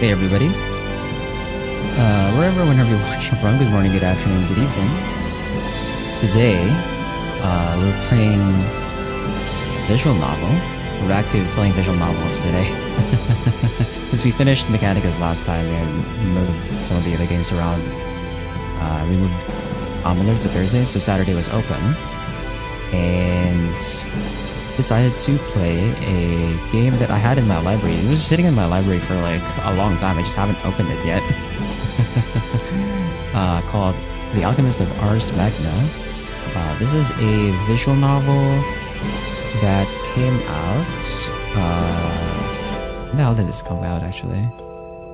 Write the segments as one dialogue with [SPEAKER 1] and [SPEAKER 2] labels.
[SPEAKER 1] Hey everybody, whenever you're watching from, good morning, good afternoon, good evening. Today, we're playing visual novel. We're back to playing visual novels today. Since we finished Mechanicus last time and moved some of the other games around, we moved Amulet to Thursday, so Saturday was open. And decided to play a game that I had in my library. It was sitting in my library for like a long time. I just haven't opened it yet. Called The Alchemist of Ars Magna. This is a visual novel that came out. When the hell did this come out actually?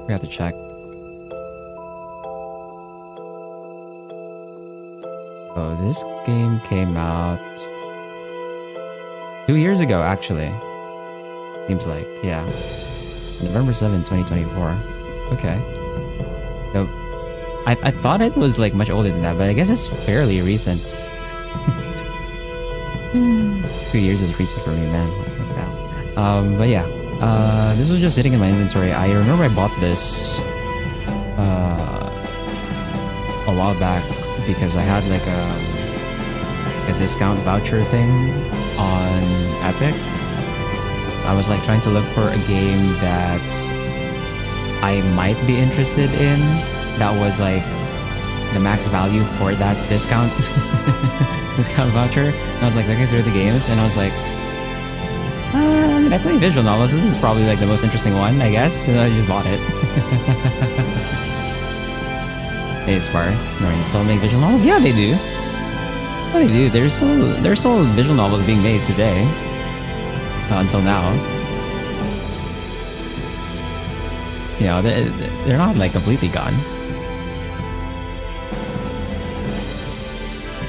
[SPEAKER 1] We have to check. So this game came out 2 years ago, actually. Seems like, yeah. November 7th, 2024. Okay. So, I thought it was like much older than that, but I guess it's fairly recent. 2 years is recent for me, man. Wow. But yeah. This was just sitting in my inventory. I remember I bought this a while back because I had like a discount voucher thing on Epic. So I was like trying to look for a game that I might be interested in that was like the max value for that discount voucher. And I was like looking through the games and I was like, I mean, I play visual novels, so this is probably like the most interesting one, I guess. So I just bought it. Hey, Spar, you still make visual novels? Yeah, they do. Oh, they do. There's still visual novels being made today. Until now. You know, they're not like completely gone.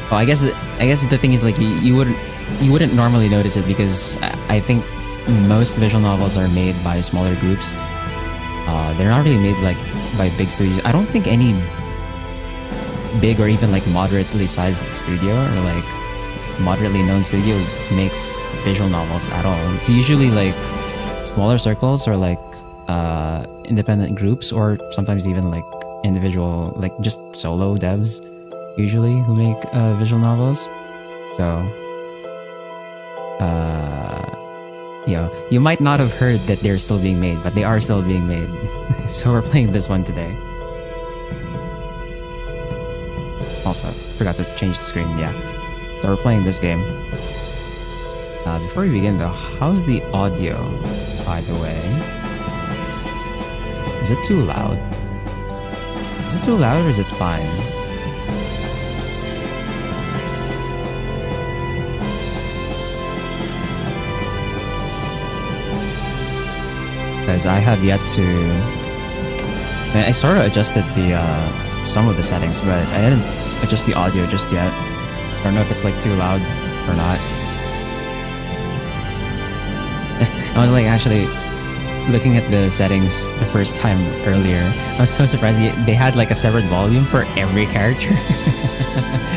[SPEAKER 1] Oh, I guess the thing is like you wouldn't normally notice it because I think most visual novels are made by smaller groups. They're not really made like by big studios. I don't think any big or even like moderately sized studio or like moderately known studio makes visual novels at all. It's usually like smaller circles or like independent groups or sometimes even like individual, like just solo devs usually who make visual novels. So you know, you might not have heard that they're still being made, but they are still being made. So we're playing this one today. Also, forgot to change the screen, yeah. So we're playing this game. Before we begin though, how's the audio, by the way? Is it too loud? Is it too loud or is it fine? Because I have yet to... I sort of adjusted the some of the settings, but I didn't adjust the audio just yet. I don't know if it's like too loud or not. I was like actually looking at the settings the first time earlier. I was so surprised they had like a separate volume for every character.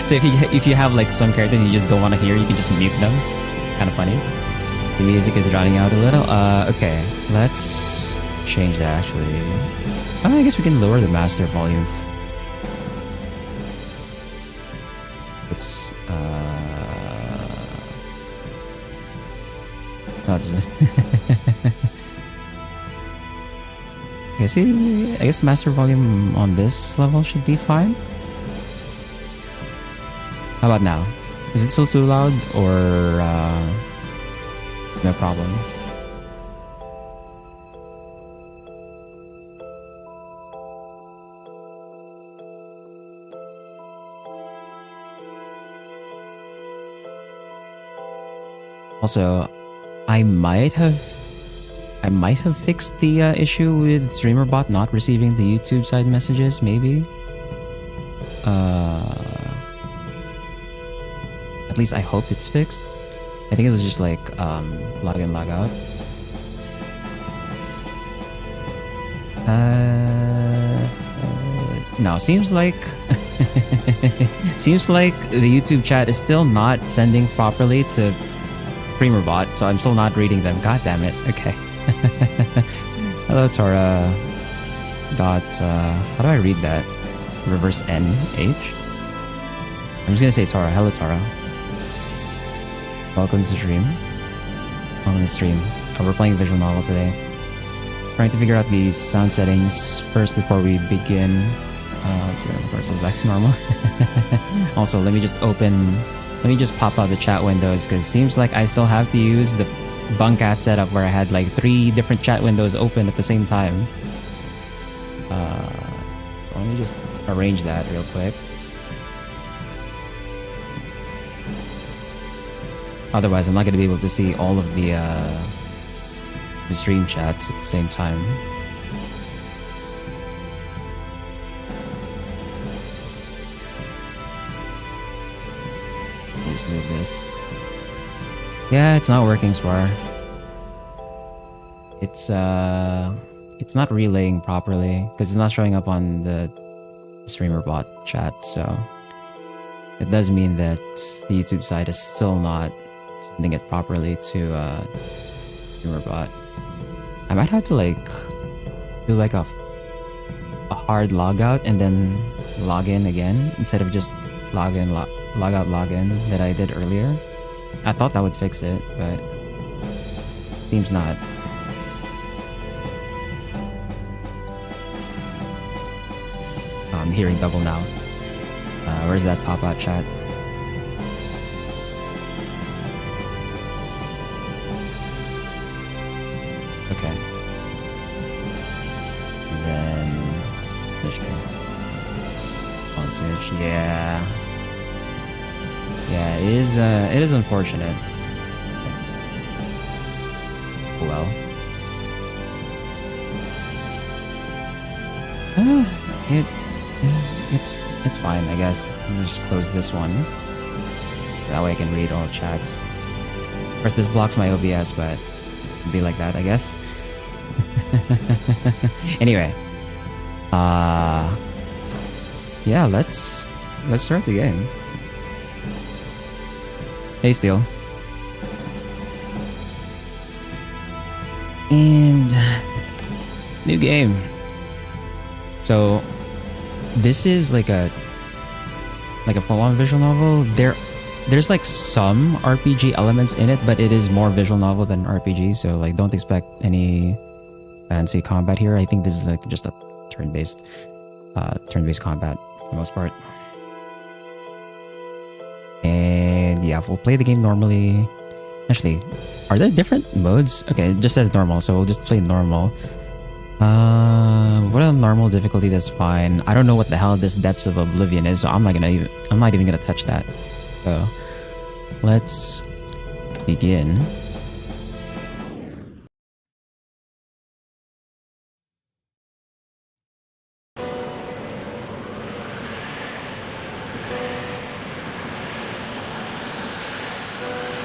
[SPEAKER 1] So if you have like some characters you just don't want to hear, you can just mute them. Kind of funny. The music is drowning out a little. Okay, let's change that actually. I guess we can lower the master volume. It's that's it. I guess the master volume on this level should be fine. How about now? Is it still too loud or no problem? Also, I might have fixed the issue with StreamerBot not receiving the YouTube side messages, maybe. At least I hope it's fixed. I think it was just like log in, log out. No, seems like the YouTube chat is still not sending properly to StreamerBot, so I'm still not reading them. God damn it. Okay. Hello, Tora. dot, how do I read that? Reverse NH? I'm just gonna say Tara. Hello, Tara. Welcome to the stream. Welcome to the stream. We're playing visual novel today. Trying to figure out the sound settings first before we begin. Let's go, of course, back to normal. Also, let me just pop out the chat windows because it seems like I still have to use the bunk ass setup where I had like 3 different chat windows open at the same time. Let me just arrange that real quick. Otherwise, I'm not going to be able to see all of the stream chats at the same time. Just move this. Yeah, it's not working, Spar. It's not relaying properly because it's not showing up on the streamer bot chat, so it does mean that the YouTube side is still not sending it properly to streamer bot. I might have to like do like a hard logout and then log in again instead of just log in, log out, log in that I did earlier. I thought that would fix it, but seems not. I'm hearing double now. Where's that pop-out chat? Okay. And then switch on Twitch. Yeah. Yeah, it is unfortunate. Well. It's fine, I guess. I'll just close this one. That way I can read all chats. Of course, this blocks my OBS, but it'll be like that, I guess. Anyway. Yeah, let's start the game. Hey, Steel. And new game. So this is like a full-on visual novel. There's like some RPG elements in it, but it is more visual novel than RPG. So like, don't expect any fancy combat here. I think this is like just a turn-based combat for the most part. And yeah, we'll play the game normally. Actually, are there different modes? Okay, it just says normal, so we'll just play normal. What a normal difficulty, that's fine. I don't know what the hell this Depths of Oblivion is, so I'm not even gonna touch that. So let's begin.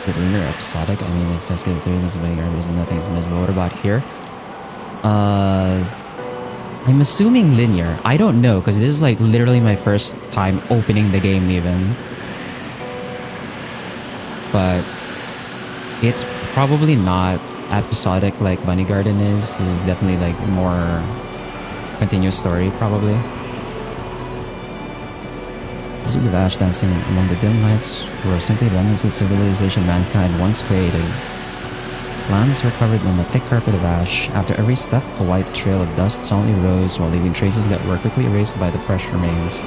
[SPEAKER 1] Is it linear or episodic? I mean, if Escape 3 is linear, there's nothing's miserable. What about here? I'm assuming linear. I don't know, because this is like literally my first time opening the game even. But it's probably not episodic like Bunny Garden is. This is definitely like more continuous story probably. Visit of ash dancing among the dim lights were simply remnants of civilization mankind once created. Lands were covered in a thick carpet of ash. After every step, a white trail of dust suddenly rose while leaving traces that were quickly erased by the fresh remains.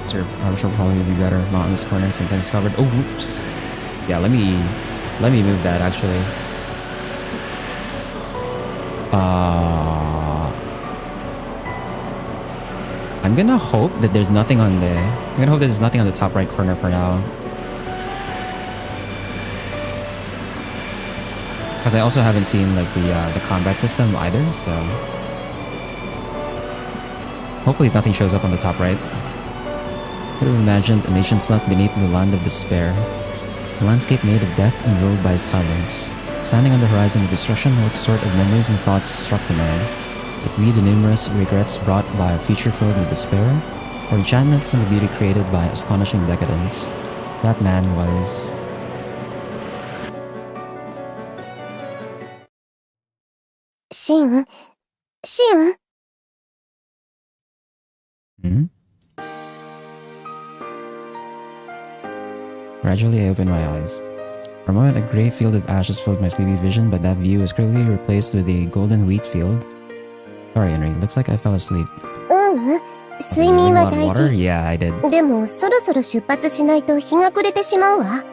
[SPEAKER 1] Sir, I should probably be better. Not in this corner, sometimes covered. Oh, whoops. Yeah, let me move that actually. I'm gonna hope that there's nothing on the top right corner for now. Because I also haven't seen like the combat system either, so hopefully nothing shows up on the top right. Could have imagined a nation slept beneath the land of despair, a landscape made of death and ruled by silence. Standing on the horizon of destruction, what sort of memories and thoughts struck the man? Would we the numerous regrets brought by a future filled with despair, or enchantment from the beauty created by astonishing decadence? That man was...
[SPEAKER 2] Sing.
[SPEAKER 1] Hmm? Gradually, I opened my eyes. For a moment, a grey field of ashes filled my sleepy vision, but that view was quickly replaced with a golden wheat field. Sorry, Henry. Looks like I fell asleep.
[SPEAKER 2] 睡眠は
[SPEAKER 1] Drink a
[SPEAKER 2] 大
[SPEAKER 1] lot of water?
[SPEAKER 2] 事。
[SPEAKER 1] Yeah, I did.
[SPEAKER 2] でも、そろそろ出発しないと日が暮れてしまうわ。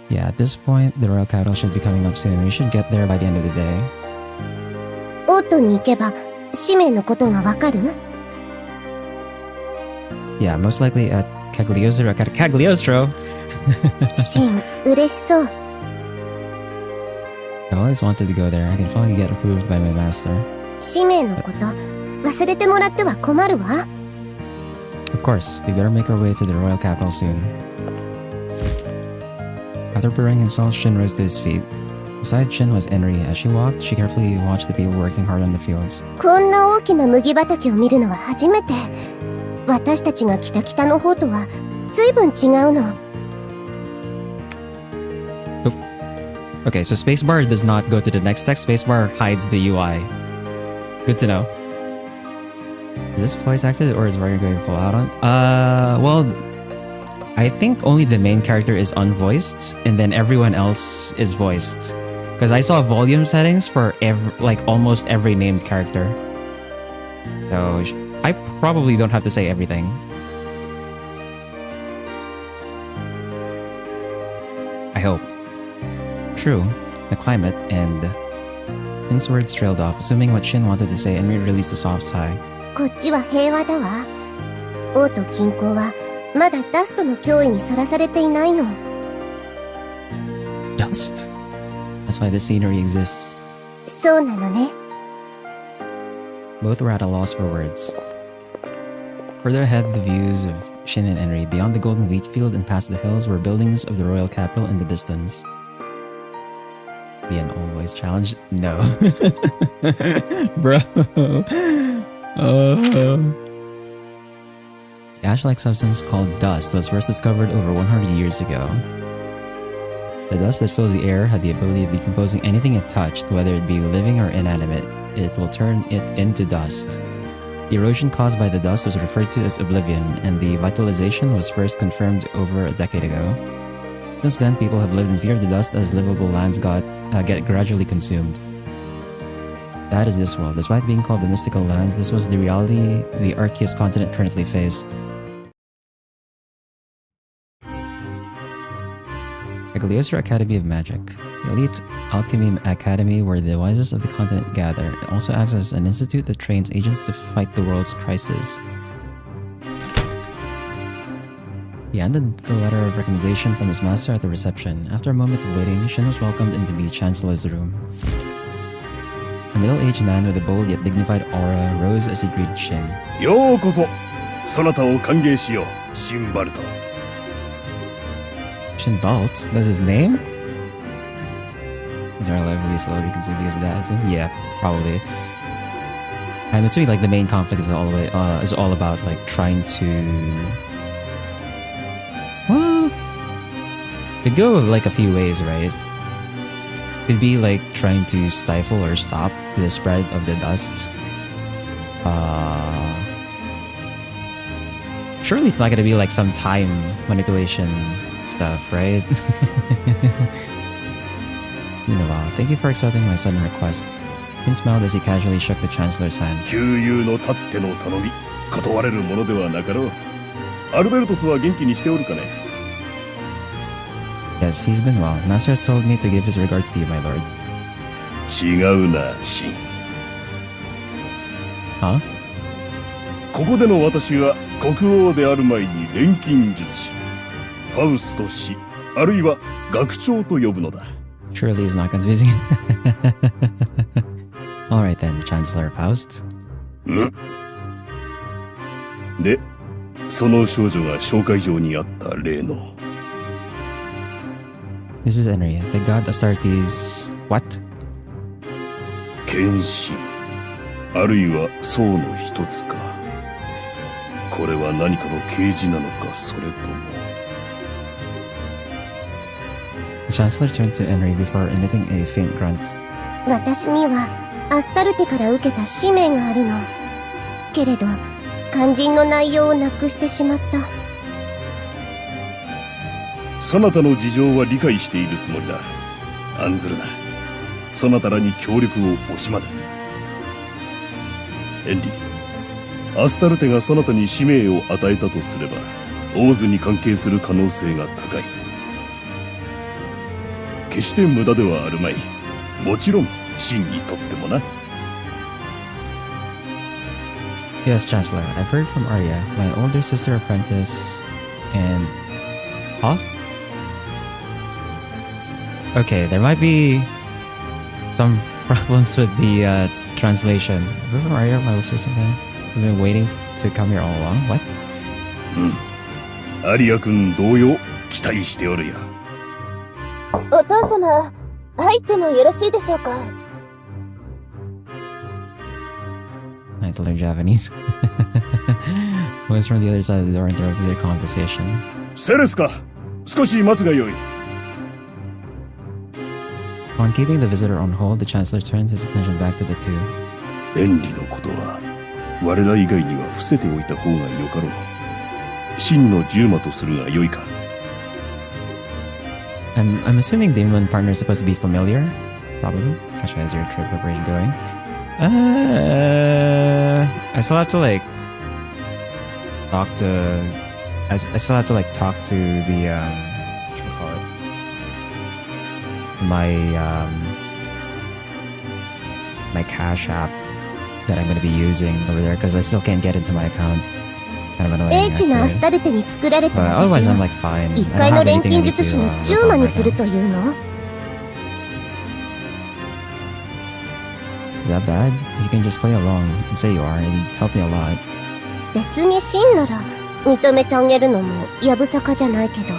[SPEAKER 1] Yeah, at this point, the royal capital should be coming up soon. We should get there by the end of the day.
[SPEAKER 2] オートに行けば、使命のことがわかる？
[SPEAKER 1] Yeah, most likely at Cagliostro. Cagliostro!
[SPEAKER 2] シン、嬉しそう。
[SPEAKER 1] I always wanted to go there. I can finally get approved by my master.
[SPEAKER 2] 使命のこと、忘れてもらっては困るわ。
[SPEAKER 1] Of course, we better make our way to the royal capital soon. After preparing himself, Shin rose to his feet. Beside Shin was Henry. As she walked, she carefully watched the people working hard on the fields.
[SPEAKER 2] こんな大きな麦畑を見るのは初めて。私たちが来た北の方とは随分違うの。
[SPEAKER 1] Okay, so spacebar does not go to the next text. Spacebar hides the UI. Good to know. Is this voice acted or is Ryder going full out on? Well, I think only the main character is unvoiced and then everyone else is voiced. Because I saw volume settings for almost every named character. So I probably don't have to say everything. I hope. True, the climate, and Shin's words trailed off, assuming what Shin wanted to say, and released a soft sigh.
[SPEAKER 2] こっちは平和だわ。オート近郊はまだダストの脅威にさらされていないの。
[SPEAKER 1] Dust. That's why this scenery exists.
[SPEAKER 2] そうなのね。
[SPEAKER 1] Both were at a loss for words. Further ahead, the views of Shin and Henry, beyond the golden wheat field and past the hills, were buildings of the royal capital in the distance. Be an all voice challenge? No. Bro. The ash-like substance called dust was first discovered over 100 years ago. The dust that filled the air had the ability of decomposing anything it touched, whether it be living or inanimate. It will turn it into dust. The erosion caused by the dust was referred to as oblivion, and the vitalization was first confirmed over a decade ago. Since then, people have lived in fear of the dust as livable lands get gradually consumed. That is this world. Despite being called the mystical lands, this was the reality the Arceus continent currently faced. Cagliostro Academy of Magic. The elite alchemy academy where the wisest of the continent gather. It also acts as an institute that trains agents to fight the world's crises. He handed the letter of recommendation from his master at the reception. After a moment of waiting, Shin was welcomed into the chancellor's room. A middle-aged man with a bold yet dignified aura rose as he greeted Shin.
[SPEAKER 3] ようこそ、そなたを歓迎しよう、シンバルト。
[SPEAKER 1] Shin Balt? That's his name? Is our life really slowly consumed because of that? Yeah, probably. I'm assuming like the main conflict is all about like trying to. Well, it'd go like a few ways, right? It'd be like trying to stifle or stop the spread of the dust. Surely it's not gonna be like some time manipulation stuff, right? Meanwhile, thank you for accepting my sudden request. Finn smiled as he casually shook the Chancellor's hand.
[SPEAKER 3] 旧友のたっての頼み、断れるものではなかろう。アルベルトスは元気にしておるかね。
[SPEAKER 1] Yes, he's been well. Master has told me to give his regards to you, my lord.
[SPEAKER 3] 違うな、シン。
[SPEAKER 1] Huh?
[SPEAKER 3] ここでの私は国王である前に錬金術師、ファウスト氏、あるいは学長と呼ぶのだ。
[SPEAKER 1] Surely is not confusing. Alright then, Chancellor Faust.
[SPEAKER 3] で、その少女が紹介状にあった例の。
[SPEAKER 1] This is Henry, the god Astartes. What?
[SPEAKER 3] 献身、あるいは僧の一つか。これは何かの啓示なのか、それとも。
[SPEAKER 1] The Chancellor turned to Henry before emitting a faint grunt.
[SPEAKER 2] 私にはアスタルテから受けた使命があるの。けれど、肝心の内容をなくしてしまった。
[SPEAKER 3] そなたの事情は理解しているつもりだ。案ずるな。そなたらに協力を惜しまぬ。エンリ、アスタルテがそなたに使命を与えたとすれば、オーズに関係する可能性が高い。決して無駄ではあるまい。もちろん、シンにとってもな。
[SPEAKER 1] Yes, Chancellor. I've heard from Arya, my older sister apprentice, and... Huh? Okay, there might be some problems with the translation. I've heard from Arya, my older sister apprentice. We've been waiting to come here all along. What?
[SPEAKER 3] アリア君同様、期待しておるよ。
[SPEAKER 2] お父様、入ってもよろしいでしょうか。
[SPEAKER 1] I had to learn Japanese. Voice from the other side of the door interrupted their conversation.
[SPEAKER 3] セレスか、少し待つがよい。
[SPEAKER 1] On keeping the visitor on hold, the Chancellor turned his attention back to the two.
[SPEAKER 3] 便利のことは、我ら以外には伏せておいた方がよかろう。真の従馬とするがよいか。
[SPEAKER 1] I'm assuming the Inland partner is supposed to be familiar? Probably. Actually, how's your trip preparation going? I still have to like talk to. I still have to like talk to the what should we call it? My Cash App that I'm going to be using over there because I still can't get into my account. Kind of annoying.
[SPEAKER 2] 英知なアスタルテに作られた
[SPEAKER 1] But
[SPEAKER 2] 私
[SPEAKER 1] otherwise, I'm
[SPEAKER 2] が
[SPEAKER 1] like fine.
[SPEAKER 2] 一
[SPEAKER 1] I
[SPEAKER 2] 階
[SPEAKER 1] don't
[SPEAKER 2] の
[SPEAKER 1] have
[SPEAKER 2] 錬
[SPEAKER 1] anything I
[SPEAKER 2] 金
[SPEAKER 1] need
[SPEAKER 2] 術師
[SPEAKER 1] to
[SPEAKER 2] の
[SPEAKER 1] look
[SPEAKER 2] 10
[SPEAKER 1] on
[SPEAKER 2] 魔に
[SPEAKER 1] right
[SPEAKER 2] する
[SPEAKER 1] now.
[SPEAKER 2] というの？
[SPEAKER 1] Is that bad? You can just play along and say you are, and it'd help me a lot.
[SPEAKER 2] 別に真なら認めてあげるのもやぶさかじゃないけど。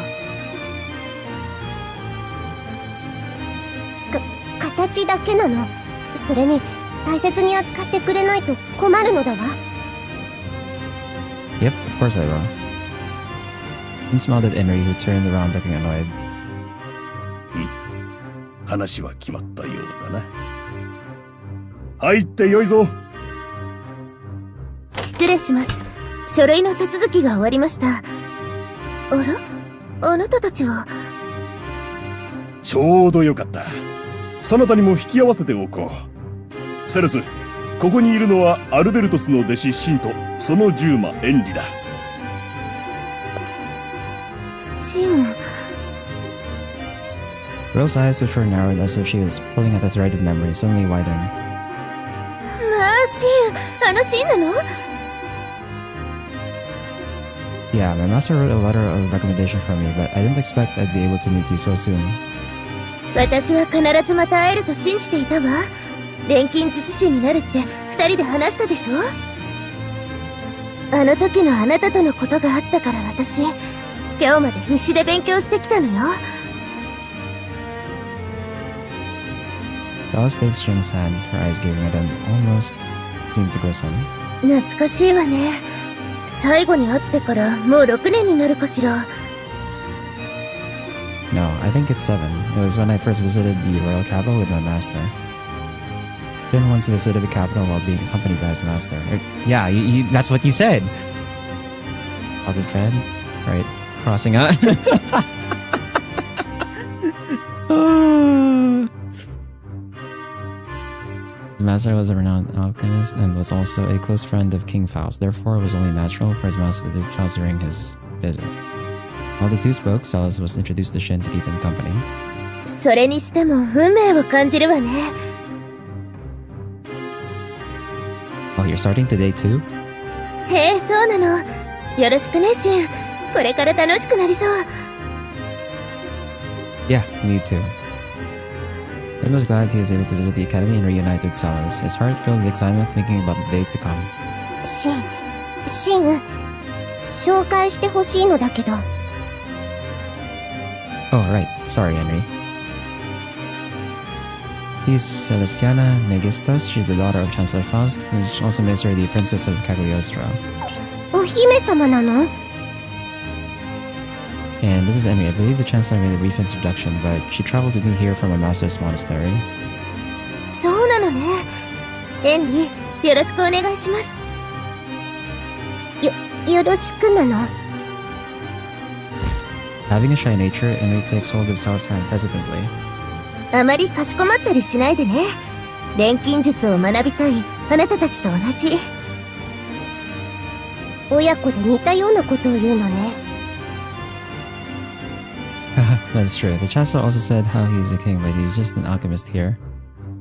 [SPEAKER 2] 形だけなの。それに大切に扱ってくれないと困るのだわ。
[SPEAKER 1] Yep, of course I will. He smiled at Emery, who turned around looking annoyed.
[SPEAKER 3] 話は決まったようだな。入ってよいぞ。
[SPEAKER 2] 失礼します。書類の手続きが終わりました。あら？あなたたちは？
[SPEAKER 3] ちょうどよかった。そなたにも引き合わせておこう。セレス、ここにいるのはアルベルトスの弟子シンとその従馬エンリだ。
[SPEAKER 2] シン。
[SPEAKER 1] Rose eyes, which were narrowed as if she was pulling at a thread of memory, suddenly widened.
[SPEAKER 2] まあ、シン、あのシンなの？
[SPEAKER 1] Yeah, my master wrote a letter of recommendation for me, but I didn't expect I'd be able to meet you so soon.
[SPEAKER 2] 私は必ずまた会えると信じていたわ。錬金術師になるって二人で話したでしょ？あの時のあなたとのことがあったから私、今日まで必死で勉強してきたのよ。
[SPEAKER 1] Alice takes Shin's hand, her eyes gazing at him almost seemed to glisten.
[SPEAKER 2] 懐かしいわね。最後に会ってからもう6年になるかしら。
[SPEAKER 1] No, I think it's 7. It was when I first visited the royal capital with my master. Shin once visited the capital while being accompanied by his master. Yeah, that's what you said! Other thread? Right, crossing out. His master was a renowned alchemist and was also a close friend of King Faust. Therefore, it was only natural for his master to visit Faust during his visit. While the two spoke, Celis was introduced to Shin to keep him company.
[SPEAKER 2] それにしても運命を感じるわね。
[SPEAKER 1] Oh, you're starting today too?
[SPEAKER 2] へえ、そうなの。よろしくね、シン。これから楽しくなりそう。
[SPEAKER 1] Yeah, me too. Shin was glad he was able to visit the academy and reunite with Celis. His heart filled with excitement thinking about the days to come.
[SPEAKER 2] シン、紹介してほしいのだけど。
[SPEAKER 1] Oh, right. Sorry, Henry. He's Celestiana Megistos. She's the daughter of Chancellor Faust, which also makes her the Princess of Cagliostro.
[SPEAKER 2] お姫様なの？
[SPEAKER 1] And this is Henry. I believe the Chancellor made a brief introduction, but she traveled with me here from my master's monastery.
[SPEAKER 2] そうなのね。ヘンリー、よろしくお願いします。よろしくなの。
[SPEAKER 1] Having a shy nature, Henry takes hold of Sal's hand hesitantly.
[SPEAKER 2] あまりかしこまったりしないでね。錬金術を学びたいあなたたちと同じ。親子で似たようなことを言うのね。
[SPEAKER 1] That's true. The Chancellor also said how he's a king, but he's just an alchemist here.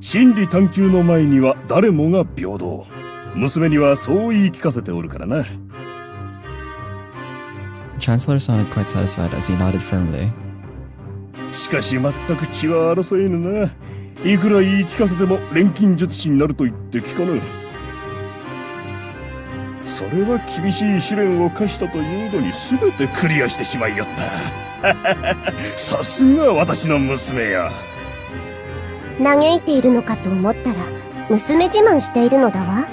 [SPEAKER 3] 真理探求の前には誰もが平等。娘にはそう言い聞かせておるからな。
[SPEAKER 1] The Chancellor sounded quite satisfied as he nodded firmly.
[SPEAKER 3] しかし全く血は争えぬな。いくら言い聞かせても錬金術師になると言って聞かぬ。それは厳しい試練を課したというのに全てクリアしてしまいよった。さすが私の娘や。
[SPEAKER 2] 嘆いているのかと思ったら娘自慢しているのだわ。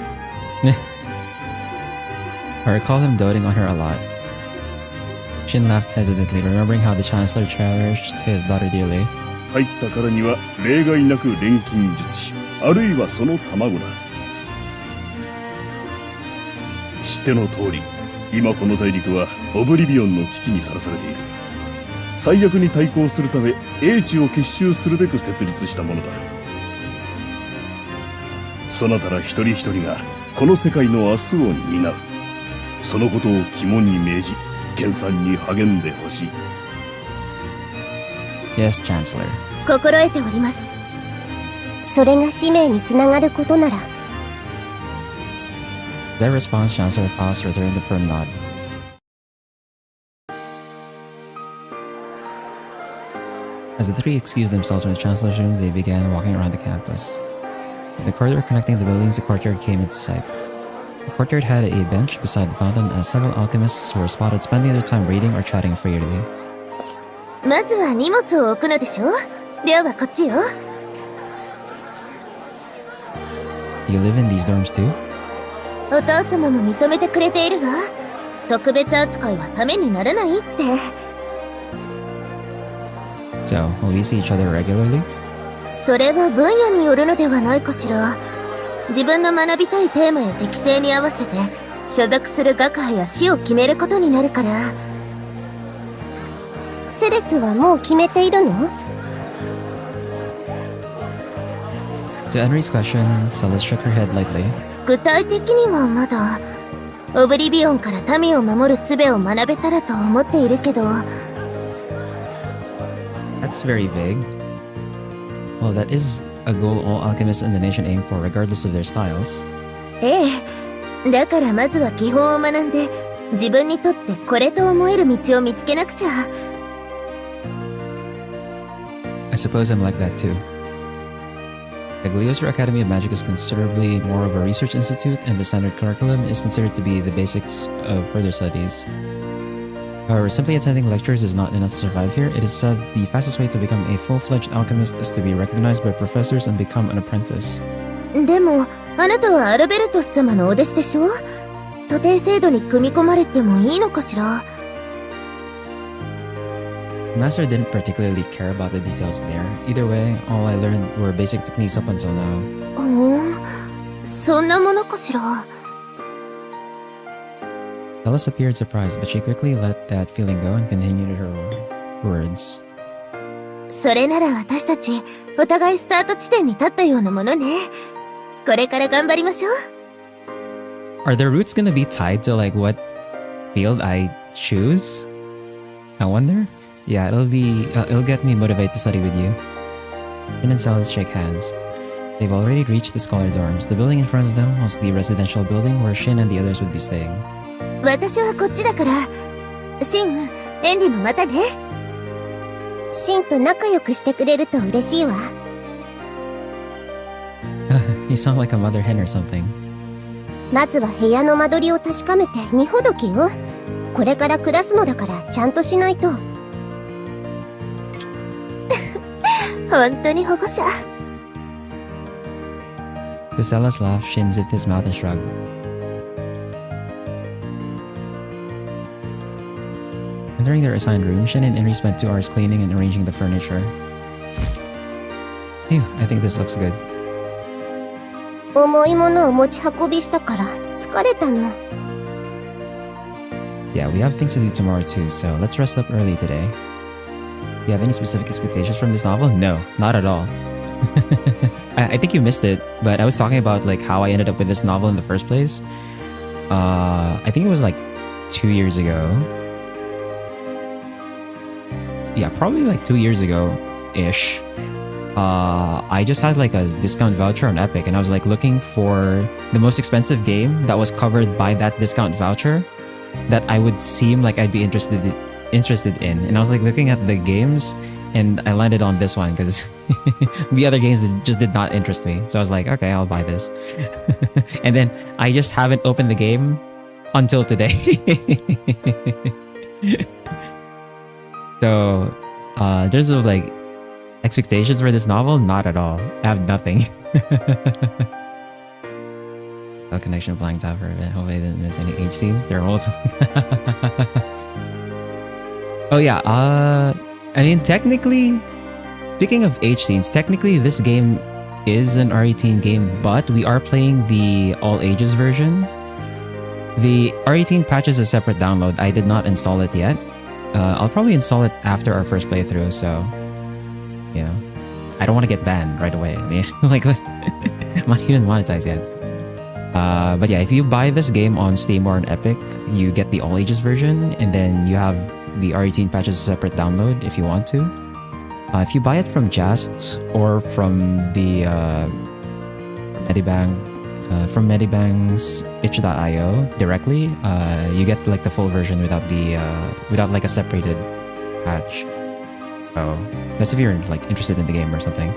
[SPEAKER 1] I recall him doting on her a lot. Shin laughed hesitantly, remembering how the Chancellor cherished his daughter dearly.
[SPEAKER 3] 入ったからには例外なく錬金術師、あるいはその卵だ。知っての通り、今この大陸はオブリビオンの危機にさらされている。最悪に対抗するため英知を結集するべく設立したものだ。そなたら一人一人がこの世界の明日を担う。そのことを肝に銘じ、研鑽に励んでほしい。
[SPEAKER 1] Yes, Chancellor.
[SPEAKER 2] 心得ております。それが使命につながることなら。
[SPEAKER 1] Their response, Chancellor Faust returned a firm nod. As the three excused themselves from the Chancellor's room, they began walking around the campus. The corridor connecting the buildings, the courtyard came into sight. The courtyard had a bench beside the fountain, as several alchemists were spotted spending their time reading or chatting freely.
[SPEAKER 2] まずは荷物を置くのでしょ。寮はこっちよ。
[SPEAKER 1] Do you live in these dorms too?
[SPEAKER 2] お父様も認めてくれているわ。特別扱いはためにならないって。
[SPEAKER 1] So, will we see each other regularly?
[SPEAKER 2] それは分野によるのではないかしら。自分の学びたいテーマや適性に合わせて所属する学派や師を決めることになるから。セレスはもう決めているの？
[SPEAKER 1] To Henry's question, Celes shook her head lightly.
[SPEAKER 2] 具体的にはまだ。オブリビオンから民を守る術を学べたらと思っているけど。
[SPEAKER 1] That's very vague. Well, that is a goal all alchemists in the nation aim for, regardless of their styles.
[SPEAKER 2] ええ。だからまずは基本を学んで、自分にとってこれと思える道を見つけなくちゃ。
[SPEAKER 1] I suppose I'm like that too. The Gliostra Academy of Magic is considerably more of a research institute, and the standard curriculum is considered to be the basics of further studies. However, simply attending lectures is not enough to survive here. It is said the fastest way to become a full-fledged alchemist is to be recognized by professors and become an apprentice.
[SPEAKER 2] でも、あなたはアルベルトス様のお弟子でしょ？徒弟制度に組み込まれてもいいのかしら？
[SPEAKER 1] The master didn't particularly care about the details there. Either way, all I learned were basic techniques up until now.
[SPEAKER 2] そんなものかしら？
[SPEAKER 1] Celes appeared surprised, but she quickly let that feeling go and continued her words.
[SPEAKER 2] それなら私たち、お互いスタート地点に立ったようなものね。これから頑張りましょう。
[SPEAKER 1] Are their roots gonna be tied to like what field I choose? I wonder? Yeah, it'll get me motivated to study with you. Shin and Celes shake hands. They've already reached the scholar dorms. The building in front of them was the residential building where Shin and the others would be staying.
[SPEAKER 2] 私はこっちだから。シン、エンリもまたね。シンと仲良くしてくれると嬉しいわ。
[SPEAKER 1] You sound like a mother hen or something.
[SPEAKER 2] まずは部屋の間取りを確かめて荷ほどきよ。これから暮らすのだからちゃんとしないと。本当に保護者。
[SPEAKER 1] To Celes' laugh, Shin zipped his mouth and shrugged. Entering their assigned room, Shin and Henry spent 2 hours cleaning and arranging the furniture. Phew, I think this looks good.
[SPEAKER 2] 重いものを持ち運びしたから疲れたの。
[SPEAKER 1] Yeah, we have things to do tomorrow too, so let's rest up early today. Do you have any specific expectations from this novel? No, not at all. I think you missed it, but I was talking about like how I ended up with this novel in the first place. I think it was like 2 years ago. Yeah, probably like 2 years ago-ish. I just had like a discount voucher on Epic, and I was like looking for the most expensive game that was covered by that discount voucher that I would seem like I'd be interested in. And I was like looking at the games, and I landed on this one because the other games just did not interest me. So I was like, okay, I'll buy this. And then I just haven't opened the game until today. So, in terms of like expectations for this novel, not at all. I have nothing. A connection blanked out for a bit. Hopefully I didn't miss any H scenes. There are multiple. Oh yeah, I mean technically, speaking of H scenes, technically this game is an R18 game, but we are playing the all ages version. The R18 patch is a separate download. I did not install it yet. I'll probably install it after our first playthrough, so you know, I don't want to get banned right away. Like, I'm not even monetized yet. But yeah, if you buy this game on Steam or on Epic, you get the all ages version, and then you have the R18 patch as a separate download if you want to. If you buy it from Just or from the from Medibang's itch.io directly, you get like the full version without the without like a separated patch. So that's if you're like interested in the game or something.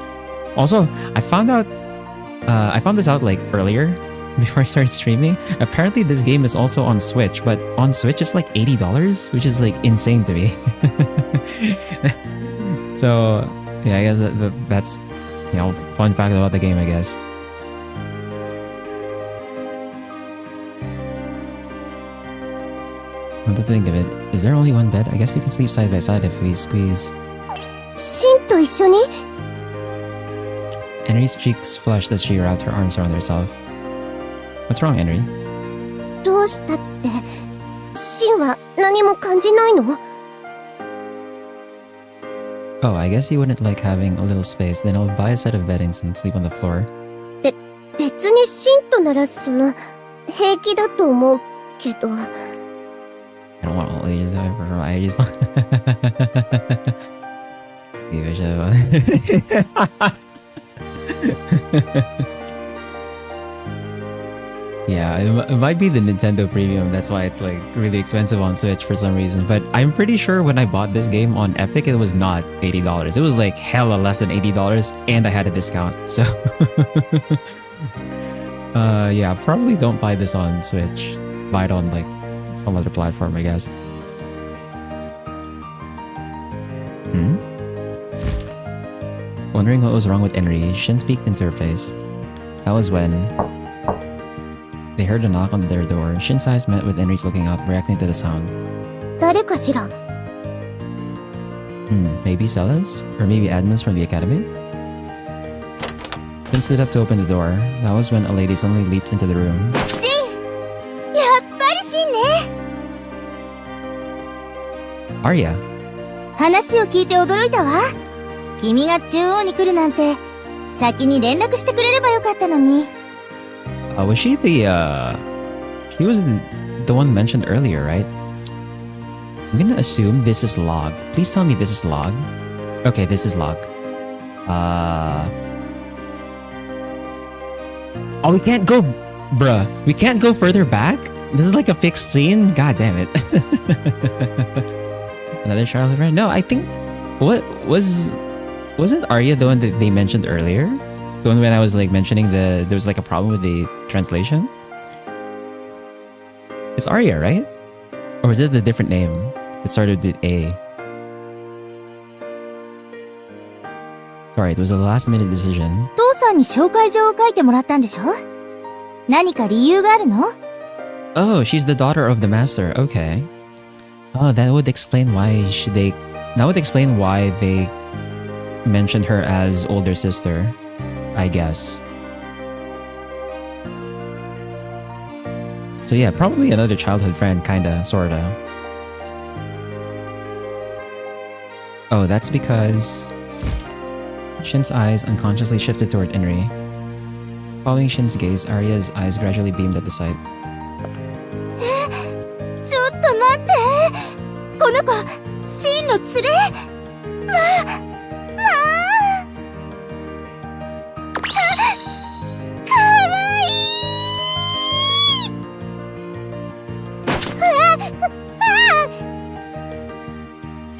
[SPEAKER 1] Also, I found this out like earlier before I started streaming. Apparently this game is also on Switch, but on Switch it's like $80, which is like insane to me. So yeah, I guess that's, you know, fun fact about the game, I guess. Come to think of it, is there only one bed? I guess you can sleep side by side if we squeeze.
[SPEAKER 2] シンと一緒に
[SPEAKER 1] Henry's cheeks flushed as she wrapped her arms around herself. What's wrong, Henry?
[SPEAKER 2] どうしたって、シンは何も感じないの
[SPEAKER 1] Oh, I guess you wouldn't like having a little space. Then I'll buy a set of beddings and sleep on the floor.
[SPEAKER 2] 別にシンとなら平気だと思うけど。
[SPEAKER 1] I don't want all ages, however, I just want... Give a shit about Yeah, it might be the Nintendo Premium. That's why it's like really expensive on Switch for some reason. But I'm pretty sure when I bought this game on Epic, it was not $80. It was like hella less than $80, and I had a discount. So, yeah, probably don't buy this on Switch. Buy it on like some other platform, I guess. Wondering what was wrong with Henry, Shin peeked into her face. That was when they heard a knock on their door. Shin's eyes met with Henry's looking up, reacting to the sound.
[SPEAKER 2] 誰かしら
[SPEAKER 1] Maybe Sellers? Or maybe admins from the academy? Shin stood up to open the door. That was when a lady suddenly leaped into the room.
[SPEAKER 2] シン、やっぱりシンね
[SPEAKER 1] Arya!
[SPEAKER 2] 話を聞いて驚いたわ。君が中央に来るなんて、先に連絡してくれればよかったのに。
[SPEAKER 1] Was she the, she was the one mentioned earlier, right? I'm gonna assume this is Log. Please tell me this is Log. Okay, this is Log. Oh, we can't go... Bruh, we can't go further back? This is like a fixed scene? God damn it. Another Charlotte friend? No, I think... What was... Wasn't Arya the one that they mentioned earlier? The one when I was like mentioning there was like a problem with the translation? It's Arya, right? Or is it a different name that started with A? Sorry, it was a last minute decision.
[SPEAKER 2] 父さんに紹介状を書いてもらったんでしょ何か理由があるの
[SPEAKER 1] Oh, she's the daughter of the master. Okay. Oh, that would explain why they mentioned her as older sister, I guess. So yeah, probably another childhood friend, kinda, sorta. Oh, that's because Shin's eyes unconsciously shifted toward Inri. Following Shin's gaze, Arya's eyes gradually beamed at the sight.
[SPEAKER 2] ちょっと待って、この子シンの連れ。まあかわいい。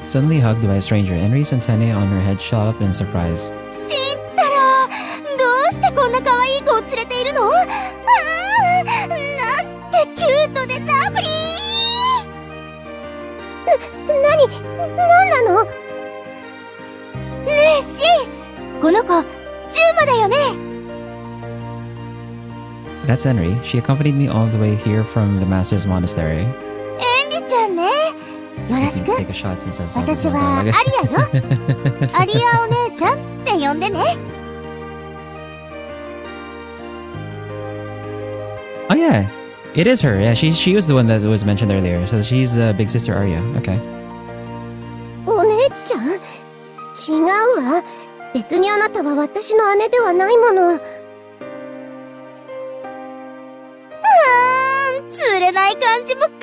[SPEAKER 1] Suddenly hugged by a stranger, Inri's antennae on her head shot up in surprise.
[SPEAKER 2] シン太郎、どうしてこんな可愛い子を連れているの？なんてキュートでラブリー。なんなの？ねえシン、この子ジューマだよね。
[SPEAKER 1] That's Henry. She accompanied me all the way here from the Master's Monastery.
[SPEAKER 2] エンリちゃんね。よろしく。
[SPEAKER 1] Take a shot since I saw
[SPEAKER 2] 私はアリアよ。アリアお姉ちゃんって呼んでね。
[SPEAKER 1] Oh yeah, it is her. Yeah, she was the one that was mentioned earlier. So she's big sister Arya. Okay.
[SPEAKER 2] お姉ちゃん？違うわ。別にあなたは私の姉ではないもの。釣れない感じもかわい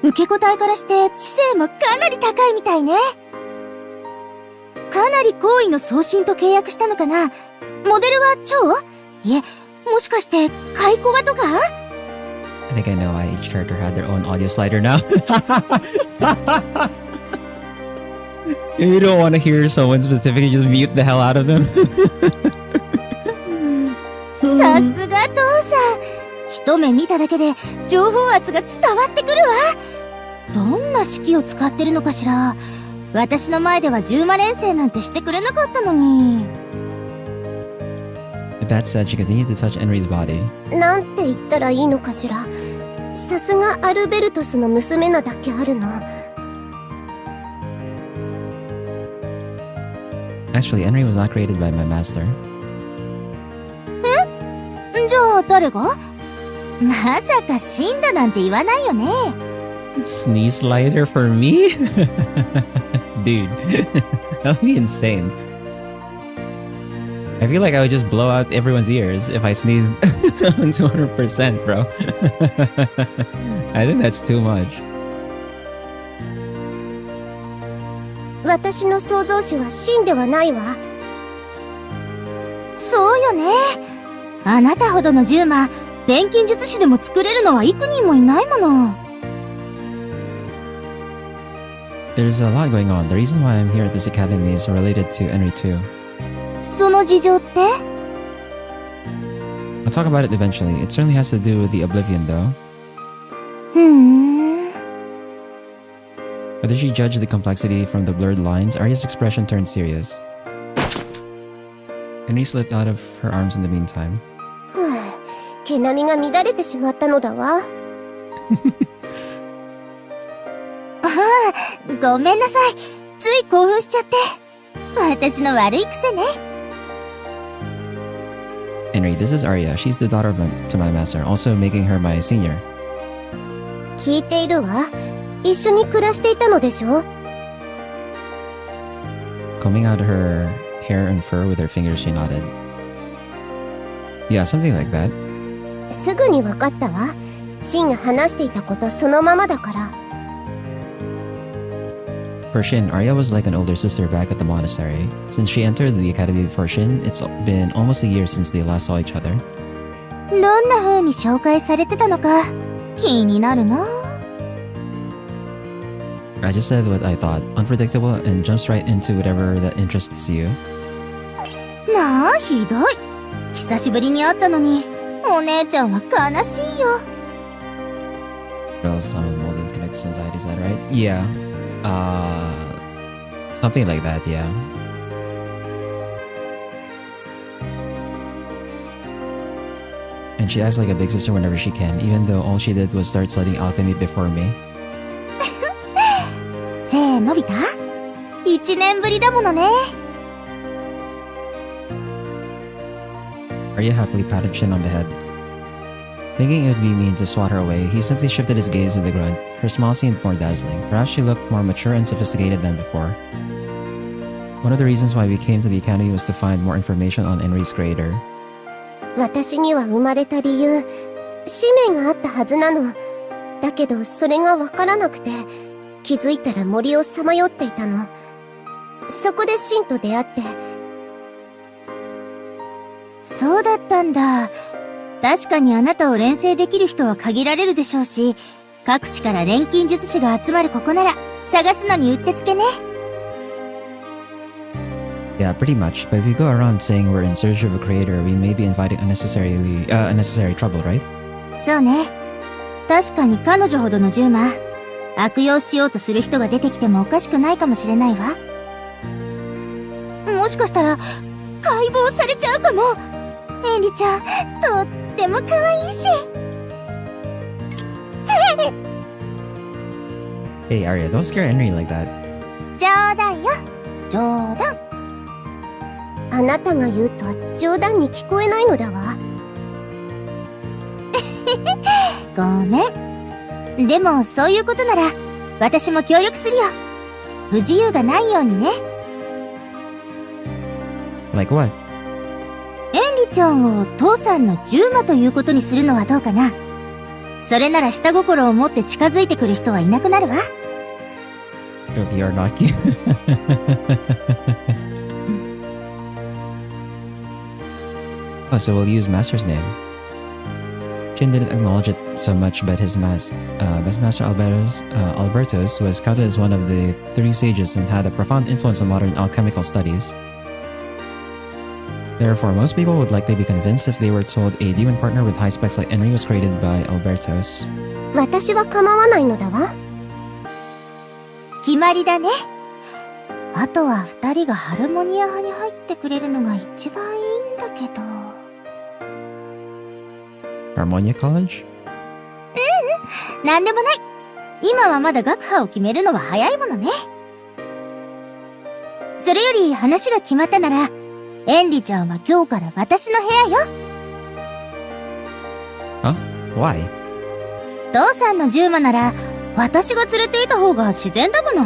[SPEAKER 2] い。受け答えからして知性もかなり高いみたいね。かなり好意の送信と契約したのかな。モデルは蝶？いえ、もしかしてカイコガとか？
[SPEAKER 1] I think I know why each character had their own audio slider now. If you don't want to hear someone specifically, just mute the hell out of them.
[SPEAKER 2] さすが父さん。一目見ただけで情報圧が伝わってくるわ。どんな式を使ってるのかしら。私の前では10魔連星なんてしてくれなかったのに。
[SPEAKER 1] With that said, she continued to touch Henry's body.
[SPEAKER 2] なんて言ったらいいのかしら。さすがアルベルトスの娘なだけあるの。
[SPEAKER 1] Actually, Henry was not created by my master.
[SPEAKER 2] じゃあ誰が？まさか死んだなんて言わないよね。
[SPEAKER 1] Sneeze slider for me? Dude, that would be insane. I feel like I would just blow out everyone's ears if I sneezed 200%, bro. I think that's too much.
[SPEAKER 2] 私の創造主は死んではないわ。そうよね。あなたほどの10魔、錬金術師でも作れるのは幾人もいないもの。
[SPEAKER 1] There's a lot going on. The reason why I'm here at this academy is related to Henry too.
[SPEAKER 2] その事情って？
[SPEAKER 1] I'll talk about it eventually. It certainly has to do with the Oblivion though.
[SPEAKER 2] ふーん。
[SPEAKER 1] Whether she judged the complexity from the blurred lines, Arya's expression turned serious. Henry slipped out of her arms in the meantime.
[SPEAKER 2] 毛並みが乱れてしまったのだわ。ああ、ごめんなさい。つい興奮しちゃって。私の悪い癖ね。
[SPEAKER 1] Henry, this is Arya. She's the daughter to my master, also making her my senior.
[SPEAKER 2] 聞いているわ。一緒に暮らしていたのでしょ？
[SPEAKER 1] Combing out her hair and fur with her fingers, she nodded. Yeah, something like that.
[SPEAKER 2] すぐに分かったわ。シンが話していたことそのままだから。
[SPEAKER 1] For Shin, Arya was like an older sister back at the monastery. Since she entered the academy before Shin, it's been almost a year since they last saw each other.
[SPEAKER 2] どんな風に紹介されてたのか気になるな。
[SPEAKER 1] I just said what I thought, unpredictable and jumps right into whatever that interests you.
[SPEAKER 2] まあひどい。久しぶりに会ったのにお姉ちゃんは悲しいよ。
[SPEAKER 1] What else? I'm molded connected to society, is that right? Yeah. Something like that, yeah. And she acts like a big sister whenever she can, even though all she did was start studying alchemy before me.
[SPEAKER 2] せーのび太1年ぶりだものね。
[SPEAKER 1] Arya happily patted Shin on the head. Thinking it would be mean to swat her away, he simply shifted his gaze with a grunt. Her smile seemed more dazzling. Perhaps she looked more mature and sophisticated than before. One of the reasons why we came to the academy was to find more information on Enri's creator.
[SPEAKER 4] 私には生まれた理由、使命があったはずなの。だけどそれがわからなくて、気づいたら森をさまよっていたの。そこでシンと出会って。
[SPEAKER 2] そうだったんだ。確かにあなたを錬成できる人は限られるでしょうし、各地から錬金術師が集まるここなら、探すのにうってつけね。
[SPEAKER 1] Yeah, pretty much. But if we go around saying we're in search of a creator, we may be inviting unnecessary trouble, right?
[SPEAKER 2] そうね。確かに彼女ほどの獣魔、悪用しようとする人が出てきてもおかしくないかもしれないわ。もしかしたら、解剖されちゃうかも。エンリちゃん、とっても可愛いし。
[SPEAKER 1] Hey, Arya, don't scare Henry like that.
[SPEAKER 2] 冗談よ。冗談。
[SPEAKER 4] あなたが言うと冗談に聞こえないのだわ。
[SPEAKER 2] ごめん。でもそういうことなら私も協力するよ。不自由がないようにね。
[SPEAKER 1] Like what?
[SPEAKER 2] エンリちゃんを父さんの獣魔ということにするのはどうかな。それなら下心を持って近づいてくる人はいなくなるわ。
[SPEAKER 1] Joke, you're not cute. Oh, so we'll use Master's name. Shin didn't acknowledge it so much, but his Master Albertos was counted as one of the 3 sages and had a profound influence on modern alchemical studies. Therefore, most people would likely be convinced if they were told a demon partner with high specs like Enri was created by Albertos.
[SPEAKER 4] 私は構わないのだわ。
[SPEAKER 2] 決まりだね。あとは2人がハルモニア派に入ってくれるのが一番いいんだけど。
[SPEAKER 1] Harmonia College?
[SPEAKER 2] なんでもない。今はまだ学派を決めるのは早いものね。それより話が決まったなら、エンリちゃんは今日から私の部屋よ。
[SPEAKER 1] Huh? Why?
[SPEAKER 2] 父さんの獣魔なら、私が連れていた方が自然だもの。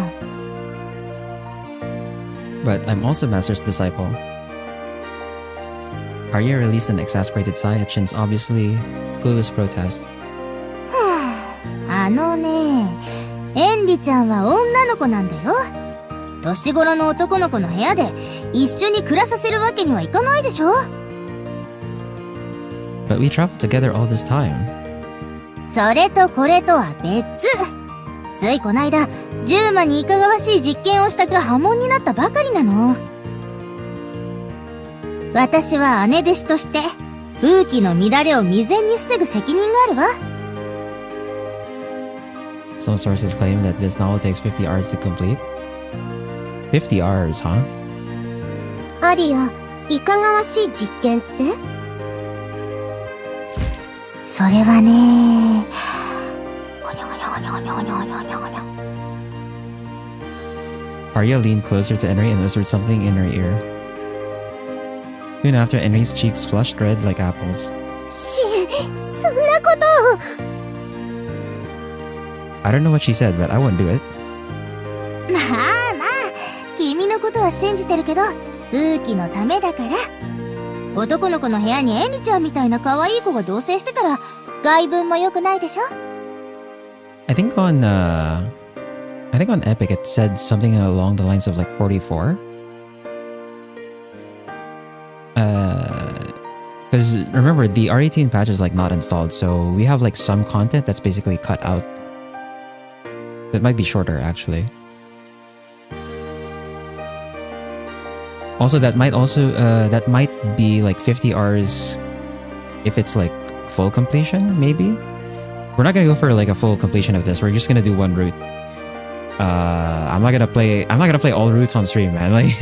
[SPEAKER 1] But I'm also Master's disciple. Arya released an exasperated sigh at Shin's obviously clueless protest.
[SPEAKER 2] あのね、エンリちゃんは女の子なんだよ。年頃の男の子の部屋で一緒に暮らさせるわけにはいかないでしょ。
[SPEAKER 1] But we traveled together all this time.
[SPEAKER 2] それとこれとは別。ついこないだ、獣魔にいかがわしい実験をしたが破門になったばかりなの。私は姉弟子として、風紀の乱れを未然に防ぐ責任があるわ。
[SPEAKER 1] Some sources claim that this novel takes 50 hours to complete. 50 hours, huh?
[SPEAKER 4] アリア、いかがわしい実験って？
[SPEAKER 2] それはね、
[SPEAKER 1] Arya leaned closer to Enri and whispered something in her ear. Soon after, Enri's cheeks flushed red like apples.
[SPEAKER 4] そんなことを。
[SPEAKER 1] I don't know what she said, but I wouldn't do it.
[SPEAKER 2] まあまあ、君のことは信じてるけど、風紀のためだから。男の子の部屋にエンリちゃんみたいな可愛い子が同棲してたら、外文も良くないでしょ。
[SPEAKER 1] I think on Epic it said something along the lines of like 44. Because remember, the R18 patch is like not installed, so we have like some content that's basically cut out. It might be shorter actually. Also, that might be like 50 hours if it's like full completion, maybe. We're not gonna go for like a full completion of this. We're just gonna do one route. I'm not gonna play all routes on stream, man. Like,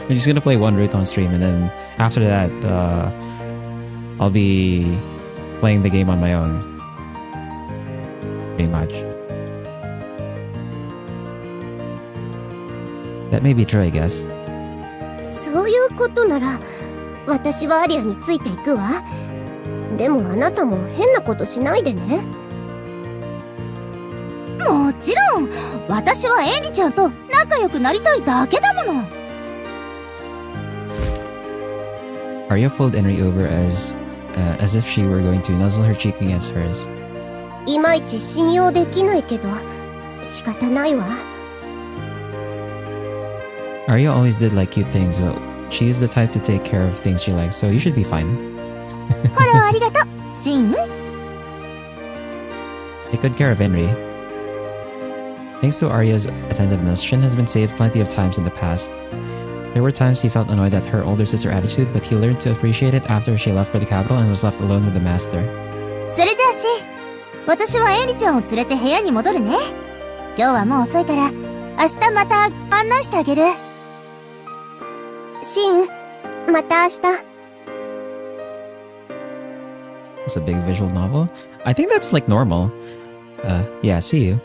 [SPEAKER 1] we're just gonna play one route on stream, and then after that, I'll be playing the game on my own. Pretty much. That may be true, I guess.
[SPEAKER 4] そういうことなら、私はアリアについていくわ。でもあなたも変なことしないでね。
[SPEAKER 2] もちろん私はエリちゃんと仲良くなりたいだけだもの。
[SPEAKER 1] Arya pulled Henry over as if she were going to nuzzle her cheek against hers.
[SPEAKER 4] いまいち信用できないけど仕方ないわ。
[SPEAKER 1] Arya always did like cute things, but she is the type to take care of things she likes, so you should be fine.
[SPEAKER 2] フォローありがとう、シン。
[SPEAKER 1] Take good care of Henry. Thanks to Arya's attentiveness, Shin has been saved plenty of times in the past. There were times he felt annoyed at her older sister's attitude, but he learned to appreciate it after she left for the capital and was left alone with the master.
[SPEAKER 2] それじゃあシン、私はエリちゃんを連れて部屋に戻るね。今日はもう遅いから明日また案内してあげる。
[SPEAKER 4] シン、また明日。
[SPEAKER 1] It's a big visual novel. I think that's like normal. Yeah, see you.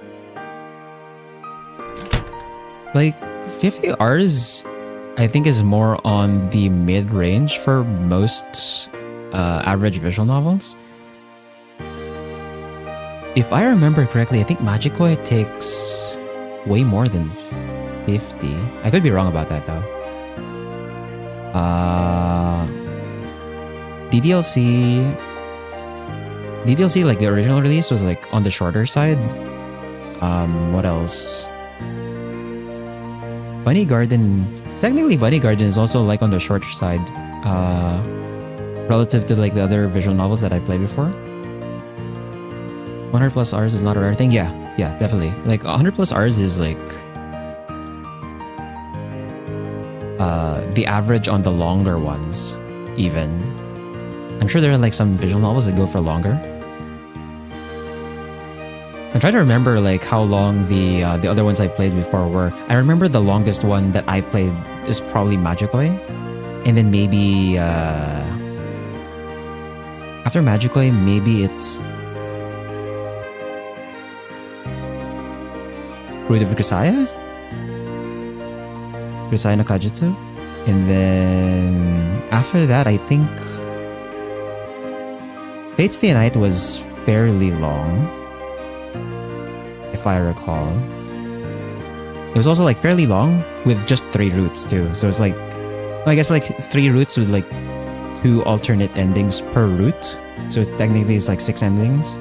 [SPEAKER 1] Like 50 Rs, I think is more on the mid-range for most average visual novels. If I remember correctly, I think Magikoi takes way more than 50. I could be wrong about that though. DDLC, like the original release, was like on the shorter side. What else? Bunny Garden. Technically, Bunny Garden is also like on the shorter side, relative to like the other visual novels that I played before. 100 plus Rs is not a rare thing. Yeah, definitely. Like 100 plus Rs is like the average on the longer ones, even. I'm sure there are like some visual novels that go for longer. I'm trying to remember like how long the other ones I played before were. I remember the longest one that I've played is probably Magikoi, and then maybe after Magikoi, maybe it's Root of Kusaya? Kusaya no Kajutsu? And then after that, I think Fate's Stay Night was fairly long, if I recall. It was also like fairly long with just 3 routes too. So it's like, well, I guess like 3 routes with like 2 alternate endings per route. So technically it's like 6 endings.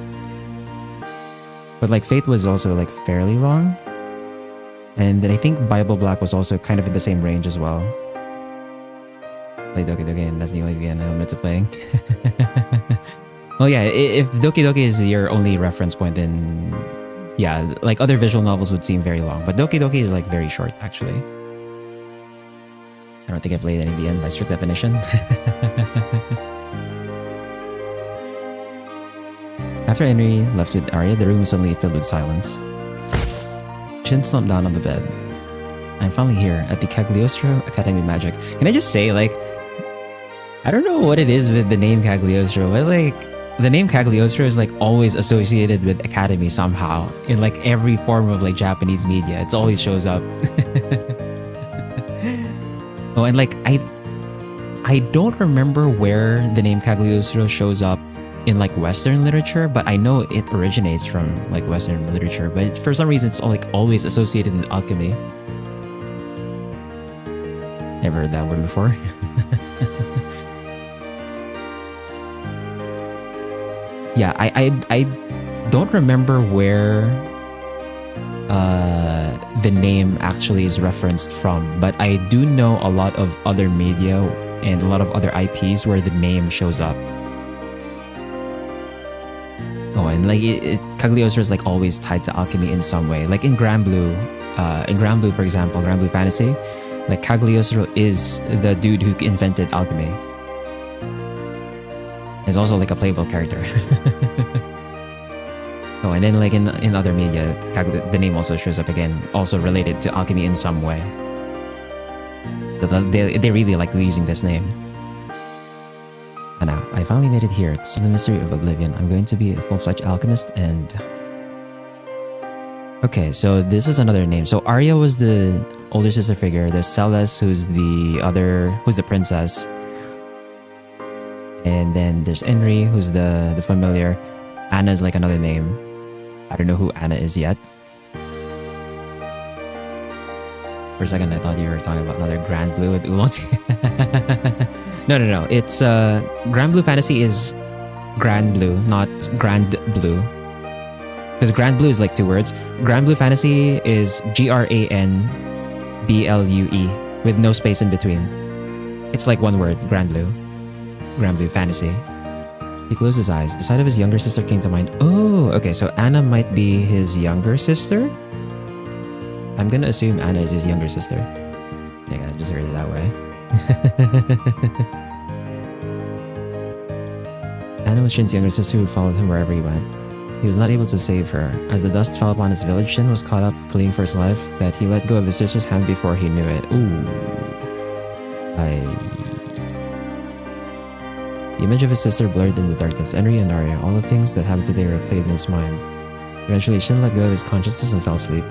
[SPEAKER 1] But like Fate was also like fairly long. And then I think Bible Black was also kind of in the same range as well. Play Doki Doki, and that's the only game I admit to playing. Well, yeah, if Doki Doki is your only reference point, then yeah, like other visual novels would seem very long. But Doki Doki is like very short, actually. I don't think I played any VN by strict definition. After Henry left with Arya, the room was suddenly filled with silence. Shin slumped down on the bed. I'm finally here at the Cagliostro Academy of Magic. Can I just say, like, I don't know what it is with the name Cagliostro, but like, the name Cagliostro is like always associated with Academy somehow. In like every form of like Japanese media, it always shows up. Oh, and like, I don't remember where the name Cagliostro shows up in like Western literature, but I know it originates from like Western literature, but for some reason it's like always associated with alchemy. Never heard that word before. Yeah, I don't remember where the name actually is referenced from, but I do know a lot of other media and a lot of other IPs where the name shows up. Oh, and like Cagliostro is like always tied to alchemy in some way. Like in Grand Blue, for example, Grand Blue Fantasy, like Cagliostro is the dude who invented alchemy. He's also like a playable character. Oh, and then like in other media, the name also shows up again, also related to alchemy in some way. They really like using this name. And now, I finally made it here. It's the mystery of Oblivion. I'm going to be a full-fledged alchemist and... Okay, so this is another name. So Arya was the older sister figure. There's Celes, who's the princess. And then there's Enri, who's the familiar. Anna's like another name. I don't know who Anna is yet. For a second, I thought you were talking about another Grand Blue with Oolong. No. It's Grand Blue Fantasy is Grand Blue, not Grand Blue. Because Grand Blue is like 2 words. Grand Blue Fantasy is GRANBLUE with no space in between. It's like 1 word, Grand Blue. Grand Blue Fantasy. He closed his eyes. The sight of his younger sister came to mind. Oh, okay, so Anna might be his younger sister? I'm gonna assume Anna is his younger sister. I think I just heard it that way. Anna was Shin's younger sister who followed him wherever he went. He was not able to save her. As the dust fell upon his village, Shin was caught up, fleeing for his life, that he let go of his sister's hand before he knew it. Ooh. The image of his sister blurred in the darkness. Enri and Arya, all the things that happened today replayed in his mind. Eventually, Shin let go of his consciousness and fell asleep.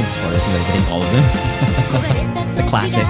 [SPEAKER 1] Spoilers, they're getting all of them. The classic.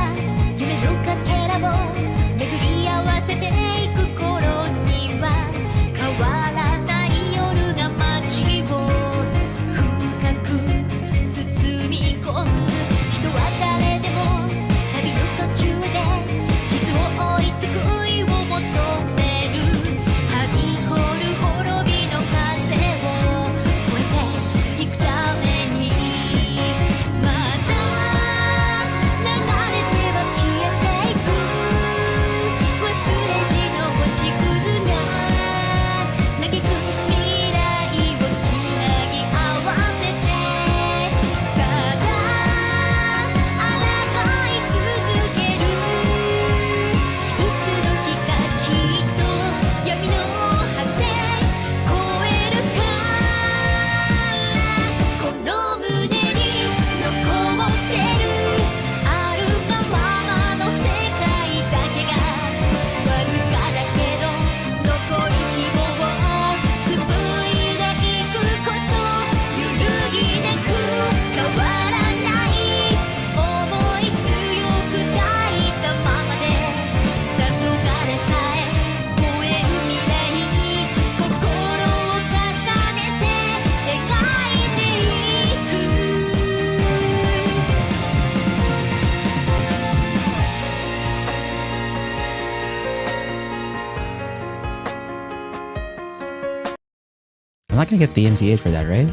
[SPEAKER 1] I'm not gonna get DMCA for that, right?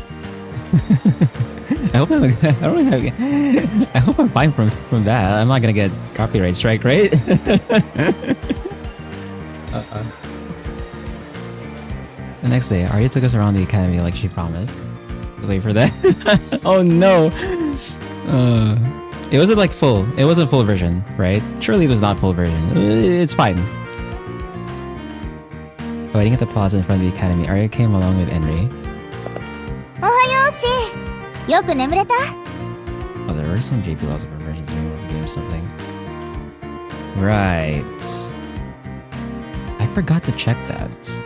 [SPEAKER 1] I hope I'm fine from that. I'm not gonna get copyright strike, right? The next day, Arya took us around the academy like she promised. Wait for that. Oh no! It wasn't like full. It wasn't full version, right? Surely it was not full version. It's fine. Waiting at the plaza in front of the academy, Arya came along with Enri.
[SPEAKER 2] Ohayo, Shin. Yoku nemureta?
[SPEAKER 1] Oh, there were some JP laws of versions of the game or something. Right. I forgot to check that.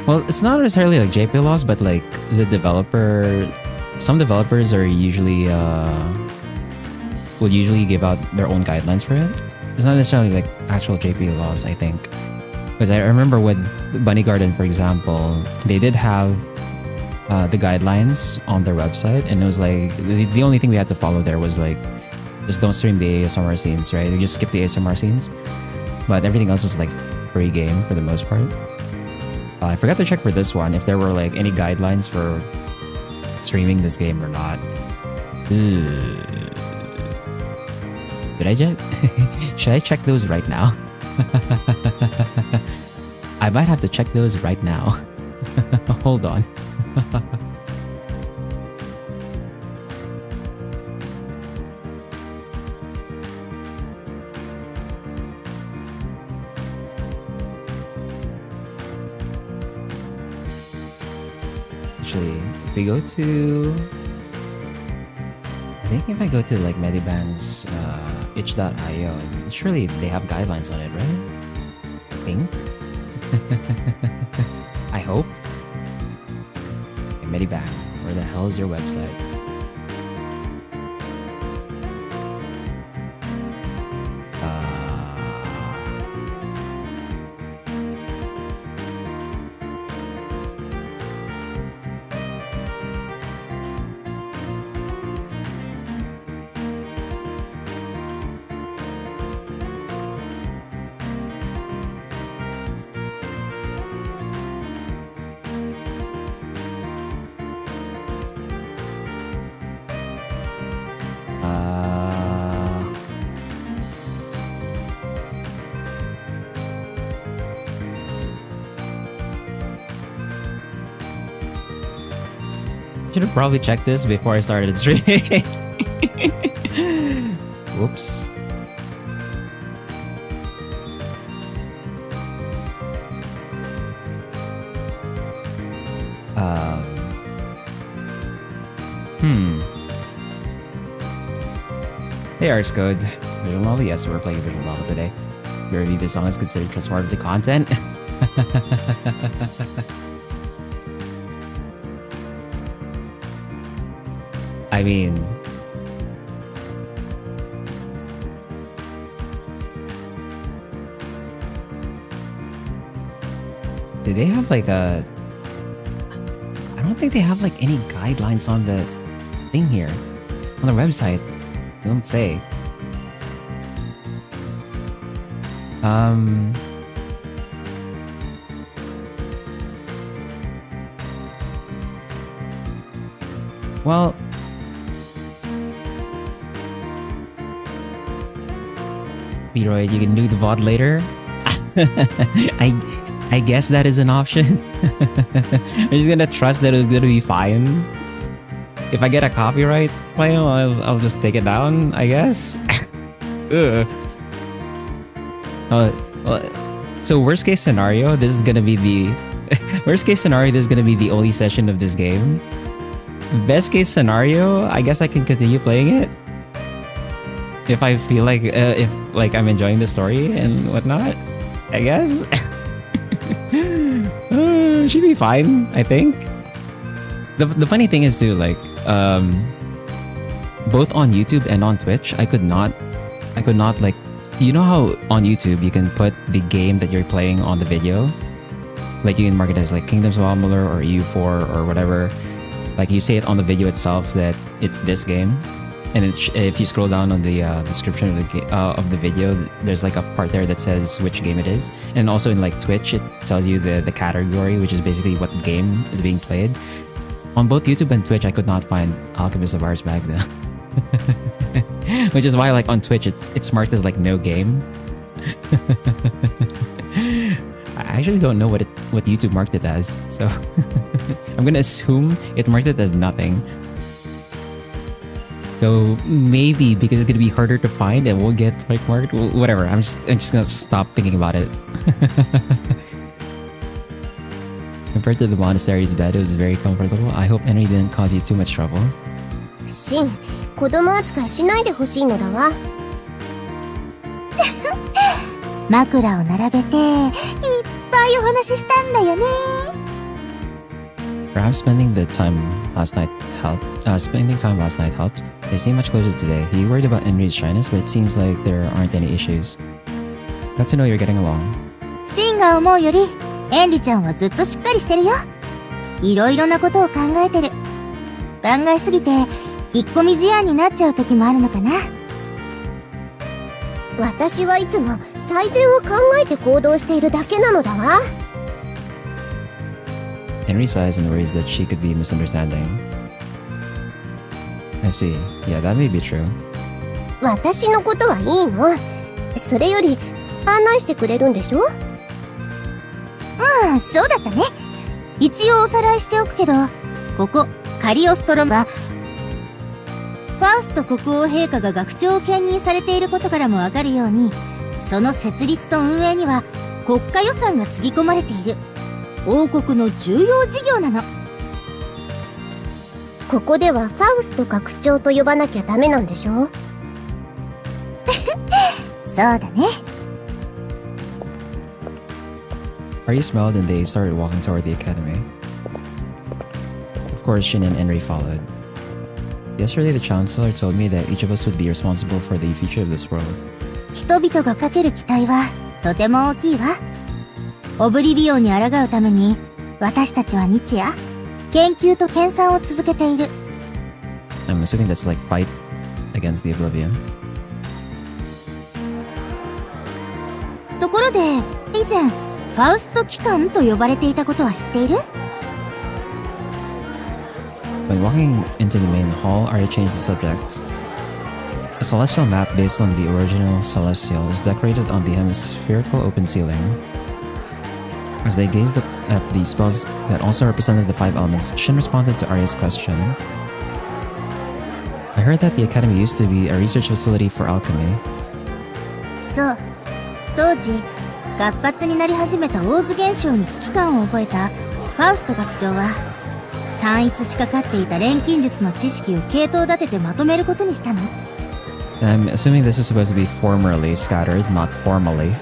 [SPEAKER 1] Well, it's not necessarily like JP laws, but like the developer... Some developers are usually... will usually give out their own guidelines for it. It's not necessarily like actual JP laws, I think. Because I remember with Bunny Garden, for example, they did have the guidelines on their website, and it was like the only thing we had to follow there was like just don't stream the ASMR scenes, right? Or just skip the ASMR scenes. But everything else was like free game for the most part. I forgot to check for this one if there were like any guidelines for streaming this game or not. Did I just... Should I check those right now? I might have to check those right now. Hold on. Actually, if we go to... I think if I go to like Mediband's itch.io, surely they have guidelines on it, right? I think. I hope. Okay, Mediband, where the hell is your website? Should have probably checked this before I started streaming. Whoops. Hey Arts Code. Visual novel? Yes, we're playing visual novel today. Your review of this song is considered transformative content. I mean... Do they have like a... I don't think they have like any guidelines on the thing here. On the website. They don't say. Well... Leroy, you can do the VOD later? I guess that is an option. I'm just gonna trust that it's gonna be fine. If I get a copyright claim, I'll just take it down, I guess. Ugh. So worst case scenario, this is gonna be the... worst case scenario, this is gonna be the only session of this game. Best case scenario, I guess I can continue playing it. If I feel like, if like I'm enjoying the story and whatnot, I guess. Should be fine, I think. The funny thing is too, like, both on YouTube and on Twitch, I could not like, you know how on YouTube you can put the game that you're playing on the video? Like you can mark it as like Kingdoms of Amalur or EU4 or whatever. Like you say it on the video itself that it's this game. And if you scroll down on the description of the video, there's like a part there that says which game it is. And also in like Twitch, it tells you the category, which is basically what game is being played. On both YouTube and Twitch, I could not find Alchemist of Ars Magna. Which is why like on Twitch, it's marked as like no game. I actually don't know what YouTube marked it as. So I'm gonna assume it marked it as nothing. So maybe because it's gonna be harder to find and we'll get like marked, whatever. I'm just gonna stop thinking about it. Compared to the monastery's bed, it was very comfortable. I hope Henry didn't cause you too much trouble.
[SPEAKER 4] シン、子供扱いしないでほしいのだわ。
[SPEAKER 2] 枕を並べていっぱいお話ししたんだよね。
[SPEAKER 1] Perhaps spending time last night helped. They seem much closer today. He worried about Henry's shyness, but it seems like there aren't any issues. Glad to know you're getting along.
[SPEAKER 2] シンが思うよりエンリちゃんはずっとしっかりしてるよ。いろいろなことを考えてる。考えすぎて引っ込み思案になっちゃう時もあるのかな。
[SPEAKER 4] 私はいつも最善を考えて行動しているだけなのだわ。
[SPEAKER 1] Henry sighs and worries that she could be misunderstanding. I see. Yeah, that may be true.
[SPEAKER 4] 私のことはいいの。それより、案内してくれるんでしょ？
[SPEAKER 2] そうだったね。一応おさらいしておくけど、ここ、カリオストロムは、ファウスト国王陛下が学長を兼任されていることからもわかるように、その設立と運営には国家予算がつぎ込まれている王国の重要事業なの。
[SPEAKER 4] ここではファウスト学長と呼ばなきゃダメなんでしょ？
[SPEAKER 2] そうだね。
[SPEAKER 1] Arya smiled and they started walking toward the academy. Of course, Shin and Enri followed. Yesterday, the Chancellor told me that each of us would be responsible for the future of this world.
[SPEAKER 2] 人々がかける期待はとても大きいわ。オブリビオンに抗うために私たちは日夜研究と研鑽を続けている。
[SPEAKER 1] I'm assuming that's like fight against the Oblivion.
[SPEAKER 2] ところで以前ファウスト機関と呼ばれていたことは知っている？
[SPEAKER 1] When walking into the main hall, Arya changed the subject. A celestial map based on the original celestial is decorated on the hemispherical open ceiling. As they gazed at the spells that also represented the 5 elements, Shin responded to Arya's question. I heard that the academy used to be a research facility for alchemy.
[SPEAKER 2] そう。当時活発になり始めたオーズ現象に危機感を覚えたファウスト学長は散逸しかかっていた錬金術の知識を系統立ててまとめることにしたの。
[SPEAKER 1] I'm assuming this is supposed to be formerly scattered, not formally.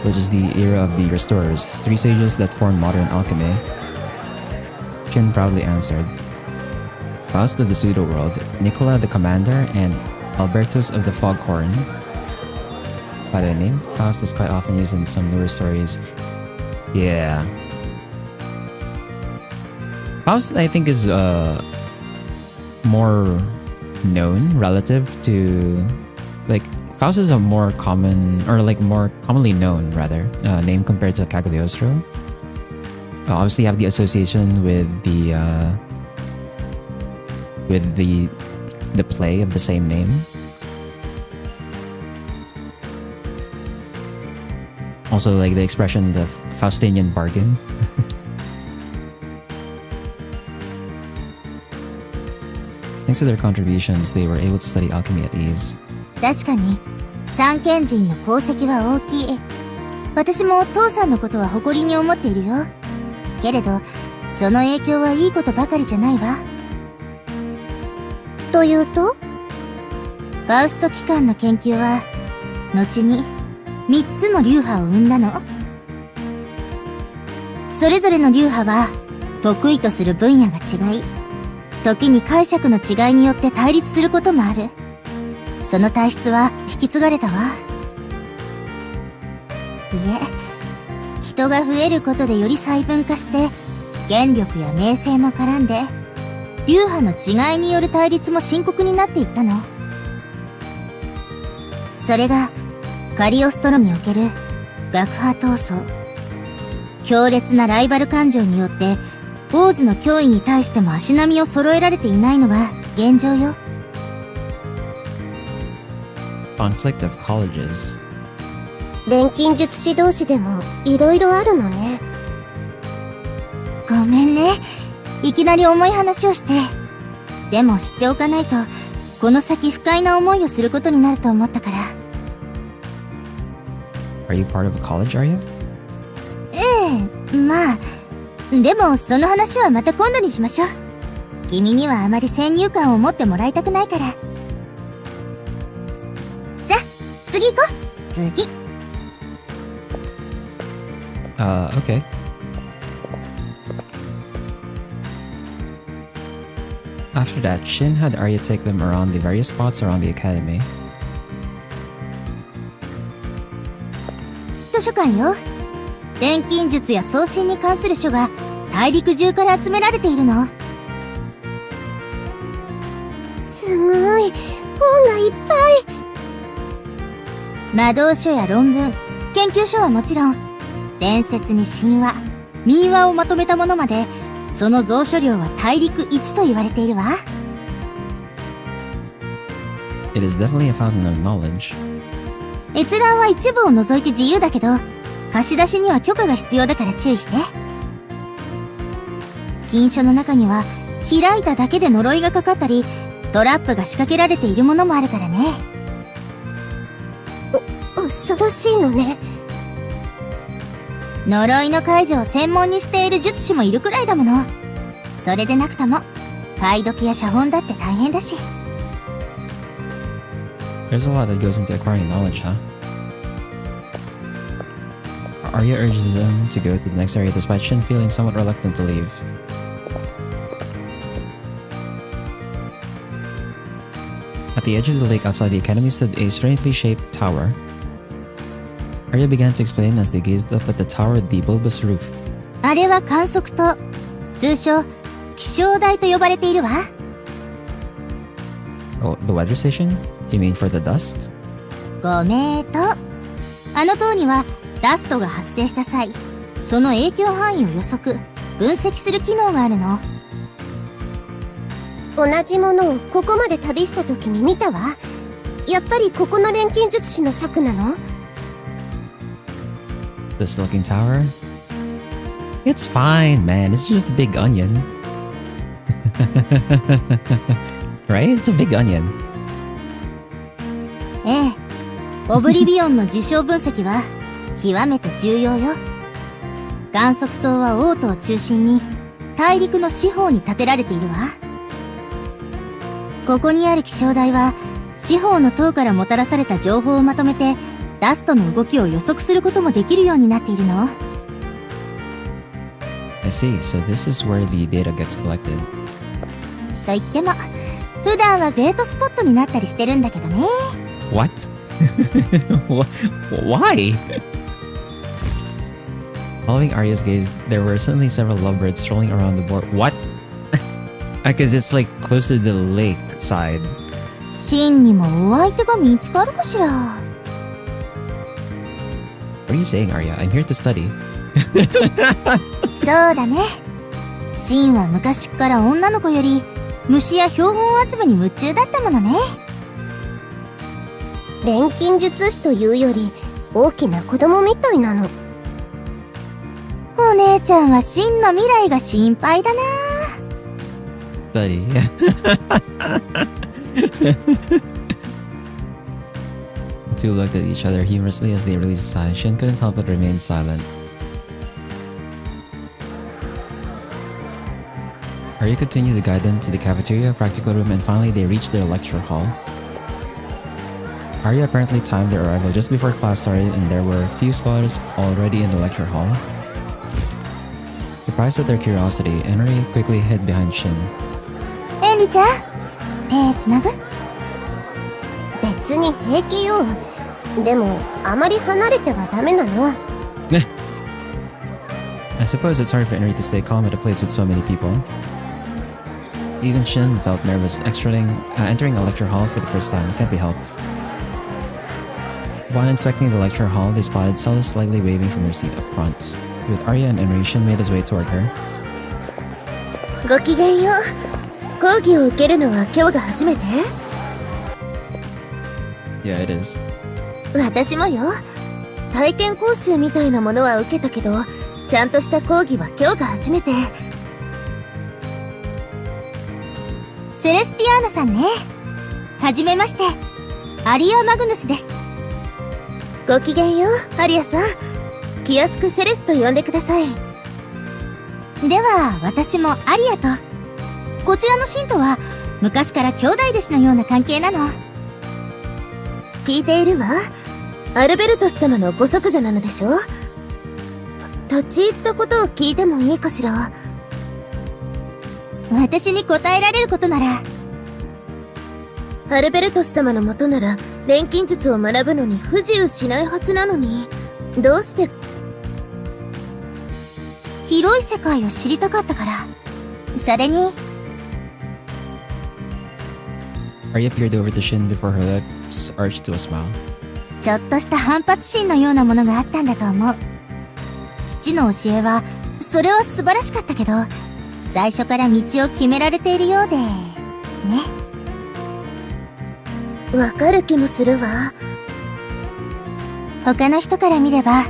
[SPEAKER 1] Which is the era of the Restorers, 3 sages that formed modern alchemy. Shin proudly answered. Faust of the Pseudo-World, Nicola the Commander, and Albertus of the Foghorn. By the name, Faust is quite often used in some newer stories. Yeah. Faust, I think, is more known relative to... Like, Faust is a more common, or like more commonly known, rather, name compared to Cagliostro. Obviously, you have the association with the play of the same name. Also, like the expression, the Faustinian bargain. Thanks to their contributions, they were able to study alchemy at ease.
[SPEAKER 2] 確かに三賢人の功績は大きい。私も父さんのことは誇りに思っているよ。けれどその影響はいいことばかりじゃないわ。
[SPEAKER 4] というと？
[SPEAKER 2] ファウスト機関の研究は後に3つの流派を生んだの。それぞれの流派は得意とする分野が違い、時に解釈の違いによって対立することもある。その体質は引き継がれたわ。いえ、人が増えることでより細分化して権力や名声も絡んで流派の違いによる対立も深刻になっていったの。それがカリオストロにおける学派闘争。強烈なライバル感情によって王子の脅威に対しても足並みを揃えられていないのが現状よ。
[SPEAKER 1] Conflict of colleges.
[SPEAKER 4] 錬金術師同士でもいろいろあるのね。
[SPEAKER 2] ごめんね。いきなり重い話をして。でも知っておかないと、この先不快な思いをすることになると思ったから。
[SPEAKER 1] Are you part of a college, are you?
[SPEAKER 2] ええ、まあ。でもその話はまた今度にしましょう。君にはあまり先入観を持ってもらいたくないから。さあ、次行こう。次。
[SPEAKER 1] Okay. After that, Shin had Arya take them around the various spots around the academy.
[SPEAKER 2] 図書館よ。錬金術や送信に関する書が大陸中から集められているの。
[SPEAKER 4] すごい、本がいっぱい。
[SPEAKER 2] 魔導書や論文、研究書はもちろん、伝説に神話、民話をまとめたものまで、その蔵書量は大陸一と言われているわ。
[SPEAKER 1] It is definitely a fountain of knowledge.
[SPEAKER 2] 閲覧は一部を除いて自由だけど、貸し出しには許可が必要だから注意して。禁書の中には、開いただけで呪いがかかったり、トラップが仕掛けられているものもあるからね。
[SPEAKER 4] 恐ろしいのね。
[SPEAKER 2] 呪いの解除を専門にしている術師もいるくらいだもの。それでなくとも、解読や写本だって大変だし。
[SPEAKER 1] There's a lot that goes into acquiring knowledge, huh? Arya urges them to go to the next area despite Shin feeling somewhat reluctant to leave. At the edge of the lake outside the academy stood a strangely shaped tower. Arya began to explain as they gazed up at the tower with the bulbous roof.
[SPEAKER 2] あれは観測塔、通称気象台と呼ばれているわ。
[SPEAKER 1] Oh, the weather station? You mean for the dust?
[SPEAKER 2] ご名答。あの塔にはダストが発生した際、その影響範囲を予測、分析する機能があるの。
[SPEAKER 4] 同じものをここまで旅した時に見たわ。やっぱりここの錬金術師の策なの？
[SPEAKER 1] This looking tower? It's fine, man. It's just a big onion. Right? It's a big onion.
[SPEAKER 2] ええ。オブリビオンの事象分析は極めて重要よ。観測塔は王都を中心に大陸の四方に建てられているわ。ここにある気象台は四方の塔からもたらされた情報をまとめてダストの動きを予測することもできるようになっているの。
[SPEAKER 1] I see. So this is where the data gets collected.
[SPEAKER 2] と言っても普段はデートスポットになったりしてるんだけどね。
[SPEAKER 1] What? Why? Following Arya's gaze, there were suddenly several lovebirds strolling around the board. What? Because it's like close to the lake side.
[SPEAKER 2] シンにもお相手が見つかるかしら。
[SPEAKER 1] What are you saying, Arya? I'm here to study.
[SPEAKER 2] そうだね。シンは昔っから女の子より虫や標本集めに夢中だったものね。
[SPEAKER 4] 錬金術師というより大きな子供みたいなの。
[SPEAKER 2] お姉ちゃんはシンの未来が心配だな。
[SPEAKER 1] Study. The two looked at each other humorously as they released a sigh. Shin couldn't help but remain silent. Arya continued to guide them to the cafeteria, practical room, and finally they reached their lecture hall. Arya apparently timed their arrival just before class started, and there were a few scholars already in the lecture hall. Surprised at their curiosity, Henry quickly hid behind Shin.
[SPEAKER 2] エンリちゃん、手つなぐ？
[SPEAKER 4] 別に平気よ。でもあまり離れてはダメなの。
[SPEAKER 1] I suppose it's hard for Henry to stay calm at a place with so many people. Even Shin felt nervous entering a lecture hall for the first time. It can't be helped. While inspecting the lecture hall, they spotted Celis slightly waving from her seat up front. With Arya and Henry, Shin made his way toward her.
[SPEAKER 4] ごきげんよう。講義を受けるのは今日が初めて？
[SPEAKER 1] Yeah, it is.
[SPEAKER 4] 私もよ。体験講習みたいなものは受けたけど、ちゃんとした講義は今日が初めて。
[SPEAKER 2] セレスティアーナさんね。はじめまして。アリア・マグヌスです。
[SPEAKER 4] ごきげんよう、アリアさん。気安くセレスと呼んでください。
[SPEAKER 2] では、私もアリアと。こちらのシンとは、昔から兄弟弟子のような関係なの。
[SPEAKER 4] 聞いているわ。アルベルトス様のご息女なのでしょ？立ち入ったことを聞いてもいいかしら？
[SPEAKER 2] 私に答えられることなら。
[SPEAKER 4] アルベルトス様の元なら錬金術を学ぶのに不自由しないはずなのに、どうして？
[SPEAKER 2] 広い世界を知りたかったから。それに。
[SPEAKER 1] Arya peered over to Shin before her lips arched to a smile.
[SPEAKER 2] ちょっとした反発心のようなものがあったんだと思う。父の教えは、それは素晴らしかったけど、最初から道を決められているようで、ね。
[SPEAKER 4] わかる気もするわ。
[SPEAKER 2] 他の人から見れば、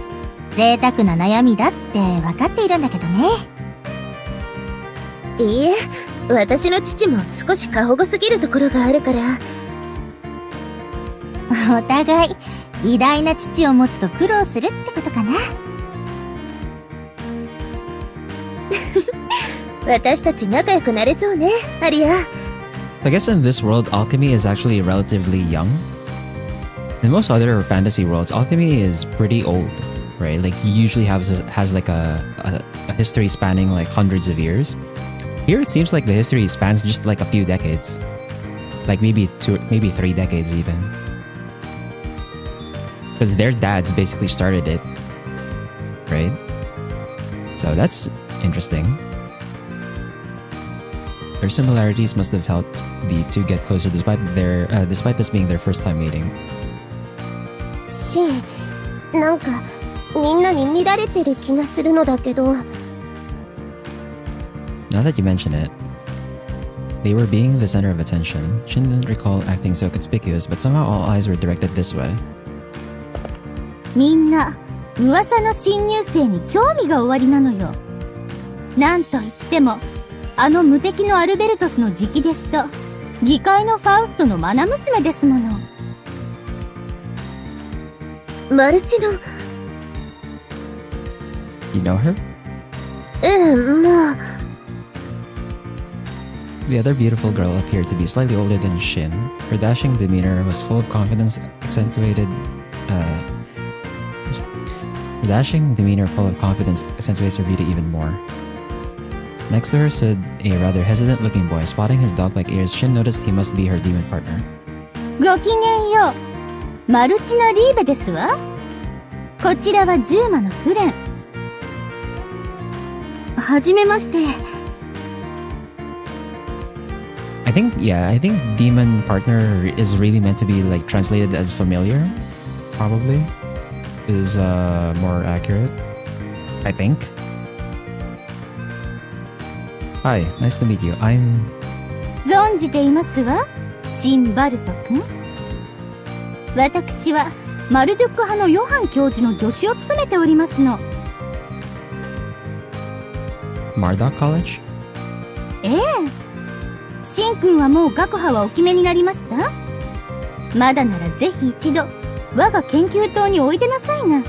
[SPEAKER 2] 贅沢な悩みだって分かっているんだけどね。
[SPEAKER 4] いいえ、私の父も少し過保護すぎるところがあるから。
[SPEAKER 2] お互い、偉大な父を持つと苦労するってことかな。
[SPEAKER 4] 私たち仲良くなれそうね、アリア。
[SPEAKER 1] I guess in this world, alchemy is actually relatively young. In most other fantasy worlds, alchemy is pretty old, right? Like, he usually has like a history spanning like hundreds of years. Here, it seems like the history spans just like a few decades. Like maybe 3 decades even. Because their dads basically started it, right? So that's interesting. Their similarities must have helped the two get closer despite this being their first time meeting.
[SPEAKER 4] シン、なんかみんなに見られてる気がするのだけど。
[SPEAKER 1] Now that you mention it, they were being the center of attention. Shin didn't recall acting so conspicuous, but somehow all eyes were directed this way.
[SPEAKER 2] みんな、噂の新入生に興味がおありなのよ。なんといっても、あの無敵のアルベルトスの直弟子と、議会のファウストの愛娘ですもの。
[SPEAKER 4] マルチの。
[SPEAKER 1] You know her?
[SPEAKER 4] もう。
[SPEAKER 1] The other beautiful girl appeared to be slightly older than Shin. Her dashing demeanor was full of confidence, accentuated accentuates her beauty even more. Next to her stood a rather hesitant-looking boy. Spotting his dog-like ears, Shin noticed he must be her demon partner.
[SPEAKER 2] ごきげんよう。マルチナ・リーベですわ。こちらはジューマのフレン。はじめまして。
[SPEAKER 1] I think demon partner is really meant to be like translated as familiar. Probably is more accurate. I think. Hi, nice to meet you. I'm
[SPEAKER 2] 存じていますわ、シンバルト君。私はマルドゥック派のヨハン教授の助手を務めておりますの。
[SPEAKER 1] Marduk College?
[SPEAKER 2] ええ。シン君はもう学派はお決めになりました？まだならぜひ一度我が研究棟においでなさいな。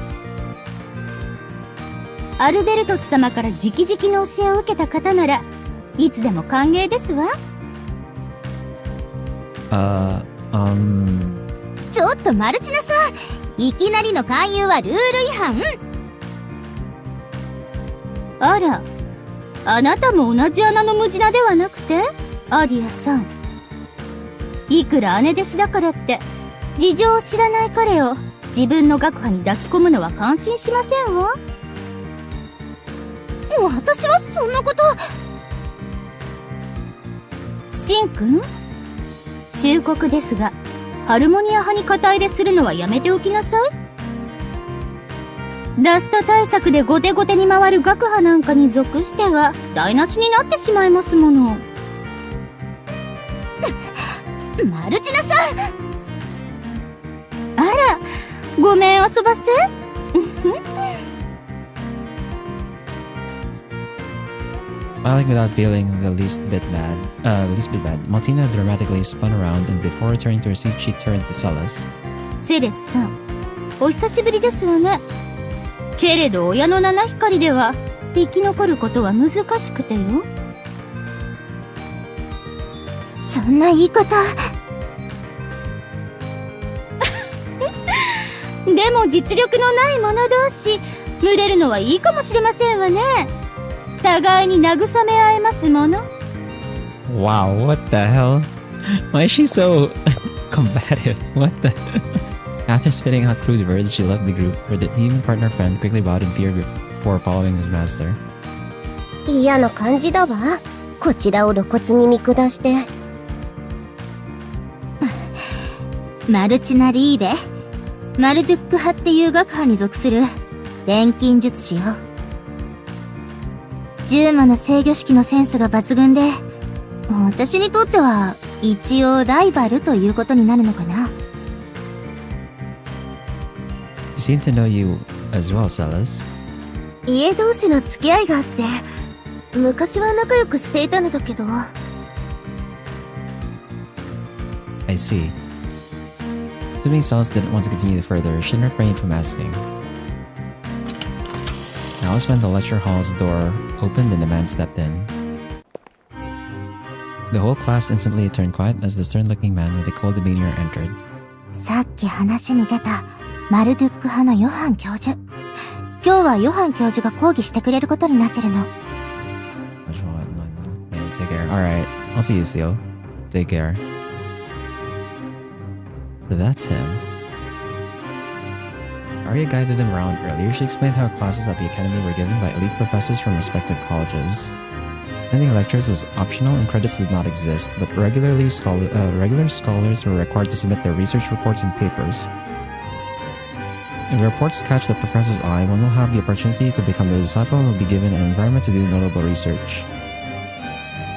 [SPEAKER 2] アルベルトス様から直々の教えを受けた方ならいつでも歓迎ですわ。ちょっとマルチナさん、いきなりの勧誘はルール違反。あら、あなたも同じ穴のムジナではなくて、アリアさん。いくら姉弟子だからって事情を知らない彼を自分の学派に抱き込むのは感心しませんわ。私はそんなこと。シン君、忠告ですがハルモニア派に肩入れするのはやめておきなさい。ダスト対策でゴテゴテに回る学派なんかに属しては台無しになってしまいますもの。マルチナさん、あら、ごめん遊ばせ。
[SPEAKER 1] Smiling without feeling the least bit bad, Maltina dramatically spun around and before returning to her seat, she turned to Celes.
[SPEAKER 2] セレスさん、お久しぶりですわね。けれど親の七光では生き残ることは難しくてよ。そんな言い方。でも実力のない者同士、群れるのはいいかもしれませんわね。互いに慰め合えますもの。
[SPEAKER 1] Wow, what the hell? Why is she so combative? What the? After spitting out crude words, she left the group. Her demon partner friend quickly bowed in fear before following his master.
[SPEAKER 4] 嫌な感じだわ。こちらを露骨に見下して。
[SPEAKER 2] マルチナリーベ、マルドゥック派っていう学派に属する錬金術師よ。10魔の制御式のセンスが抜群で、私にとっては一応ライバルということになるのかな。
[SPEAKER 1] You seem to know you as well, Celes.
[SPEAKER 4] 家同士の付き合いがあって、昔は仲良くしていたのだけど。
[SPEAKER 1] I see. Assuming Celes didn't want to continue further, Shin refrained from asking. That was when the lecture hall's door opened and the man stepped in. The whole class instantly turned quiet as the stern-looking man with a cold demeanor entered.
[SPEAKER 2] さっき話に出たマルドゥック派のヨハン教授。今日はヨハン教授が講義してくれることになってるの。
[SPEAKER 1] Take care. Alright, I'll see you, Seal. Take care. So that's him. Arya guided them around earlier. She explained how classes at the academy were given by elite professors from respective colleges. Attending lectures was optional and credits did not exist, but regular scholars were required to submit their research reports and papers. If the reports catch the professor's eye, one will have the opportunity to become their disciple and will be given an environment to do notable research.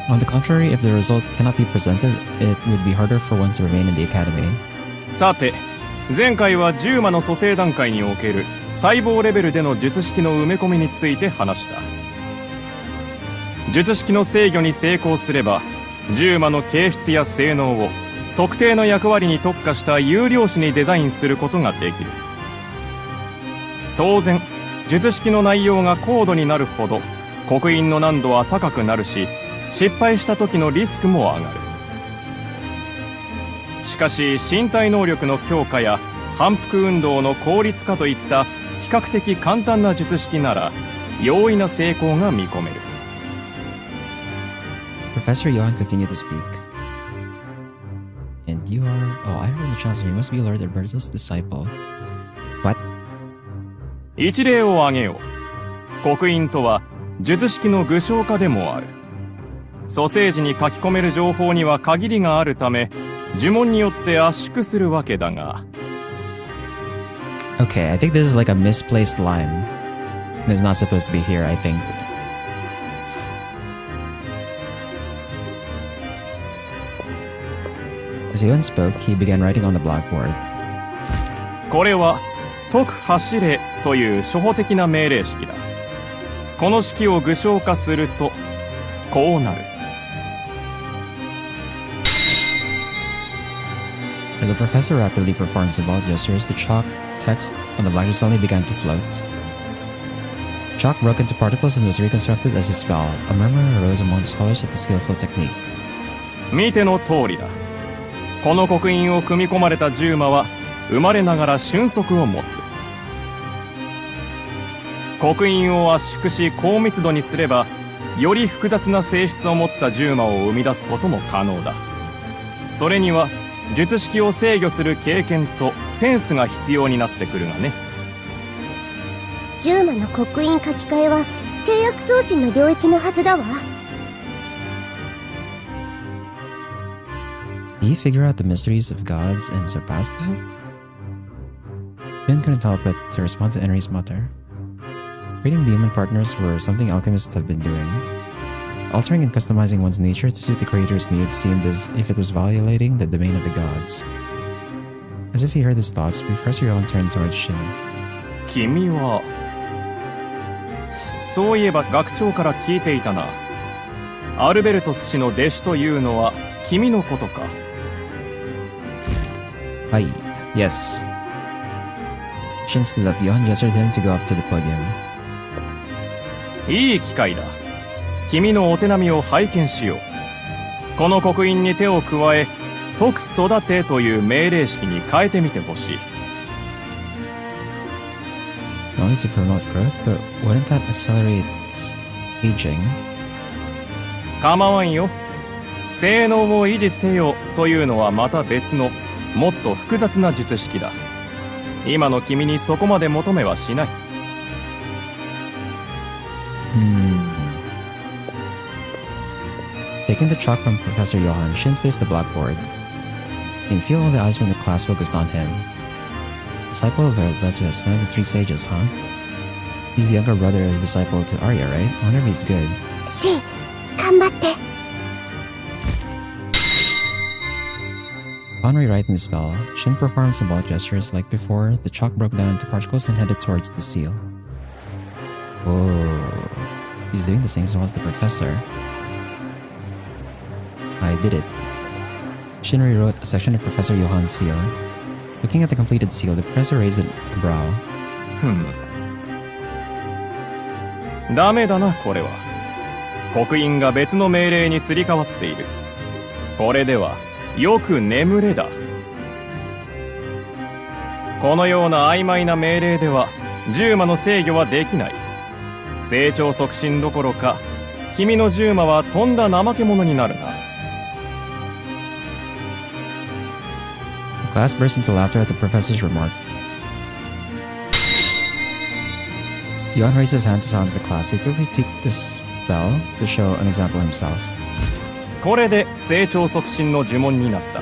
[SPEAKER 1] On the contrary, if the result cannot be presented, it would be harder for one to remain in the academy.
[SPEAKER 5] さて、前回は10魔の蘇生段階における細胞レベルでの術式の埋め込みについて話した。術式の制御に成功すれば、10魔の形質や性能を特定の役割に特化した有料紙にデザインすることができる。当然、術式の内容が高度になるほど刻印の難度は高くなるし、失敗した時のリスクも上がる。しかし身体能力の強化や反復運動の効率化といった比較的簡単な術式なら容易な成功が見込める。
[SPEAKER 1] Professor Johann continued to speak. And you are... Oh, I heard the chancellor. You must be Lord Alberto's disciple. What?
[SPEAKER 5] 一例を挙げよう。刻印とは術式の具象化でもある。蘇生時に書き込める情報には限りがあるため、呪文によって圧縮するわけだが。
[SPEAKER 1] Okay, I think this is like a misplaced line. It's not supposed to be here, I think. As Johann spoke, he began writing on the blackboard.
[SPEAKER 5] これは解く走れという初歩的な命令式だ。この式を具象化するとこうなる。
[SPEAKER 1] As the professor rapidly performed symbolic gestures, the chalk text on the blackboard suddenly began to float. Chalk broke into particles and was reconstructed as a spell. A murmur arose among the scholars at the skillful technique.
[SPEAKER 5] 見ての通りだ。この刻印を組み込まれた10魔は生まれながら瞬足を持つ。刻印を圧縮し高密度にすれば、より複雑な性質を持った10魔を生み出すことも可能だ。それには術式を制御する経験とセンスが必要になってくるがね。
[SPEAKER 4] 10魔の刻印書き換えは契約送信の領域のはずだわ。
[SPEAKER 1] Did he figure out the mysteries of gods and surpass them? Ben couldn't help but to respond to Henry's mutter. Creating human partners were something alchemists had been doing. Altering and customizing one's nature to suit the creator's needs seemed as if it was violating the domain of the gods. As if he heard his thoughts, Professor Johann turned towards Shin.
[SPEAKER 5] 君はそういえば学長から聞いていたな。アルベルトス氏の弟子というのは君のことか。
[SPEAKER 1] Aye, yes. Shin stood up. Johann gestured him to go up to the podium.
[SPEAKER 5] いい機会だ。君のお手並みを拝見しよう。この刻印に手を加え、解く育てという命令式に変えてみてほしい。
[SPEAKER 1] Not only to promote growth, but wouldn't that accelerate aging?
[SPEAKER 5] 構わんよ。性能を維持せよというのはまた別の、もっと複雑な術式だ。今の君にそこまで求めはしない。
[SPEAKER 1] Taking the chalk from Professor Johann, Shin faced the blackboard. You can feel all the eyes from the class focused on him. Disciple of the Legends, one of the three sages, huh? He's the younger brother and disciple to Arya, right? I wonder if he's good.
[SPEAKER 4] シン、頑張って。
[SPEAKER 1] Upon rewriting the spell, Shin performed symbolic gestures like before. The chalk broke down into particles and headed towards the seal. Oh, he's doing the same spell as the professor. I did it. Shin rewrote a section of Professor Johan's seal. Looking at the completed seal, the professor raised a brow.
[SPEAKER 5] ダメだな、これは。刻印が別の命令にすり替わっている。これでは、よく眠れだ。このような曖昧な命令では、獣魔の制御はできない。成長促進どころか、君の獣魔はとんだ怠け者になるな。
[SPEAKER 1] The class burst into laughter at the professor's remark. Johan raised his hand to silence the class. He quickly tweaked the spell to show an example himself.
[SPEAKER 5] これで成長促進の呪文になった。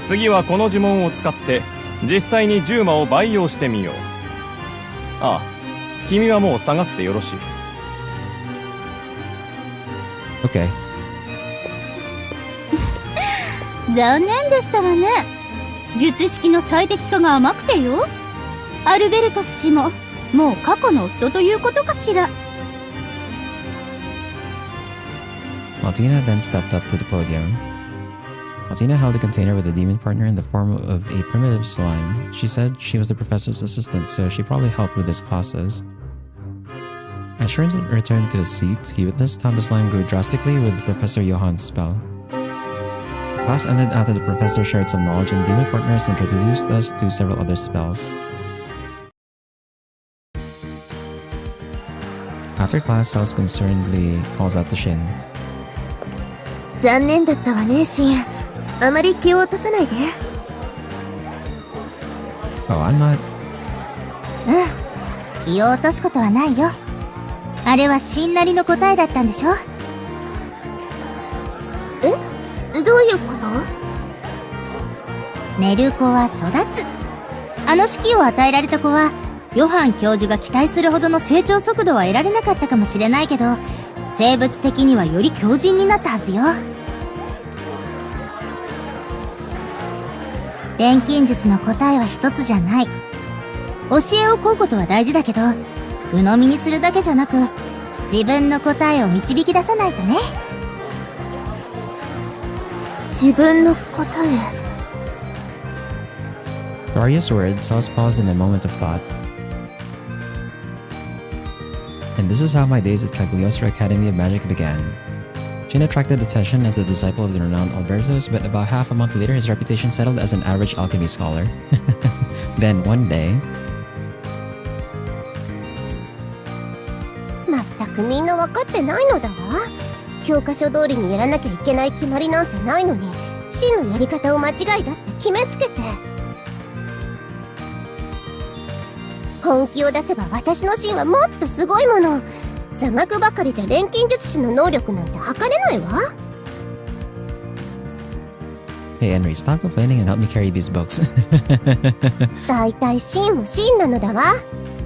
[SPEAKER 5] 次はこの呪文を使って実際に獣魔を培養してみよう。ああ、君はもう下がってよろしい。
[SPEAKER 1] Okay.
[SPEAKER 2] 残念でしたわね。術式の最適化が甘くてよ。アルベルトス氏ももう過去の人ということかしら。
[SPEAKER 1] Martina then stepped up to the podium. Martina held a container with a demon partner in the form of a primitive slime. She said she was the professor's assistant, so she probably helped with his classes. As Shin returned to his seat, he witnessed how the slime grew drastically with Professor Johan's spell. The class ended after the professor shared some knowledge and demon partners introduced us to several other spells. After class, Cells concernedly calls out to Shin.
[SPEAKER 4] 残念だったわね、シン。あまり気を落とさないで。
[SPEAKER 1] Oh, I'm not.
[SPEAKER 2] 気を落とすことはないよ。あれはシンなりの答えだったんでしょ。
[SPEAKER 4] どういうこと？
[SPEAKER 2] 寝る子は育つ。あの式を与えられた子はヨハン教授が期待するほどの成長速度は得られなかったかもしれないけど、生物的にはより強靭になったはずよ。錬金術の答えは一つじゃない。教えを請うことは大事だけど、鵜呑みにするだけじゃなく、自分の答えを導き出さないとね。
[SPEAKER 4] 自分の答え。
[SPEAKER 1] Various words, Cells paused in a moment of thought. And this is how my days at Cagliostro Academy of Magic began. Shin attracted attention as a disciple of the renowned Albertus, but about half a month later his reputation settled as an average alchemy scholar. Then one day...
[SPEAKER 4] まったくみんな分かってないのだわ。教科書通りにやらなきゃいけない決まりなんてないのに、シンのやり方を間違いだって決めつけて。本気を出せば私のシンはもっとすごいもの。座学ばかりじゃ錬金術師の能力なんて測れないわ。
[SPEAKER 1] Hey Henry, stop complaining and help me carry these books.
[SPEAKER 4] だいたいシンもシンなのだわ。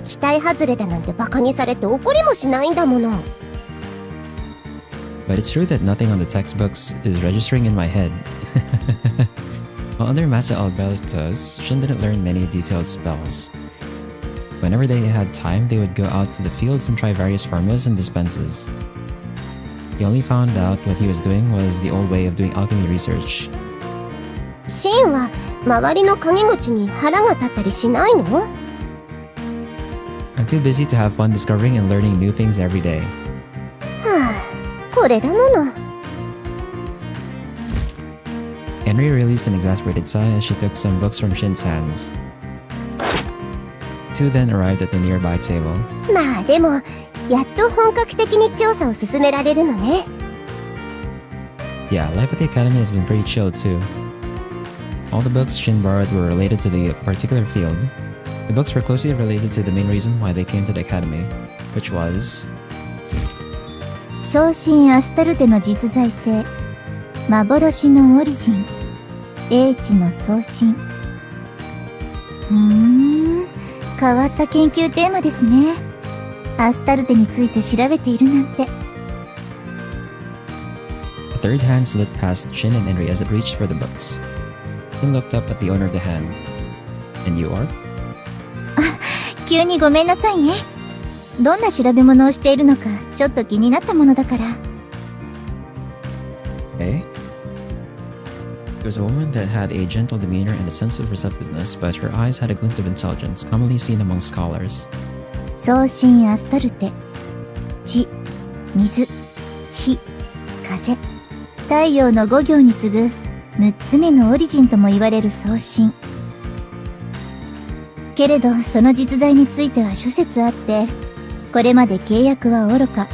[SPEAKER 4] 期待外れだなんてバカにされて怒りもしないんだもの。
[SPEAKER 1] But it's true that nothing on the textbooks is registering in my head. While under Master Albertus, Shin didn't learn many detailed spells. Whenever they had time, they would go out to the fields and try various formulas and dispenses. He only found out what he was doing was the old way of doing alchemy research.
[SPEAKER 4] シンは周りの陰口に腹が立ったりしないの？
[SPEAKER 1] I'm too busy to have fun discovering and learning new things every day.
[SPEAKER 4] はあ、これだもの。
[SPEAKER 1] Henry released an exasperated sigh as she took some books from Shin's hands. Two then arrived at the nearby table.
[SPEAKER 4] まあでも、やっと本格的に調査を進められるのね。
[SPEAKER 1] Yeah, life at the academy has been pretty chill too. All the books Shin borrowed were related to the particular field. The books were closely related to the main reason why they came to the academy, which was...
[SPEAKER 2] 送信アスタルテの実在性、幻のオリジン、英知の送信。変わった研究テーマですね。アスタルテについて調べているなんて。
[SPEAKER 1] A third hand slid past Shin and Henry as it reached for the books. Shin looked up at the owner of the hand. And you are?
[SPEAKER 2] 急にごめんなさいね。どんな調べ物をしているのか、ちょっと気になったものだから。
[SPEAKER 1] Okay. She was a woman that had a gentle demeanor and a sense of receptiveness, but her eyes had a glint of intelligence, commonly seen among scholars.
[SPEAKER 2] 送信アスタルテ。地、水、火、風、太陽の5行に次ぐ6つ目のオリジンとも言われる送信。けれどその実在については諸説あって、これまで契約は愚か、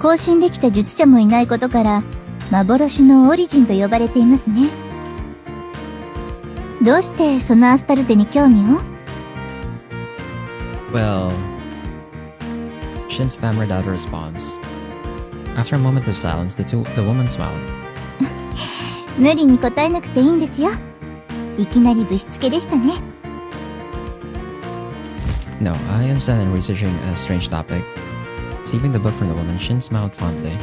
[SPEAKER 2] 更新できた術者もいないことから幻のオリジンと呼ばれていますね。どうしてそのアスタルテに興味を？
[SPEAKER 1] Well, Shin stammered out a response. After a moment of silence, the woman smiled.
[SPEAKER 2] 無理に答えなくていいんですよ。いきなりぶしつけでしたね。
[SPEAKER 1] No, I understand in researching a strange topic. Receiving the book from the woman, Shin smiled fondly.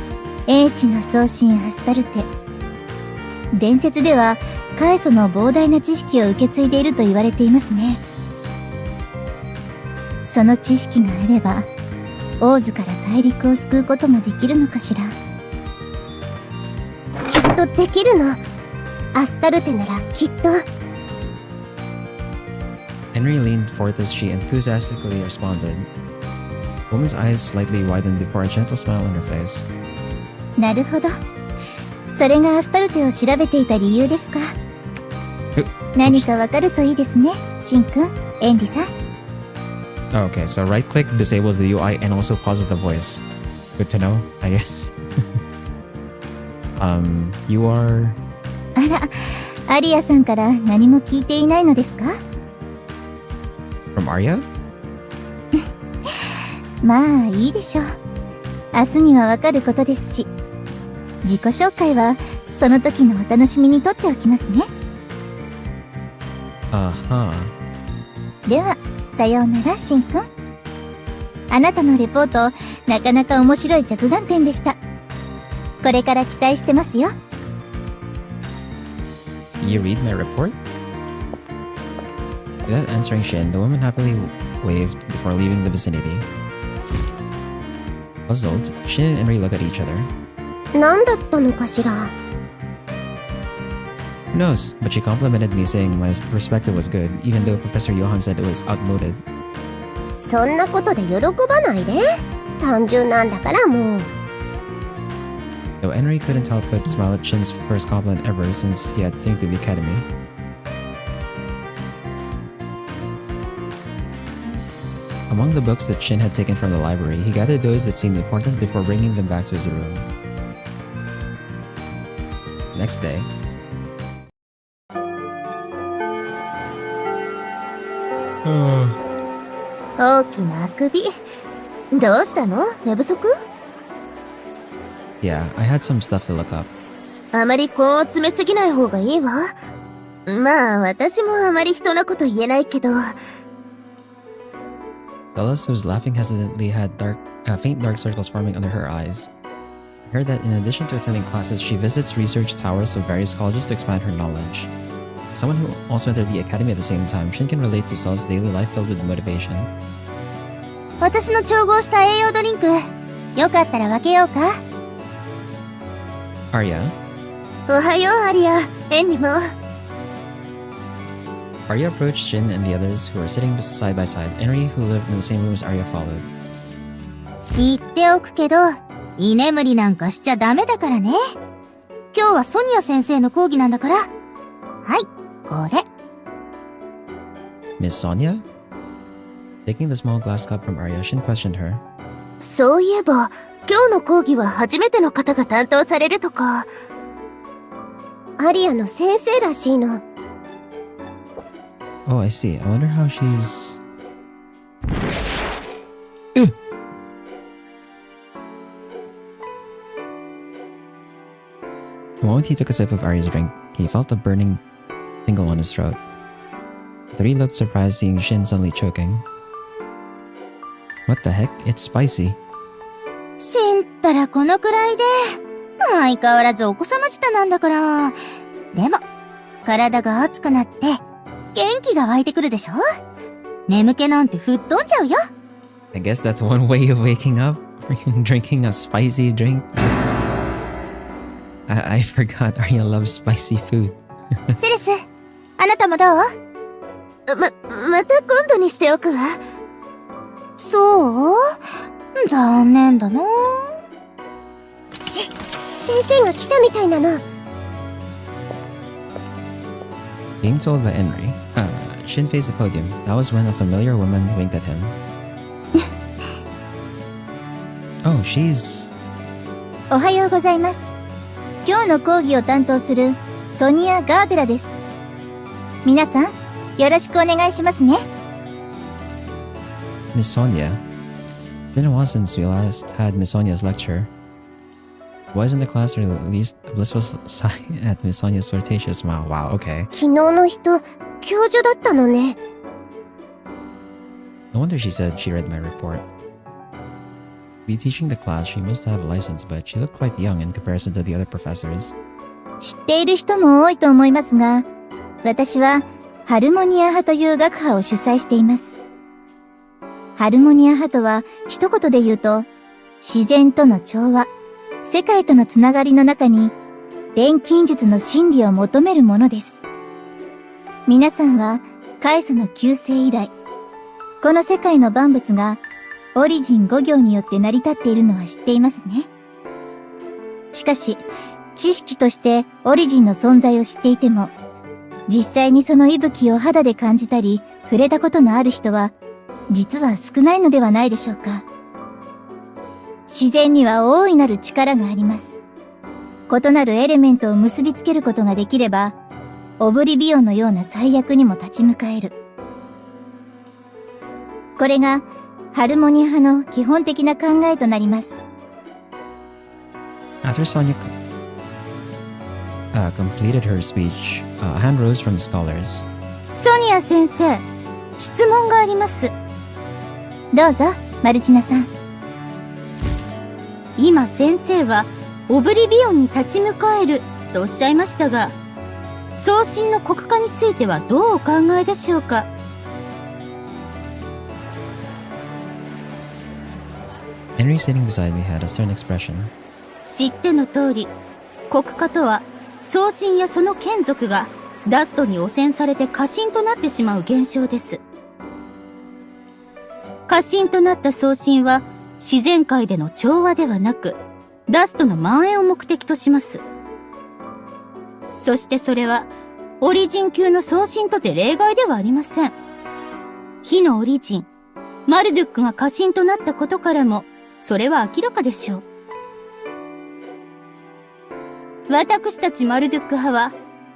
[SPEAKER 2] 英知の送信アスタルテ。伝説ではカエソの膨大な知識を受け継いでいると言われていますね。その知識があればオーズから大陸を救うこともできるのかしら。
[SPEAKER 4] きっとできるの。アスタルテならきっと。
[SPEAKER 1] Henry leaned forth as she enthusiastically responded. The woman's eyes slightly widened before a gentle smile on her face.
[SPEAKER 2] なるほど。それがアスタルテを調べていた理由ですか。何かわかるといいですね、シンくん、エンリさん。
[SPEAKER 1] Oh, okay, so right click disables the UI and also pauses the voice. Good to know, I guess. You are...
[SPEAKER 2] あら、アリアさんから何も聞いていないのですか？
[SPEAKER 1] from Arya?
[SPEAKER 2] まあいいでしょう。明日にはわかることですし、自己紹介はその時のお楽しみにとっておきますね。
[SPEAKER 1] Uh-huh.
[SPEAKER 2] では、さようなら、シンくん。あなたのレポート、なかなか面白い着眼点でした。これから期待してますよ。
[SPEAKER 1] You read my report? Without answering Shin, the woman happily waved before leaving the vicinity. Puzzled, Shin and Henry look at each other.
[SPEAKER 4] 何だったのかしら。
[SPEAKER 1] Who knows? But she complimented me saying my perspective was good, even though Professor Johan said it was outmoded.
[SPEAKER 4] そんなことで喜ばないで。単純なんだからもう。
[SPEAKER 1] Though Henry couldn't help but smile at Shin's first compliment ever since he had came to the academy. Among the books that Shin had taken from the library, he gathered those that seemed important before bringing them back to his room. Next day.
[SPEAKER 2] 大きなあくび。どうしたの？寝不足？
[SPEAKER 1] Yeah, I had some stuff to look up.
[SPEAKER 2] あまり根を詰めすぎない方がいいわ。まあ、私もあまり人のこと言えないけど。
[SPEAKER 1] Zealous, who was laughing hesitantly, had faint dark circles forming under her eyes. I heard that in addition to attending classes, she visits research towers of various colleges to expand her knowledge. As someone who also entered the academy at the same time, Shin can relate to Cell's daily life filled with motivation.
[SPEAKER 2] 私の調合した栄養ドリンク、よかったら分けようか。
[SPEAKER 1] Arya?
[SPEAKER 2] おはよう、アリア。エンリも。
[SPEAKER 1] Arya approached Shin and the others who were sitting side by side. Henry, who lived in the same room as Arya, followed.
[SPEAKER 2] 言っておくけど、居眠りなんかしちゃダメだからね。今日はソニア先生の講義なんだから。はい、これ。
[SPEAKER 1] Miss Sonia? Taking the small glass cup from Arya, Shin questioned her.
[SPEAKER 2] そういえば、今日の講義は初めての方が担当されるとか。
[SPEAKER 4] アリアの先生らしいの。
[SPEAKER 1] Oh, I see. I wonder how she's... The moment he took a sip of Arya's drink, he felt a burning tingle on his throat. The three looked surprised seeing Shin suddenly choking. What the heck? It's spicy.
[SPEAKER 2] しんったらこのくらいで。相変わらずお子様舌なんだから。でも、体が熱くなって、元気が湧いてくるでしょ？眠気なんて吹っ飛んじゃうよ。
[SPEAKER 1] I guess that's one way of waking up. Drinking a spicy drink. I forgot Arya loves spicy food.
[SPEAKER 2] セレス、あなたもどう？また今度にしておくわ。そう？残念だな。
[SPEAKER 4] 先生が来たみたいなの。
[SPEAKER 1] Being told by Henry, Shin faced the podium. That was when a familiar woman winked at him. Oh, she's...
[SPEAKER 2] おはようございます。今日の講義を担当するソニア・ガーベラです。皆さん、よろしくお願いしますね。
[SPEAKER 1] Miss Sonia. It's been a while since we last had Miss Sonia's lecture. Boys in the class released a blissful sigh at Miss Sonia's flirtatious smile. Wow, okay.
[SPEAKER 4] 昨日の人、教授だったのね。
[SPEAKER 1] No wonder she said she read my report. To be teaching the class, she must have a license, but she looked quite young in comparison to the other professors.
[SPEAKER 2] 知っている人も多いと思いますが、私はハルモニア派という学派を主催しています。ハルモニア派とは一言で言うと、自然との調和、世界とのつながりの中に錬金術の真理を求めるものです。皆さんは開祖の旧世以来、この世界の万物がオリジン5行によって成り立っているのは知っていますね。しかし、知識としてオリジンの存在を知っていても、実際にその息吹を肌で感じたり触れたことのある人は、実は少ないのではないでしょうか。自然には大いなる力があります。異なるエレメントを結びつけることができれば、オブリビオンのような最悪にも立ち向かえる。これがハルモニア派の基本的な考えとなります。
[SPEAKER 1] After Sonia completed her speech, a hand rose from the scholars.
[SPEAKER 2] ソニア先生、質問があります。どうぞ、マルチナさん。今先生はオブリビオンに立ち向かえるとおっしゃいましたが、送信の国家についてはどうお考えでしょうか。
[SPEAKER 1] Henry sitting beside me had a stern expression.
[SPEAKER 2] 知っての通り、国家とは送信やその眷属がダストに汚染されて過信となってしまう現象です。過信となった送信は自然界での調和ではなく、ダストの蔓延を目的とします。そしてそれは、オリジン級の送信とて例外ではありません。火のオリジン、マルドゥックが過信となったことからも、それは明らかでしょう。私たちマルドゥック派は、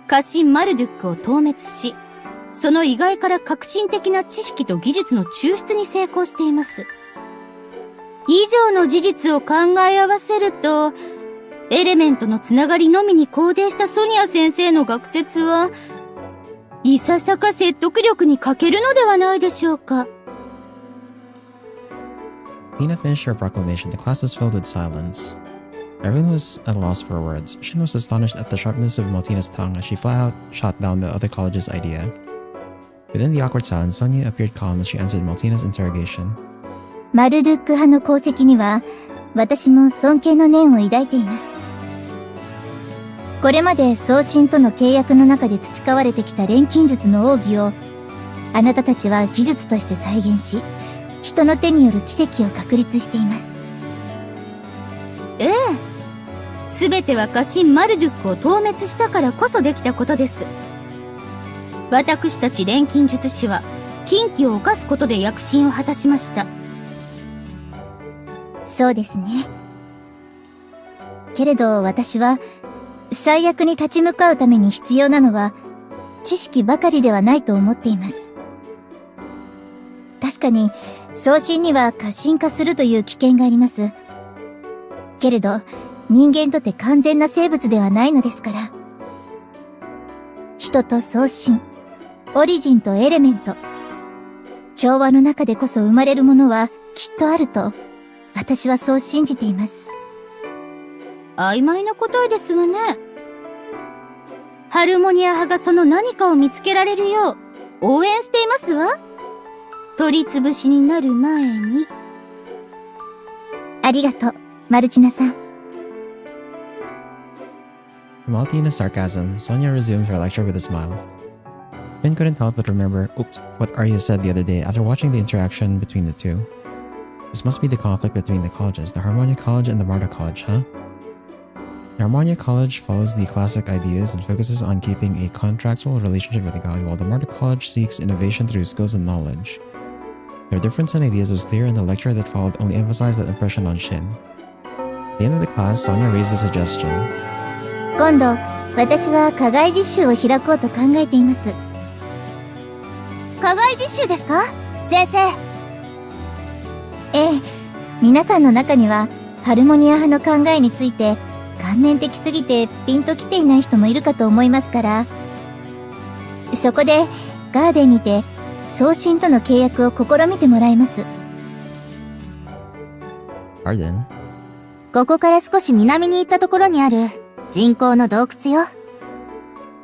[SPEAKER 2] 過信マルドゥックを討滅し、その意外から革新的な知識と技術の抽出に成功しています。以上の事実を考え合わせると、エレメントのつながりのみに肯定したソニア先生の学説は、いささか説得力に欠けるのではないでしょうか。
[SPEAKER 1] Lena finished her proclamation. The class was filled with silence. Everyone was at a loss for words. Shin was astonished at the sharpness of Maltina's tongue as she flat out shot down the other college's idea. Within the awkward silence, Sonia appeared calm as she answered Maltina's interrogation.
[SPEAKER 2] マルドゥック派の功績には、私も尊敬の念を抱いています。これまで送信との契約の中で培われてきた錬金術の奥義を、あなたたちは技術として再現し、人の手による奇跡を確立しています。ええ。すべては過信マルドゥックを討滅したからこそできたことです。私たち錬金術師は、禁忌を犯すことで躍進を果たしました。そうですね。けれど私は、最悪に立ち向かうために必要なのは、知識ばかりではないと思っています。確かに、送信には過信化するという危険があります。けれど、人間とて完全な生物ではないのですから。人と送信、オリジンとエレメント、調和の中でこそ生まれるものはきっとあると、私はそう信じています。曖昧な答えですわね。ハルモニア派がその何かを見つけられるよう応援していますわ。取り潰しになる前に。ありがとう、マルチナさん。
[SPEAKER 1] From Altina's sarcasm, Sonia resumed her lecture with a smile. Finn couldn't help but remember, what Arya said the other day after watching the interaction between the two. This must be the conflict between the colleges, the Harmonia College and the Marta College, huh? The Harmonia College follows the classic ideas and focuses on keeping a contractual relationship with the god, while the Marta College seeks innovation through skills and knowledge. Their difference in ideas was clear, and the lecture that followed only emphasized that impression on Shin. At the end of the class, Sonia raised a suggestion.
[SPEAKER 2] 今度、私は課外実習を開こうと考えています。課外実習ですか？先生。ええ、皆さんの中には、ハルモニア派の考えについて、観念的すぎてピンときていない人もいるかと思いますから。そこで、ガーデンにて、送信との契約を試みてもらいます。
[SPEAKER 1] Garden?
[SPEAKER 2] ここから少し南に行ったところにある人工の洞窟よ。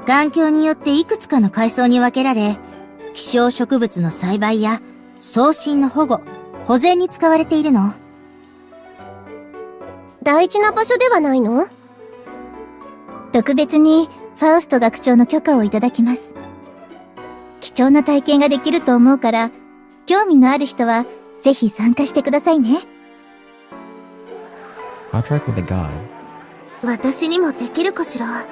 [SPEAKER 2] 環境によっていくつかの階層に分けられ、希少植物の栽培や送信の保護、保全に使われているの。
[SPEAKER 4] 大事な場所ではないの？
[SPEAKER 2] 特別にファウスト学長の許可をいただきます。貴重な体験ができると思うから、興味のある人はぜひ参加してくださいね。
[SPEAKER 1] Contract with the god.
[SPEAKER 4] 私にもできるかしら。ね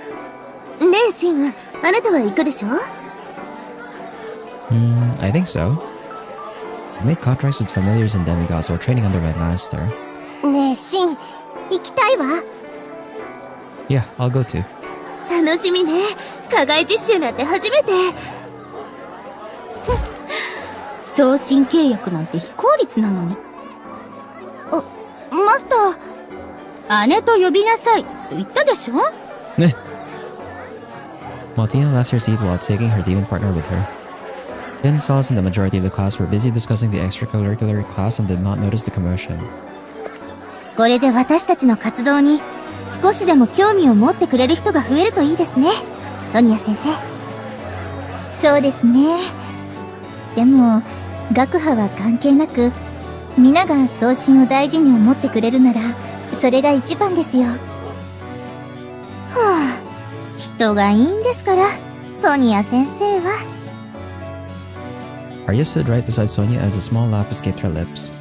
[SPEAKER 4] え、シン、あなたは行くでしょ？
[SPEAKER 1] I think so. I made contracts with familiars and demigods while training under my master.
[SPEAKER 4] ねえ、シン、行きたいわ。
[SPEAKER 1] Yeah, I'll go too.
[SPEAKER 4] 楽しみね。課外実習なんて初めて。
[SPEAKER 2] 送信契約なんて非効率なのに。
[SPEAKER 4] マスタ
[SPEAKER 2] ー。姉と呼びなさいと言ったでしょ？
[SPEAKER 1] Maltina left her seat while taking her demon partner with her. Finn, Solace, and the majority of the class were busy discussing the extracurricular class and did not notice the commotion.
[SPEAKER 2] これで私たちの活動に少しでも興味を持ってくれる人が増えるといいですね、ソニア先生。そうですね。でも、学派は関係なく、皆が送信を大事に思ってくれるなら、それが一番ですよ。はあ、人がいいんですから、ソニア先生は。
[SPEAKER 1] Arya stood right beside Sonia as a small laugh escaped her lips.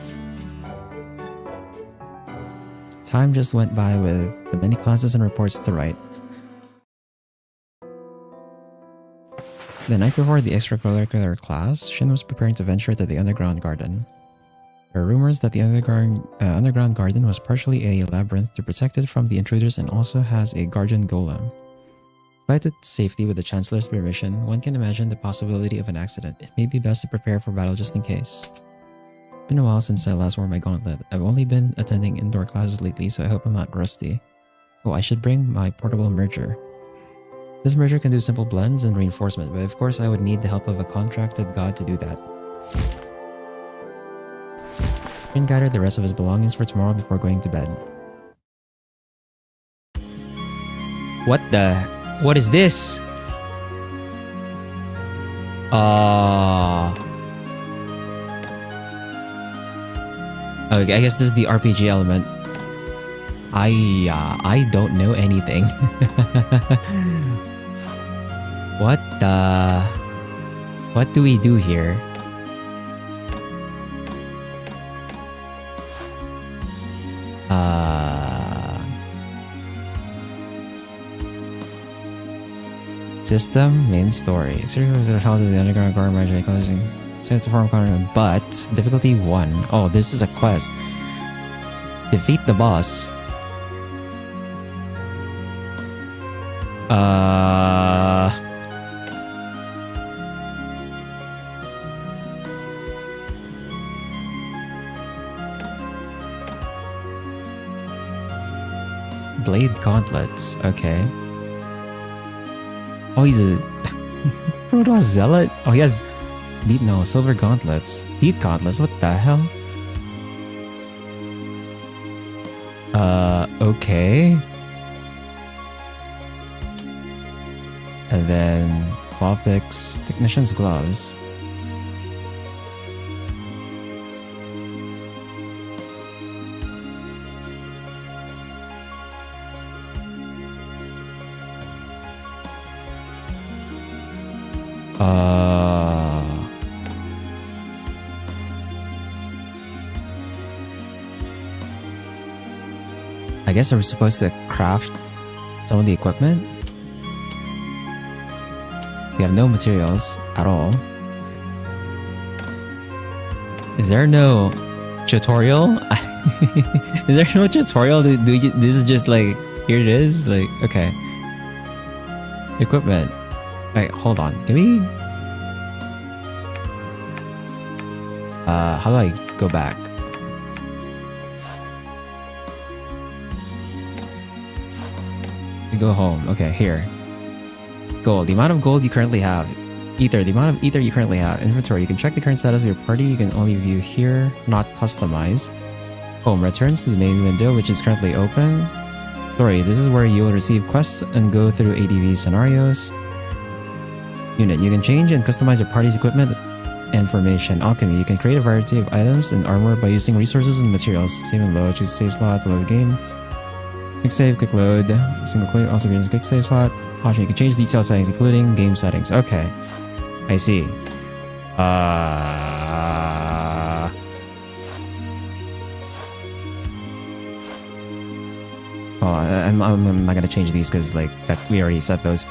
[SPEAKER 1] Time just went by with the many classes and reports to write. The night before the extracurricular class, Shin was preparing to venture to the underground garden. There are rumors that the underground garden was partially a labyrinth to protect it from the intruders and also has a guardian golem. Despite its safety with the Chancellor's permission, one can imagine the possibility of an accident. It may be best to prepare for battle just in case. It's been a while since I last wore my gauntlet. I've only been attending indoor classes lately, so I hope I'm not rusty. Oh, I should bring my portable merger. This merger can do simple blends and reinforcement, but of course I would need the help of a contracted god to do that. Finn gathered the rest of his belongings for tomorrow before going to bed. What the? What is this? Okay, I guess this is the RPG element. I don't know anything. What do we do here? System, main story. Held in the underground guard magic causing sense to form content, but difficulty 1. Oh, this is a quest. Defeat the boss. Blade gauntlets. Okay. Oh, he's a Proto Zealot? Oh, he has silver gauntlets. Heat gauntlets, what the hell? Okay. And then claw picks, technician's gloves. I guess we're supposed to craft some of the equipment. We have no materials at all. Is there no tutorial? Is there no tutorial? This is just like, here it is. Like, okay. Equipment. Wait, hold on. Can we... how do I go back? We go home. Okay, here. Gold. The amount of gold you currently have. Ether. The amount of ether you currently have. Inventory. You can check the current status of your party. You can only view here, not customize. Home. Returns to the main window, which is currently open. Story. This is where you will receive quests and go through ADV scenarios. Unit. You can change and customize your party's equipment and formation. Alchemy. You can create a variety of items and armor by using resources and materials. Save and load. Choose a save slot to load the game. Quick save, quick load. Single click also brings quick save slot. Option. You can change detail settings, including game settings. Okay. I see. Oh, I'm not gonna change these because like that we already set those.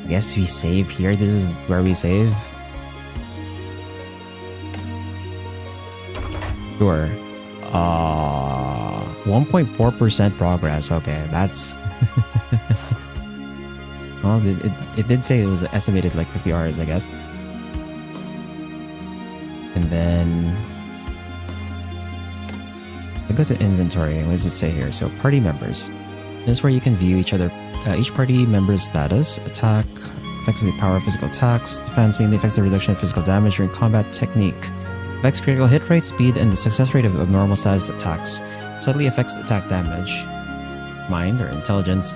[SPEAKER 1] I guess we save here. This is where we save. Sure. 1.4% progress. Okay, that's... Well, it did say it was estimated like 50 hours, I guess. And then... I go to inventory. What does it say here? So, party members. This is where you can view each party member's status. Attack affects the power of physical attacks. Defense mainly affects the reduction of physical damage during combat. Technique affects critical hit rate, speed, and the success rate of abnormal status attacks. Slightly affects attack damage. Mind or intelligence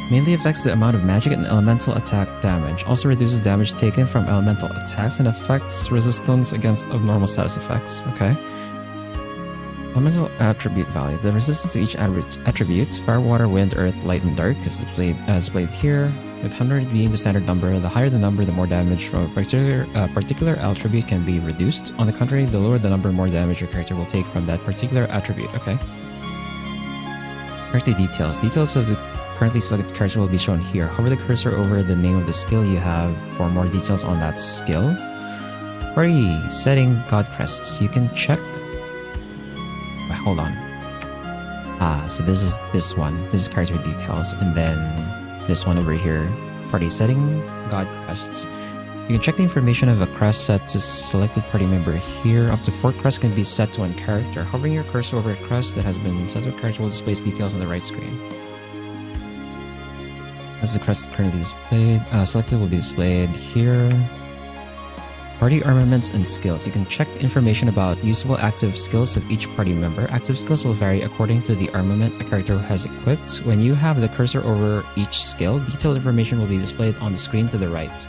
[SPEAKER 1] mainly affects the amount of magic and elemental attack damage. Also reduces damage taken from elemental attacks and affects resistance against abnormal status effects. Okay. Elemental attribute value. The resistance to each attribute, fire, water, wind, earth, light, and dark, is displayed here, with 100 being the standard number. The higher the number, the more damage from a particular attribute can be reduced. On the contrary, the lower the number, more damage your character will take from that particular attribute. Okay. Character details. Details of the currently selected character will be shown here. Hover the cursor over the name of the skill you have for more details on that skill. Party setting god crests. You can check... Hold on. So this is this one. This is character details, and then this one over here. Party setting, god crests. You can check the information of a crest set to selected party member here. Up to 4 crests can be set to one character. Hovering your cursor over a crest that has been set to a character will display details on the right screen. As the crest currently displayed, selected will be displayed here. Party armaments and skills. You can check information about usable active skills of each party member. Active skills will vary according to the armament a character has equipped. When you have the cursor over each skill, detailed information will be displayed on the screen to the right.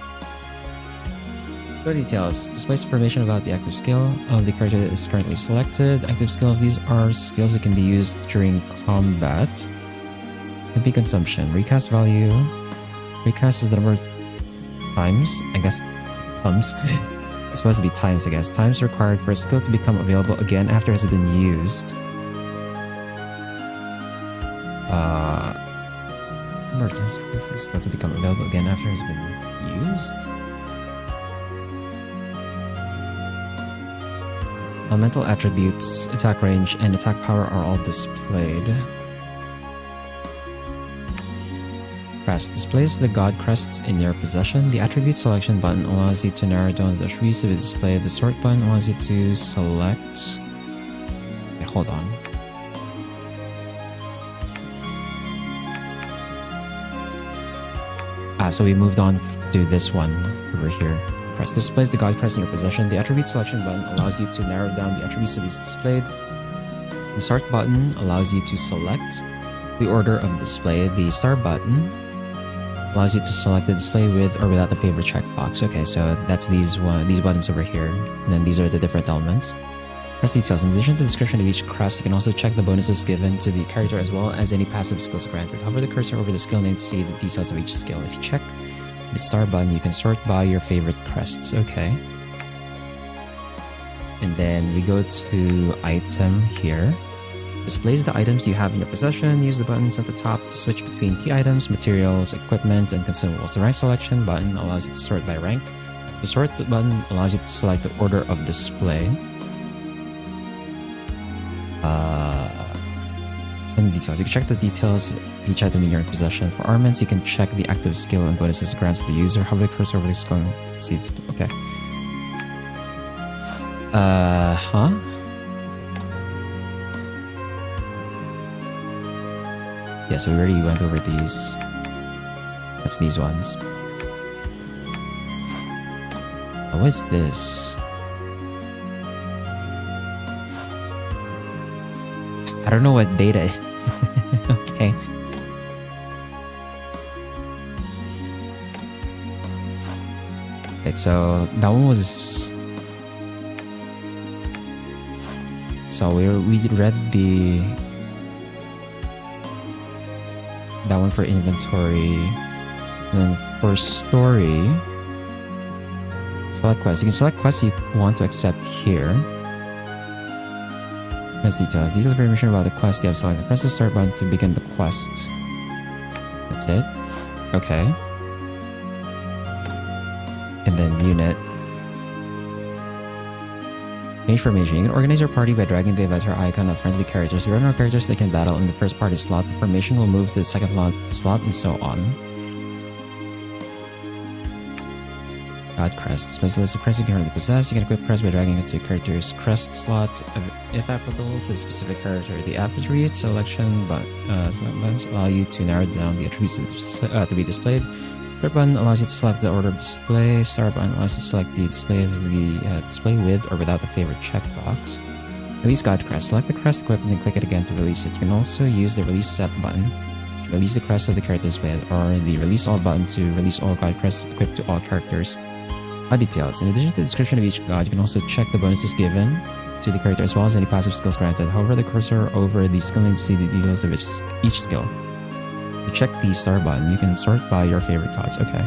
[SPEAKER 1] Skill details. Displays information about the active skill of the character that is currently selected. Active skills. These are skills that can be used during combat. MP consumption. Recast value. Recast is the number of times. I guess thumbs. It's supposed to be times, I guess. Times required for a skill to become available again after it has been used. Number of times required for a skill to become available again after it has been used? Elemental attributes, attack range, and attack power are all displayed. Crest displays the god crests in your possession. The attribute selection button allows you to narrow down the attributes to be displayed. The sort button allows you to select... Okay, hold on. So we moved on to this one over here. Crest displays the god crest in your possession. The attribute selection button allows you to narrow down the attributes to be displayed. The sort button allows you to select the order of display. The star button allows you to select the display with or without the favorite checkbox. Okay, so that's these buttons over here, and then these are the different elements. Crest details. In addition to the description of each crest, you can also check the bonuses given to the character as well as any passive skills granted. Hover the cursor over the skill name to see the details of each skill. If you check the star button, you can sort by your favorite crests. Okay. And then we go to item here. Displays the items you have in your possession. Use the buttons at the top to switch between key items, materials, equipment, and consumables. The rank selection button allows you to sort by rank. The sort button allows you to select the order of display. And details. You can check the details of each item in your possession. For armaments, you can check the active skill and bonuses granted to the user. Hover the cursor over the skill and see it's okay. Yeah, so we already went over these. That's these ones. Oh, what's this? I don't know what data is. Okay. Right, so that one was... So we read that one for inventory, and then for story, select quest. You can select quests you want to accept here. Quest details. Details information about the quest you have selected. Press the start button to begin the quest. That's it. Okay. And then unit. Change formation. You can organize your party by dragging the avatar icon of friendly characters. If there are no characters they can battle in the first party slot, the formation will move to the second slot and so on. God crest. Specialist of crest you currently possess. You can equip crest by dragging it to a character's crest slot if applicable to the specific character. The attribute selection buttons allow you to narrow down the attributes to be displayed. Third button allows you to select the order of display. Star button allows you to select the display of the display with or without the favorite checkbox. Release God crest. Select the crest equipped and then click it again to release it. You can also use the release set button to release the crest of the character displayed, or the release all button to release all God crests equipped to all characters. Details. In addition to the description of each god, you can also check the bonuses given to the character as well as any passive skills granted. Hover the cursor over the skill name to see the details of each skill. To check the star button, you can sort by your favorite gods. Okay.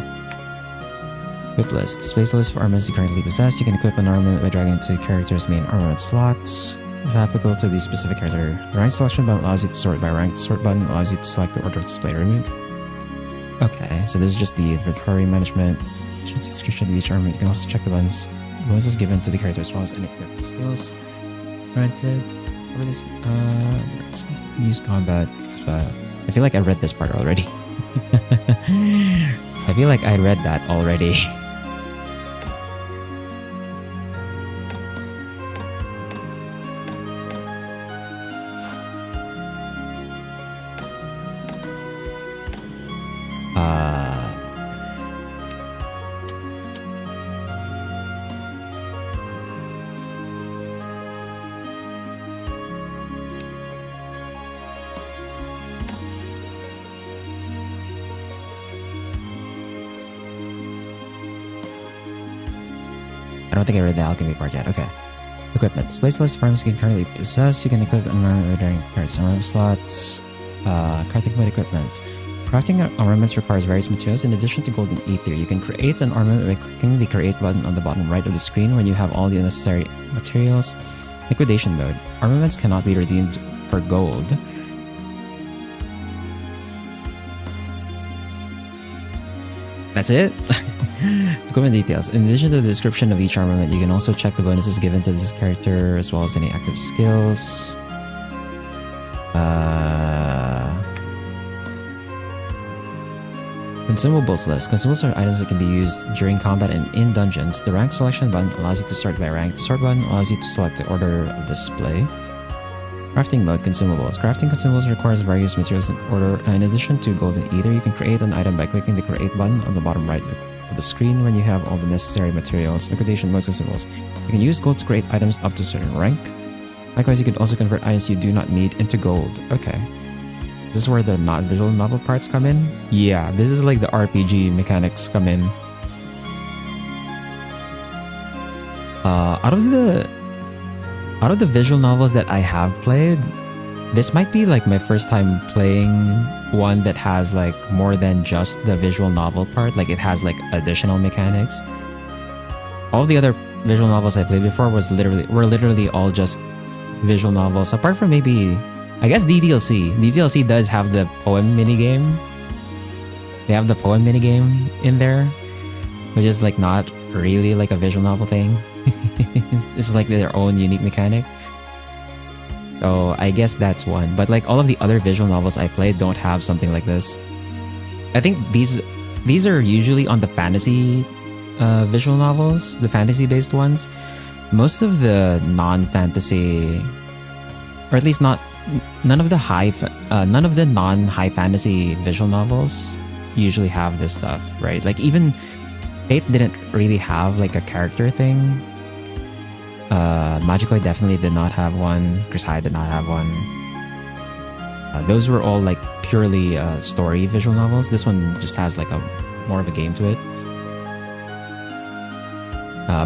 [SPEAKER 1] Equip list. Displays the list of armaments you currently possess. You can equip an armament by dragging it to a character's main armament slot, if applicable to the specific character. The rank selection button allows you to sort by rank. The sort button allows you to select the order of display removed. Okay, so this is just the inventory management. Description of each armament. You can also check the bonuses given to the character as well as any equipped skills granted. Over this, use combat. I feel like I read this part already. I feel like I read that already. I don't think I read the alchemy part yet. Okay. Equipment. Displays the list of arms you can currently possess. You can equip an armament during cards. Armament slots. Crafting equipment. Crafting armaments requires various materials. In addition to gold and ether, you can create an armament by clicking the create button on the bottom right of the screen when you have all the necessary materials. Liquidation mode. Armaments cannot be redeemed for gold. That's it? Equipment details. In addition to the description of each armament, you can also check the bonuses given to this character as well as any active skills. Consumables list. Consumables are items that can be used during combat and in dungeons. The rank selection button allows you to sort by rank. The sort button allows you to select the order of display. Crafting mode. Consumables. Crafting consumables requires various materials in order. In addition to gold and ether, you can create an item by clicking the create button on the bottom right of the screen when you have all the necessary materials. Liquidation mode. Consumables. You can use gold to create items up to a certain rank. Likewise, you can also convert items you do not need into gold. Okay. This is where the not visual novel parts come in. Yeah, this is like the RPG mechanics come in. Out of the visual novels that I have played, this might be like my first time playing one that has like more than just the visual novel part. Like it has like additional mechanics. All the other visual novels I played before were literally all just visual novels. Apart from maybe, I guess DDLC. DDLC does have the poem minigame. They have the poem minigame in there, which is like not really like a visual novel thing. It's like their own unique mechanic. So I guess that's one. But like all of the other visual novels I played don't have something like this. I think these are usually on the fantasy visual novels, the fantasy-based ones. Most of the non-fantasy, or at least none of the non-high fantasy visual novels usually have this stuff, right? Like even Fate didn't really have like a character thing. Magicoi definitely did not have one. Chris High did not have one. Those were all like purely story visual novels. This one just has like more of a game to it.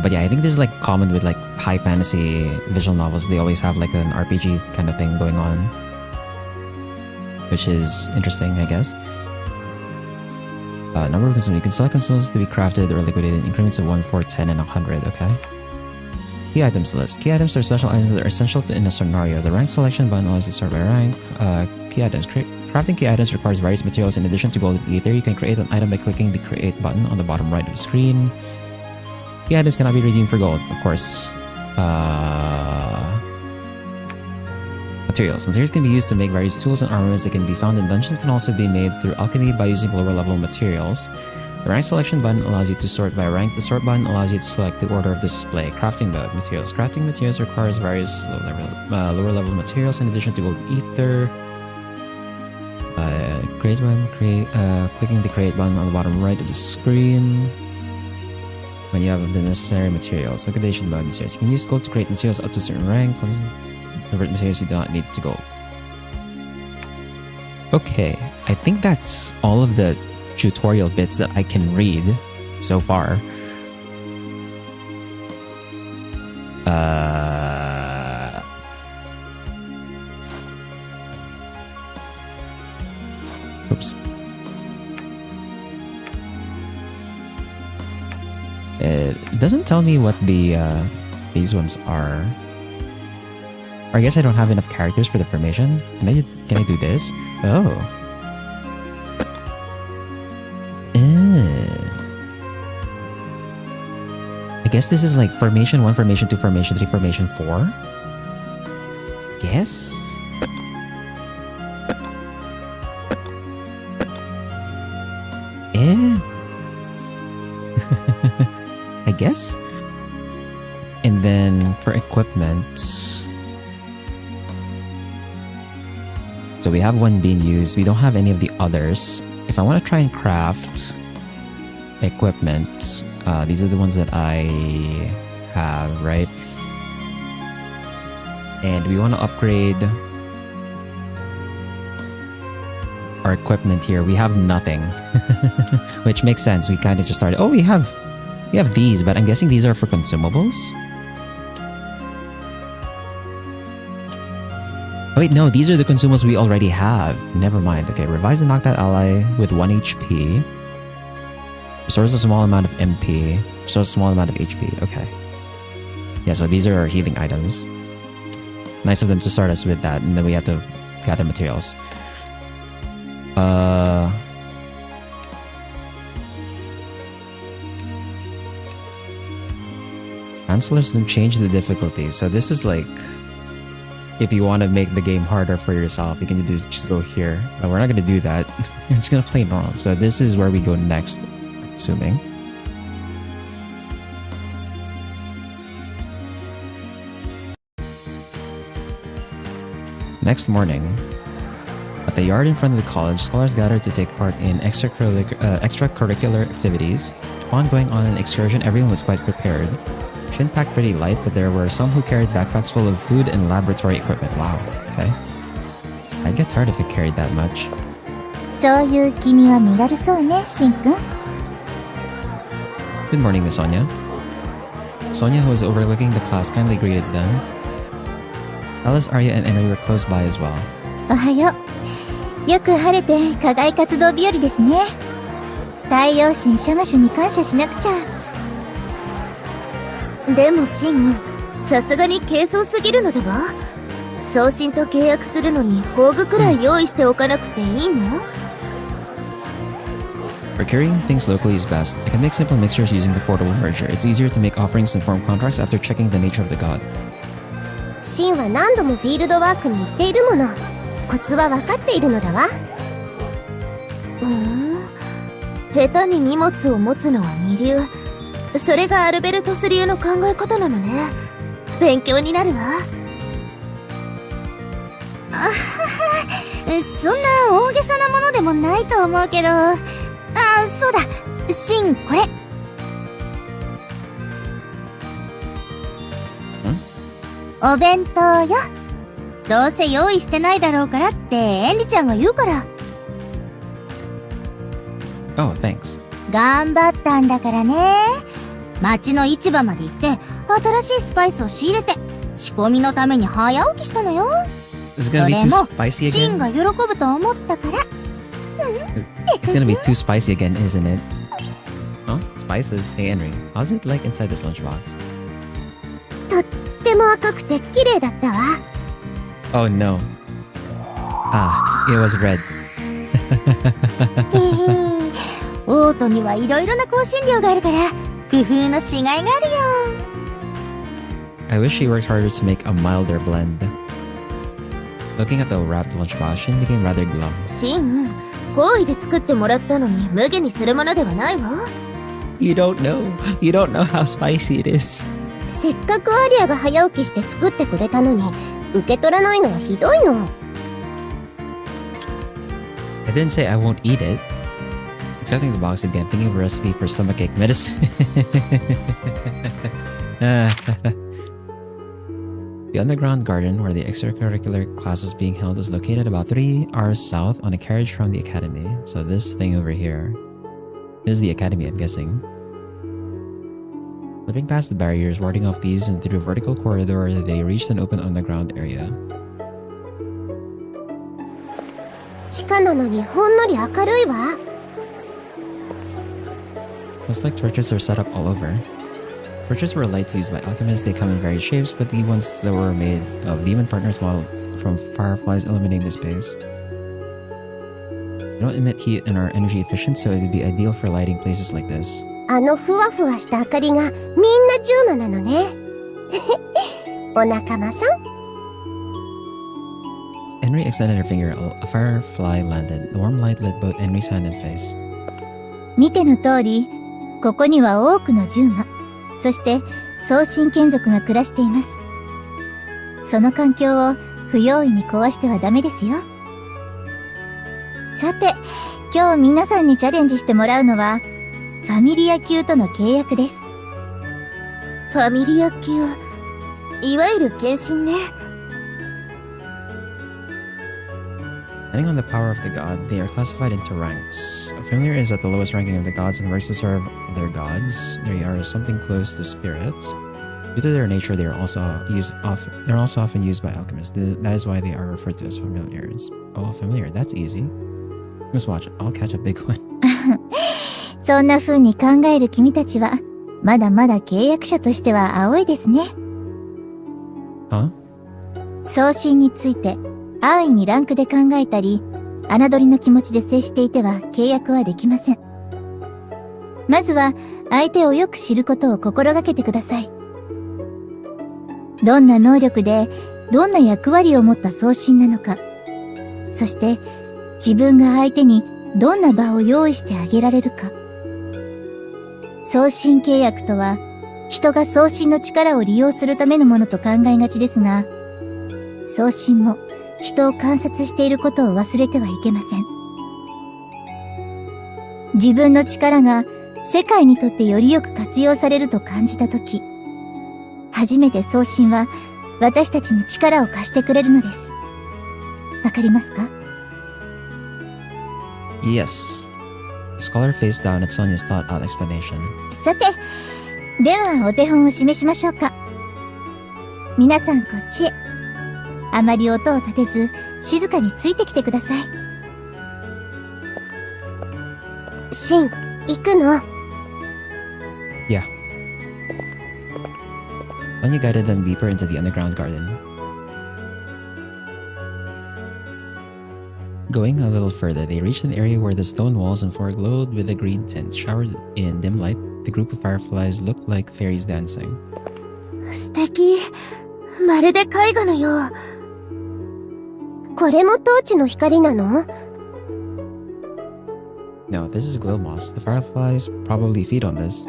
[SPEAKER 1] But yeah, I think this is like common with like high fantasy visual novels. They always have like an RPG kind of thing going on, which is interesting, I guess. Number of consumables. You can select consumables to be crafted or liquidated in increments of 1, 4, 10, and 100. Okay. Key items list. Key items are special items that are essential in a scenario. The rank selection button allows you to sort by rank. Key items. Crafting key items requires various materials in addition to gold and ether. You can create an item by clicking the create button on the bottom right of the screen. Key items cannot be redeemed for gold, of course. Materials. Materials can be used to make various tools and armaments that can be found in dungeons, can also be made through alchemy by using lower level materials. The rank selection button allows you to sort by rank. The sort button allows you to select the order of display. Crafting mode. Materials. Crafting materials requires various lower level materials in addition to gold and ether. Create button. Clicking the create button on the bottom right of the screen. When you have the necessary materials. Liquidation mode materials. You can use gold to create materials up to a certain rank. Convert materials you do not need to gold. Okay, I think that's all of the tutorial bits that I can read so far. Oops. It doesn't tell me what these ones are. Or I guess I don't have enough characters for the formation. Can I do this? Oh. I guess this is like formation 1, formation 2, formation 3, formation 4. Guess? I guess? And then for equipment, so we have one being used. We don't have any of the others. If I want to try and craft equipment, these are the ones that I have, right? And we want to upgrade our equipment here. We have nothing, which makes sense. We kind of just started. Oh, we have these, but I'm guessing these are for consumables. Oh wait, no, these are the consumables we already have. Never mind. Okay, revives the knocked out ally with 1 HP. Restores a small amount of MP. Restores a small amount of HP. Okay. Yeah, so these are our healing items. Nice of them to start us with that, and then we have to gather materials. Chancellors then change the difficulty. So this is like, if you want to make the game harder for yourself, you can just go here. But we're not going to do that. We're just going to play normal. So this is where we go next, assuming. Next morning, at the yard in front of the college, scholars gather to take part in extracurricular activities. Upon going on an excursion, everyone was quite prepared. Shin packed pretty light, but there were some who carried backpacks full of food and laboratory equipment. Wow, okay. I'd get tired if it carried that much.
[SPEAKER 2] そういう君は身軽そうね、シンくん。
[SPEAKER 1] Good morning, Miss Sonia. Sonia, who was overlooking the class, kindly greeted them. Alice, Arya, and Henry were close by as well.
[SPEAKER 2] おはよう。よく晴れて課外活動日和ですね。太陽神シャマシュに感謝しなくちゃ。
[SPEAKER 4] でもシン、さすがに軽装すぎるのでは？送信と契約するのに宝具くらい用意しておかなくていいの？
[SPEAKER 1] Procuring things locally is best. I can make simple mixtures using the portable merger. It's easier to make offerings and form contracts after checking the nature of the god.
[SPEAKER 4] シンは何度もフィールドワークに行っているもの。コツは分かっているのだわ。下手に荷物を持つのは二流。それがアルベルトス流の考え方なのね。勉強になるわ。
[SPEAKER 2] そんな大げさなものでもないと思うけど。そうだ、シン、これ。お弁当よ。どうせ用意してないだろうからってエンリちゃんが言うから。
[SPEAKER 1] Oh, thanks.
[SPEAKER 2] 頑張ったんだからね。町の市場まで行って新しいスパイスを仕入れて仕込みのために早起きしたのよ。
[SPEAKER 1] Is
[SPEAKER 2] そ
[SPEAKER 1] it gonna
[SPEAKER 2] れ
[SPEAKER 1] be too
[SPEAKER 2] も
[SPEAKER 1] spicy
[SPEAKER 2] シン
[SPEAKER 1] again?
[SPEAKER 2] が喜ぶと思ったから。
[SPEAKER 1] It's gonna be too spicy again, isn't it? Huh? Spices? Hey, Henry, how's it like inside this lunchbox?
[SPEAKER 4] とっても赤くて綺麗だったわ。
[SPEAKER 1] Oh no. Ah, it was red.
[SPEAKER 2] オートにはいろいろな香辛料があるから工夫のしがいがあるよ。
[SPEAKER 1] I wish she worked harder to make a milder blend. Looking at the wrapped lunchbox, Shin became rather glum.
[SPEAKER 4] シン、好意で作ってもらったのに無下にするものではないわ。
[SPEAKER 1] You don't know. You don't know how spicy it is.
[SPEAKER 4] せっかくアリアが早起きして作ってくれたのに受け取らないのはひどいの。
[SPEAKER 1] I didn't say I won't eat it. Accepting the box again, thinking of a recipe for stomachache medicine. The underground garden where the extracurricular class was being held was located about 3 hours south on a carriage from the academy. So this thing over here is the academy, I'm guessing. Slipping past the barriers, warding off thieves, and through a vertical corridor, they reached an open underground area.
[SPEAKER 4] 地下なのにほんのり明るいわ。
[SPEAKER 1] Looks like torches are set up all over. Torches were lights used by alchemists. They come in various shapes, but the ones that were made of Demon Partner's model from fireflies illuminating the space. They don't emit heat and are energy efficient, so it would be ideal for lighting places like this.
[SPEAKER 4] あのふわふわした明かりがみんなジューマなのね。お仲間さん。
[SPEAKER 1] Henry extended her finger. A firefly landed. The warm light lit both Henry's hand and face.
[SPEAKER 2] 見ての通り、ここには多くのジューマ、そして送信眷属が暮らしています。その環境を不用意に壊してはダメですよ。さて、今日皆さんにチャレンジしてもらうのは、ファミリア級との契約です。
[SPEAKER 4] ファミリア級、いわゆる献身ね。
[SPEAKER 1] Depending on the power of the god, they are classified into ranks. A familiar is at the lowest ranking of the gods and works to serve other gods. They are something close to spirits. Due to their nature, they are also often used by alchemists. That is why they are referred to as familiars. Oh, familiar, that's easy. Just watch, I'll catch a big one.
[SPEAKER 2] そんな風に考える君たちは、まだまだ契約者としては青いですね。
[SPEAKER 1] Huh?
[SPEAKER 2] 送信について、安易にランクで考えたり、侮りの気持ちで接していては契約はできません。まずは、相手をよく知ることを心がけてください。どんな能力で、どんな役割を持った送信なのか、そして、自分が相手にどんな場を用意してあげられるか。送信契約とは、人が送信の力を利用するためのものと考えがちですが、送信も人を観察していることを忘れてはいけません。自分の力が世界にとってよりよく活用されると感じたとき、初めて送信は私たちに力を貸してくれるのです。わかりますか？
[SPEAKER 1] Yes. The scholar faced down at Sonia's thought-out explanation.
[SPEAKER 2] さて、ではお手本を示しましょうか。皆さんこっちへ。あまり音を立てず、静かについてきてください。
[SPEAKER 4] シン、行くの？
[SPEAKER 1] Yeah. Sonia guided them deeper into the underground garden. Going a little further, they reached an area where the stone walls and floor glowed with a green tint. Showered in dim light, the group of fireflies looked like fairies dancing.
[SPEAKER 2] 素敵。まるで絵画のよう。
[SPEAKER 4] これもトーチの光なの？
[SPEAKER 1] No, this is glow moss. The fireflies probably feed on this.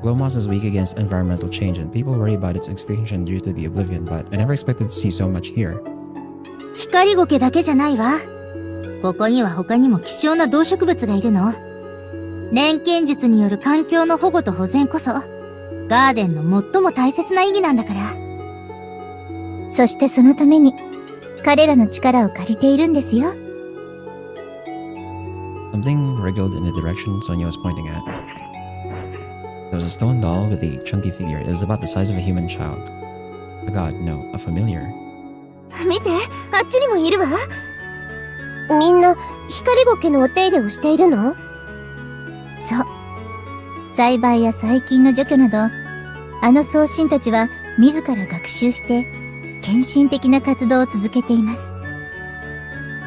[SPEAKER 1] Glow moss is weak against environmental change, and people worry about its extinction due to the oblivion, but I never expected to see so much here.
[SPEAKER 2] 光苔だけじゃないわ。ここには他にも希少な動植物がいるの。錬金術による環境の保護と保全こそ、ガーデンの最も大切な意義なんだから。そしてそのために、彼らの力を借りているんですよ。
[SPEAKER 1] Something wriggled in the direction Sonia was pointing at. There was a stone doll with a chunky figure. It was about the size of a human child. A god, no, a familiar.
[SPEAKER 2] 見て、あっちにもいるわ。
[SPEAKER 4] みんな、光苔のお手入れをしているの？
[SPEAKER 2] そう。栽培や細菌の除去など、あの僧神たちは自ら学習して、献身的な活動を続けています。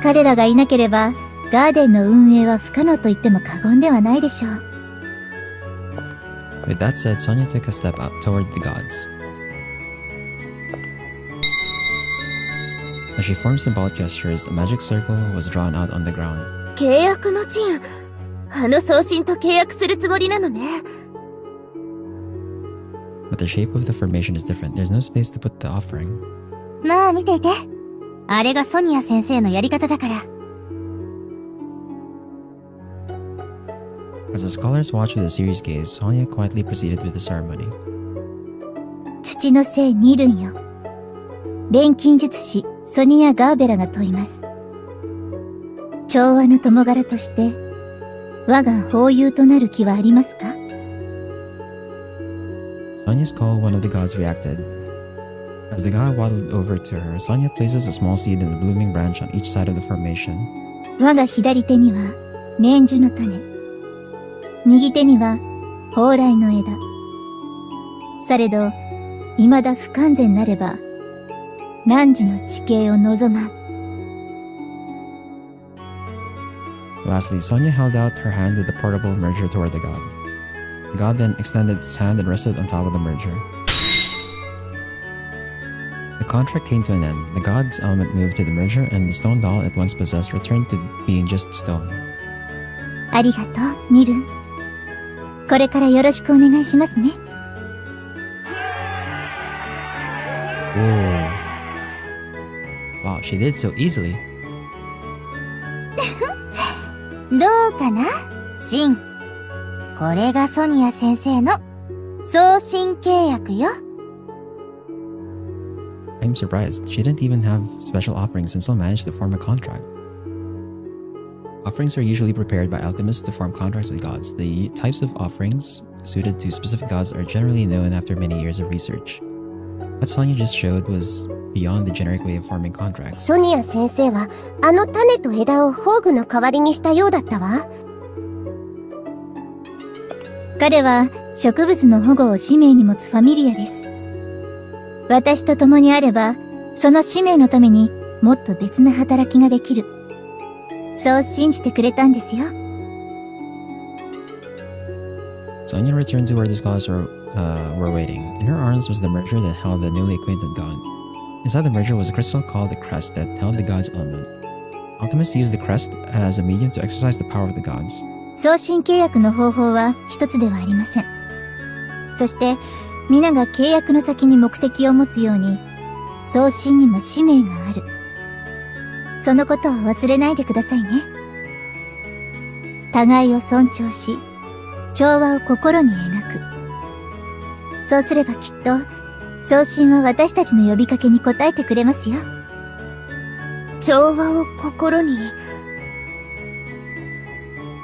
[SPEAKER 2] 彼らがいなければ、ガーデンの運営は不可能と言っても過言ではないでしょう。
[SPEAKER 1] With that said, Sonia took a step up toward the gods. As she formed symbolic gestures, a magic circle was drawn out on the ground.
[SPEAKER 2] 契約の陣、あの送信と契約するつもりなのね。
[SPEAKER 1] But the shape of the formation is different. There's no space to put the offering.
[SPEAKER 2] まあ見ていて。あれがソニア先生のやり方だから。
[SPEAKER 1] As the scholars watched with a serious gaze, Sonia quietly proceeded with the ceremony.
[SPEAKER 2] 土の聖ニルンよ。錬金術師ソニア・ガーベラが問います。調和の友柄として、我が法友となる気はありますか？
[SPEAKER 1] Sonia's call, one of the gods reacted. As the god waddled over to her, Sonia places a small seed in a blooming branch on each side of the formation.
[SPEAKER 2] 我が左手には念珠の種。右手には蓬莱の枝。されど、未だ不完全なれば、汝の地形を望まん。
[SPEAKER 1] Lastly, Sonia held out her hand with the portable merger toward the god. The god then extended its hand and rested on top of the merger. The contract came to an end. The god's element moved to the merger, and the stone doll it once possessed returned to being just stone.
[SPEAKER 2] ありがとう、ニルン。これからよろしくお願いしますね。
[SPEAKER 1] Whoa. Wow, she did so easily.
[SPEAKER 2] どうかな、シン。これがソニア先生の送信契約よ。
[SPEAKER 1] I'm surprised. She didn't even have special offerings and still managed to form a contract. Offerings are usually prepared by alchemists to form contracts with gods. The types of offerings suited to specific gods are generally known after many years of research. What Sonia just showed was beyond the generic way of forming contracts.
[SPEAKER 4] ソニア先生は、あの種と枝を宝具の代わりにしたようだったわ。
[SPEAKER 2] 彼は植物の保護を使命に持つファミリアです。私と共にあれば、その使命のためにもっと別な働きができる。そう信じてくれたんですよ。
[SPEAKER 1] Sonia returned to where the scholars were waiting. In her arms was the merger that held the newly acquainted god. Inside the merger was a crystal called the crest that held the god's element. Alchemists used the crest as a medium to exercise the power of the gods.
[SPEAKER 2] 送信契約の方法は一つではありません。そして、皆が契約の先に目的を持つように、送信にも使命がある。そのことを忘れないでくださいね。互いを尊重し、調和を心に描く。そうすればきっと、送信は私たちの呼びかけに応えてくれますよ。調和を心に。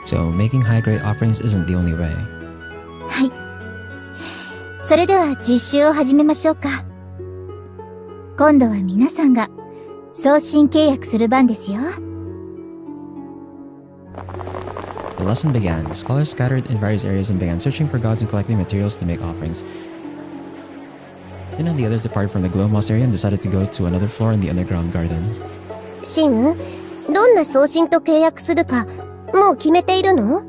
[SPEAKER 1] So making high-grade offerings isn't the only way.
[SPEAKER 2] はい。それでは実習を始めましょうか。今度は皆さんが送信契約する番ですよ。
[SPEAKER 1] The lesson began. Scholars scattered in various areas and began searching for gods and collecting materials to make offerings. Then and the others departed from the glow moss area and decided to go to another floor in the underground garden.
[SPEAKER 4] シン、どんな送信と契約するか、もう決めているの？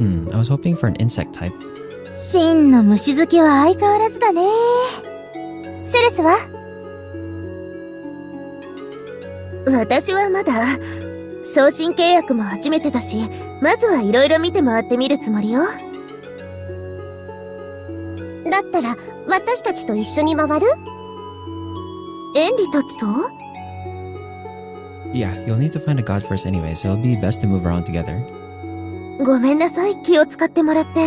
[SPEAKER 1] I was hoping for an insect type.
[SPEAKER 2] 真の虫好きは相変わらずだね。セレスは？私はまだ送信契約も初めてだし、まずはいろいろ見て回ってみるつもりよ。
[SPEAKER 4] だったら、私たちと一緒に回る？
[SPEAKER 2] エンリたちと？
[SPEAKER 1] Yeah, you'll need to find a god first anyway, so it'll be best to move around together.
[SPEAKER 2] ごめんなさい、気を使ってもらって。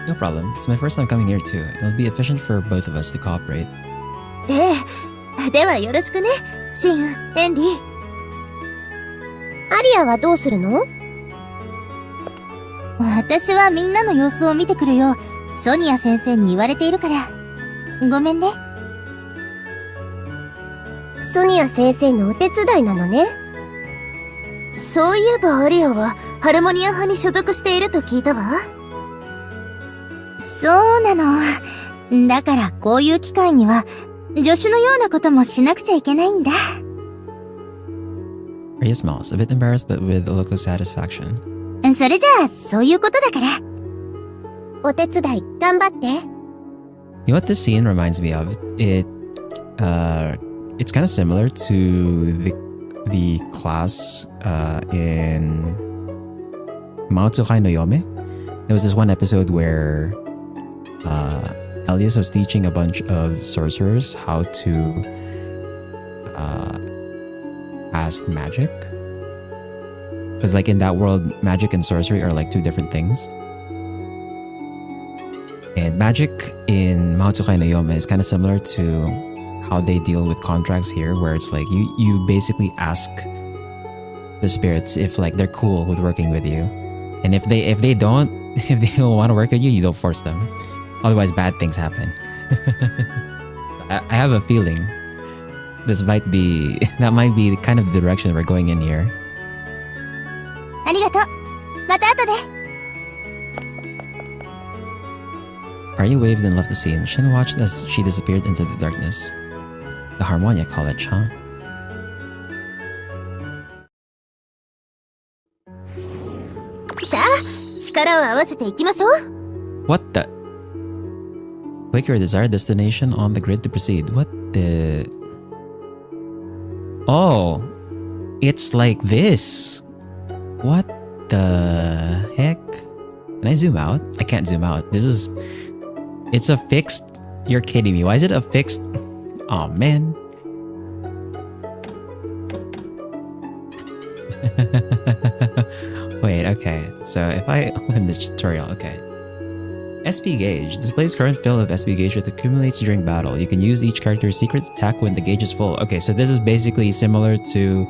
[SPEAKER 1] No problem. It's my first time coming here too. It'll be efficient for both of us to cooperate.
[SPEAKER 2] ええ、ではよろしくね、シン、エンリ。
[SPEAKER 4] アリアはどうするの？
[SPEAKER 2] 私はみんなの様子を見てくるよう、ソニア先生に言われているから。ごめんね。
[SPEAKER 4] ソニア先生のお手伝いなのね。
[SPEAKER 2] そういえばアリアはハルモニア派に所属していると聞いたわ。そうなの。だからこういう機会には助手のようなこともしなくちゃいけないんだ。
[SPEAKER 1] Arya smiles, a bit embarrassed but with a look of satisfaction.
[SPEAKER 2] それじゃあそういうことだから。
[SPEAKER 4] お手伝い頑張って。
[SPEAKER 1] You know what this scene reminds me of? It's kind of similar to the class in Maotsukai no Yome. There was this one episode where Elias was teaching a bunch of sorcerers how to cast magic. Because like in that world, magic and sorcery are like two different things. And magic in Maotsukai no Yome is kind of similar to how they deal with contracts here, where it's like you basically ask the spirits if like they're cool with working with you, and if they don't want to work with you, you don't force them. Otherwise, bad things happen. I have a feeling that might be kind of the direction we're going in here.
[SPEAKER 2] ありがとう。また後で。
[SPEAKER 1] Arya waved and left the scene. Shin watched as she disappeared into the darkness. The Harmonia College, huh? What the? Click your desired destination on the grid to proceed. What the? Oh, it's like this. What the heck? Can I zoom out? I can't zoom out. It's a fixed. You're kidding me. Why is it a fixed? Oh man. Wait, okay. So if I open this tutorial, okay. SP gauge displays current fill of SP gauge which accumulates during battle. You can use each character's secret attack when the gauge is full. Okay, so this is basically similar to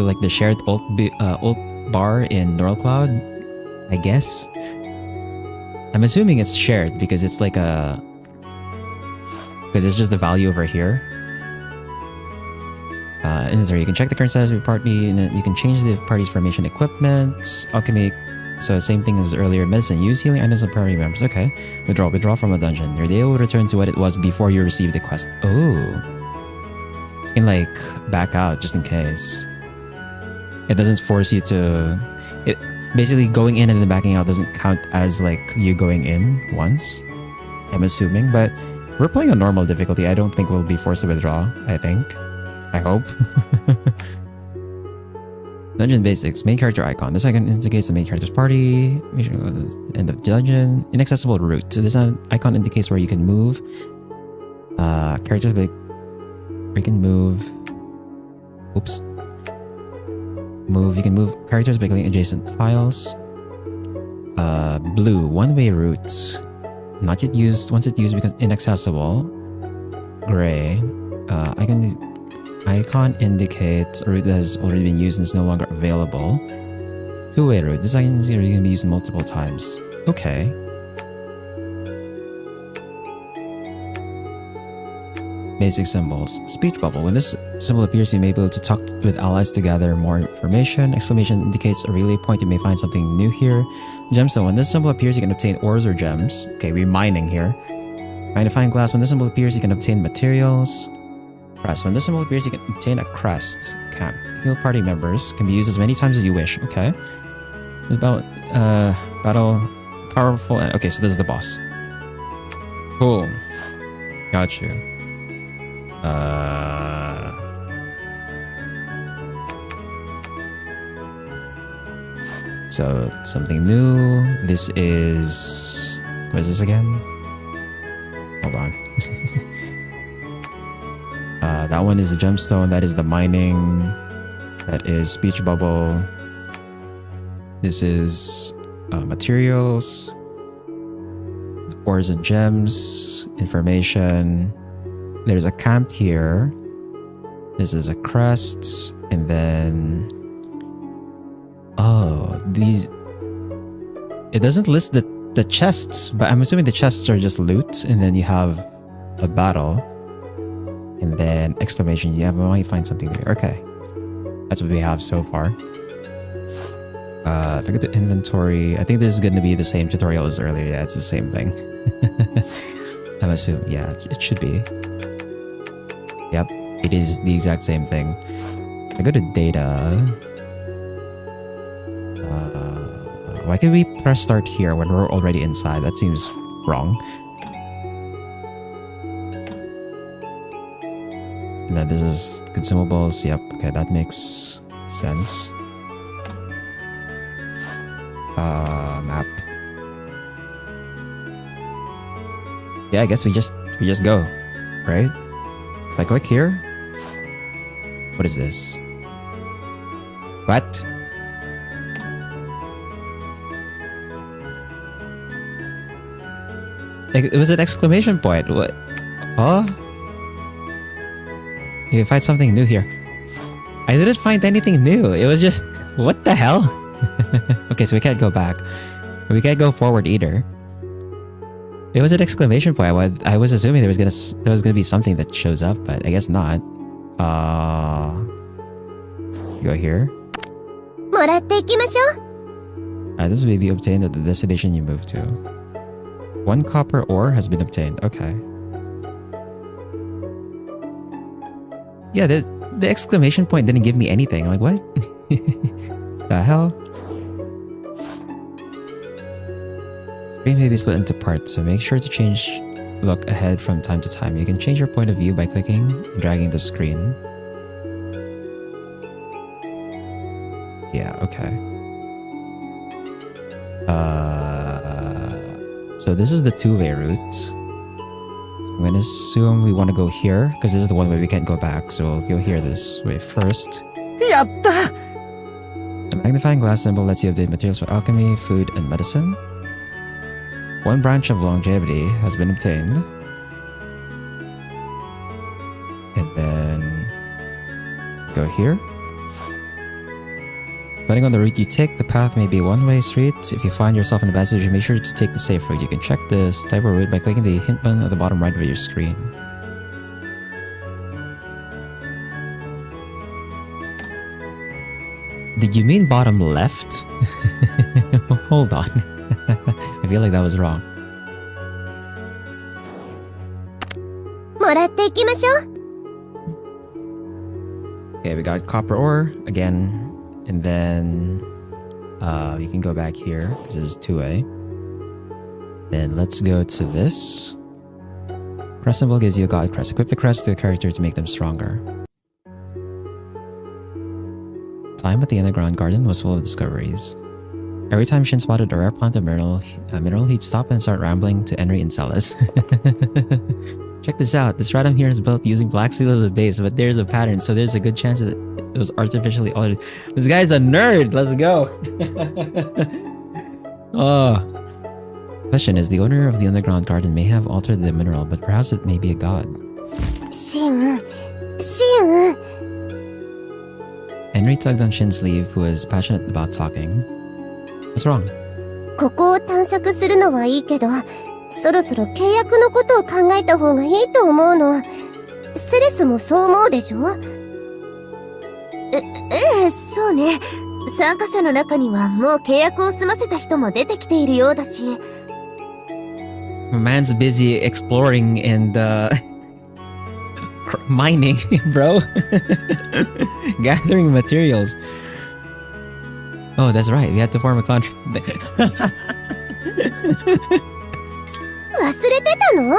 [SPEAKER 1] like the shared ult bar in Neural Cloud, I guess. I'm assuming it's shared because it's like because it's just the value over here. Inventory, you can check the current status of your party, and then you can change the party's formation equipment. Alchemy, so same thing as earlier. Medicine, use healing items on party members. Okay. Withdraw from a dungeon. Your day will return to what it was before you received the quest. Oh. You can like back out just in case. It doesn't force you to... Basically going in and then backing out doesn't count as like you going in once, I'm assuming, but we're playing on normal difficulty. I don't think we'll be forced to withdraw, I hope. Dungeon basics. Main character icon. This icon indicates the main character's party. End of dungeon. Inaccessible route. So this icon indicates where you can move. Characters where you can move. Oops. You can move characters by clicking adjacent tiles. Blue, one-way route. Not yet used. Once it's used, becomes inaccessible. Gray, icon indicates a route that has already been used and is no longer available. Two-way route. This icon is going to be used multiple times. Okay. Basic symbols. Speech bubble. When this symbol appears, you may be able to talk with allies to gather more information. Exclamation indicates a relay point. You may find something new here. Gemstone. When this symbol appears, you can obtain ores or gems. Okay, we're mining here. Magnifying glass. When this symbol appears, you can obtain materials. Crest. When this symbol appears, you can obtain a crest. Camp. Heal party members. Can be used as many times as you wish. Okay. There's battle powerful. Okay, so this is the boss. Cool. Got you. So something new. This is, what is this again? Hold on. That one is the gemstone. That is the mining. That is speech bubble. This is materials, ores and gems, information. There's a camp here. This is a crest, and then these. It doesn't list the chests, but I'm assuming the chests are just loot, and then you have a battle, and then exclamation. You might find something there. Okay, that's what we have so far. Look at the inventory. I think this is going to be the same tutorial as earlier. Yeah, it's the same thing. I'm assuming. Yeah, it should be. Yep, it is the exact same thing. I go to data. Why can we press start here when we're already inside? That seems wrong. And then this is consumables. Yep, okay, that makes sense. Map. Yeah, I guess we just go, right? If I click here, what is this? What? It was an exclamation point. What? Oh? You can find something new here. I didn't find anything new. It was just, what the hell? Okay, so we can't go back. We can't go forward either. It was an exclamation point. I was assuming there was gonna be something that shows up, but I guess not. Go here.
[SPEAKER 4] もらっていきましょう。
[SPEAKER 1] This may be obtained at the destination you move to. 1 copper ore has been obtained. Okay. Yeah, the exclamation point didn't give me anything. Like, what? The hell? Screen may be split into parts, so make sure to change look ahead from time to time. You can change your point of view by clicking and dragging the screen. Yeah, okay. So this is the two-way route. I'm gonna assume we want to go here, because this is the one way we can't go back, so we'll go here this way first.
[SPEAKER 6] Yatta!
[SPEAKER 1] The magnifying glass symbol lets you update materials for alchemy, food, and medicine. 1 branch of longevity has been obtained. And then go here. Depending on the route you take, the path may be a one-way street. If you find yourself in a bad situation, make sure to take the safe route. You can check this type of route by clicking the hint button at the bottom right of your screen. Did you mean bottom left? Hold on. I feel like that was wrong.
[SPEAKER 4] もらっていきましょう。
[SPEAKER 1] Okay, we got copper ore again, and then we can go back here because this is two-way. Then let's go to this. Crest symbol gives you a god crest. Equip the crest to a character to make them stronger. Time at the underground garden was full of discoveries. Every time Shin spotted a rare plant or mineral, he'd stop and start rambling to Enri and Celis. Check this out. This stratum here is built using black steel as a base, but there's a pattern, so there's a good chance that it was artificially altered. This guy's a nerd. Let's go. Oh. Question is, the owner of the underground garden may have altered the mineral, but perhaps it may be a god.
[SPEAKER 4] シン。
[SPEAKER 1] Henry tugged on Shin's sleeve, who was passionate about talking. What's wrong?
[SPEAKER 4] ここを探索するのはいいけど、そろそろ契約のことを考えた方がいいと思うの。セレスもそう思うでしょ？
[SPEAKER 2] そうね。参加者の中にはもう契約を済ませた人も出てきているようだし。
[SPEAKER 1] Man's busy exploring and mining, bro. Gathering materials. Oh, that's right. We had to form a contract.
[SPEAKER 4] 忘れてたの？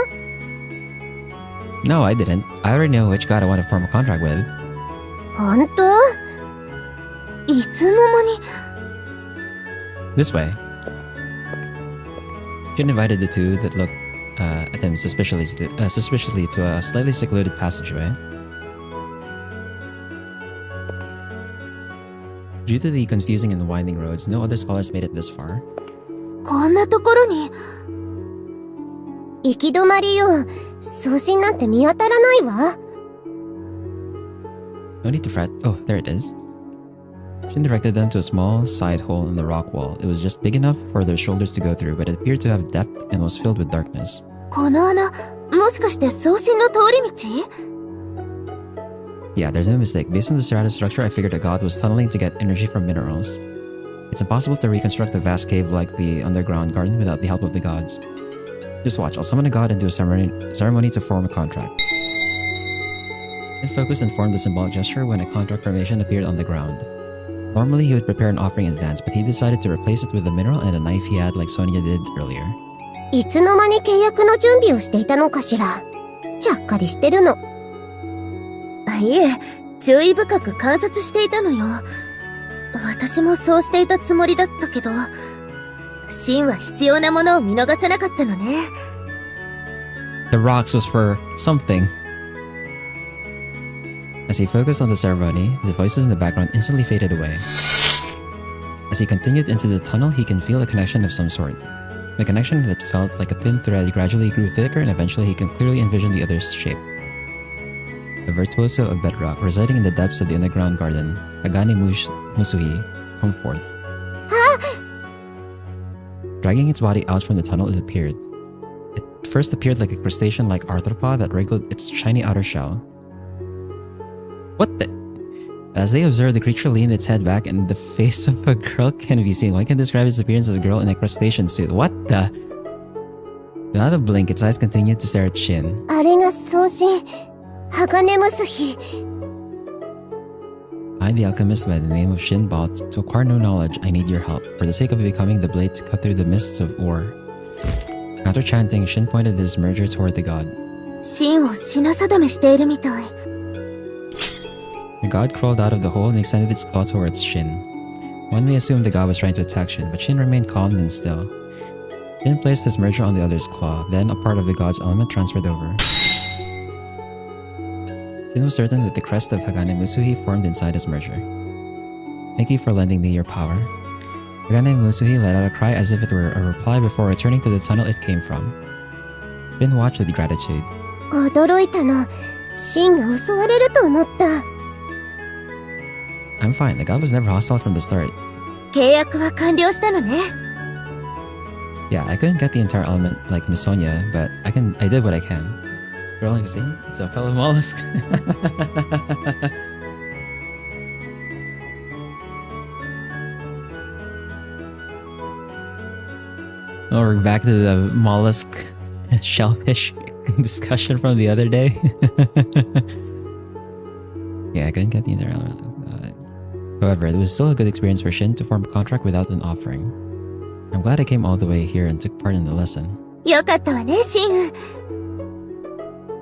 [SPEAKER 1] No, I didn't. I already know which god I want to form a contract with.
[SPEAKER 4] 本当？いつの間に？
[SPEAKER 1] This way. Shin invited the two that looked at him suspiciously to a slightly secluded passageway. Due to the confusing and winding roads, no other scholars made it this far.
[SPEAKER 2] こんなところに。
[SPEAKER 4] 行き止まりよ。送信なんて見当たらないわ。
[SPEAKER 1] No need to fret. Oh, there it is. Shin directed them to a small side hole in the rock wall. It was just big enough for their shoulders to go through, but it appeared to have depth and was filled with darkness.
[SPEAKER 2] この穴、もしかして送信の通り道？
[SPEAKER 1] Yeah, there's no mistake. Based on the strata structure, I figured a god was tunneling to get energy from minerals. It's impossible to reconstruct a vast cave like the underground garden without the help of the gods. Just watch, I'll summon a god and do a ceremony to form a contract. It focused and formed a symbolic gesture when a contract formation appeared on the ground. Normally, he would prepare an offering in advance, but he decided to replace it with a mineral and a knife he had like Sonia did earlier.
[SPEAKER 4] いつの間に契約の準備をしていたのかしら。ちゃっかりしてるの。
[SPEAKER 2] いえ、注意深く観察していたのよ。私もそうしていたつもりだったけど、シンは必要なものを見逃さなかったのね。
[SPEAKER 1] The rocks was for something. As he focused on the ceremony, the voices in the background instantly faded away. As he continued into the tunnel, he can feel a connection of some sort. The connection that felt like a thin thread gradually grew thicker, and eventually he can clearly envision the other's shape. The virtuoso of bedrock, residing in the depths of the underground garden, Hagane Musuhi, come forth. Dragging its body out from the tunnel, it appeared. It first appeared like a crustacean-like arthropod that wriggled its shiny outer shell. What the? As they observed, the creature leaned its head back and the face of a girl can be seen. One can describe its appearance as a girl in a crustacean suit. What the? Without a blink, its eyes continued to stare at Shin.
[SPEAKER 4] あれが送信。鋼結び。
[SPEAKER 1] I, the alchemist by the name of Shin Bot, to acquire no knowledge, I need your help, for the sake of becoming the blade to cut through the mists of ore. After chanting, Shin pointed his merger toward the god.
[SPEAKER 2] シンを品定めしているみたい。
[SPEAKER 1] The god crawled out of the hole and extended its claw towards Shin. One may assume the god was trying to attack Shin, but Shin remained calm and still. Shin placed his merger on the other's claw, then a part of the god's element transferred over. Shin was certain that the crest of Hagane Musuhi formed inside his merger. Thank you for lending me your power. Hagane Musuhi let out a cry as if it were a reply before returning to the tunnel it came from. Shin watched with gratitude.
[SPEAKER 4] 驚いたの。シンが襲われると思った。
[SPEAKER 1] I'm fine, the god was never hostile from the start.
[SPEAKER 2] 契約は完了したのね。
[SPEAKER 1] Yeah, I couldn't get the entire element like Miss Sonia, but I did what I can. Girl, like saying, it's a fellow mollusk. Oh, we're back to the mollusk shellfish discussion from the other day. Yeah, I couldn't get the entire element. However, it was still a good experience for Shin to form a contract without an offering. I'm glad I came all the way here and took part in the lesson.
[SPEAKER 2] よかったわね、シン。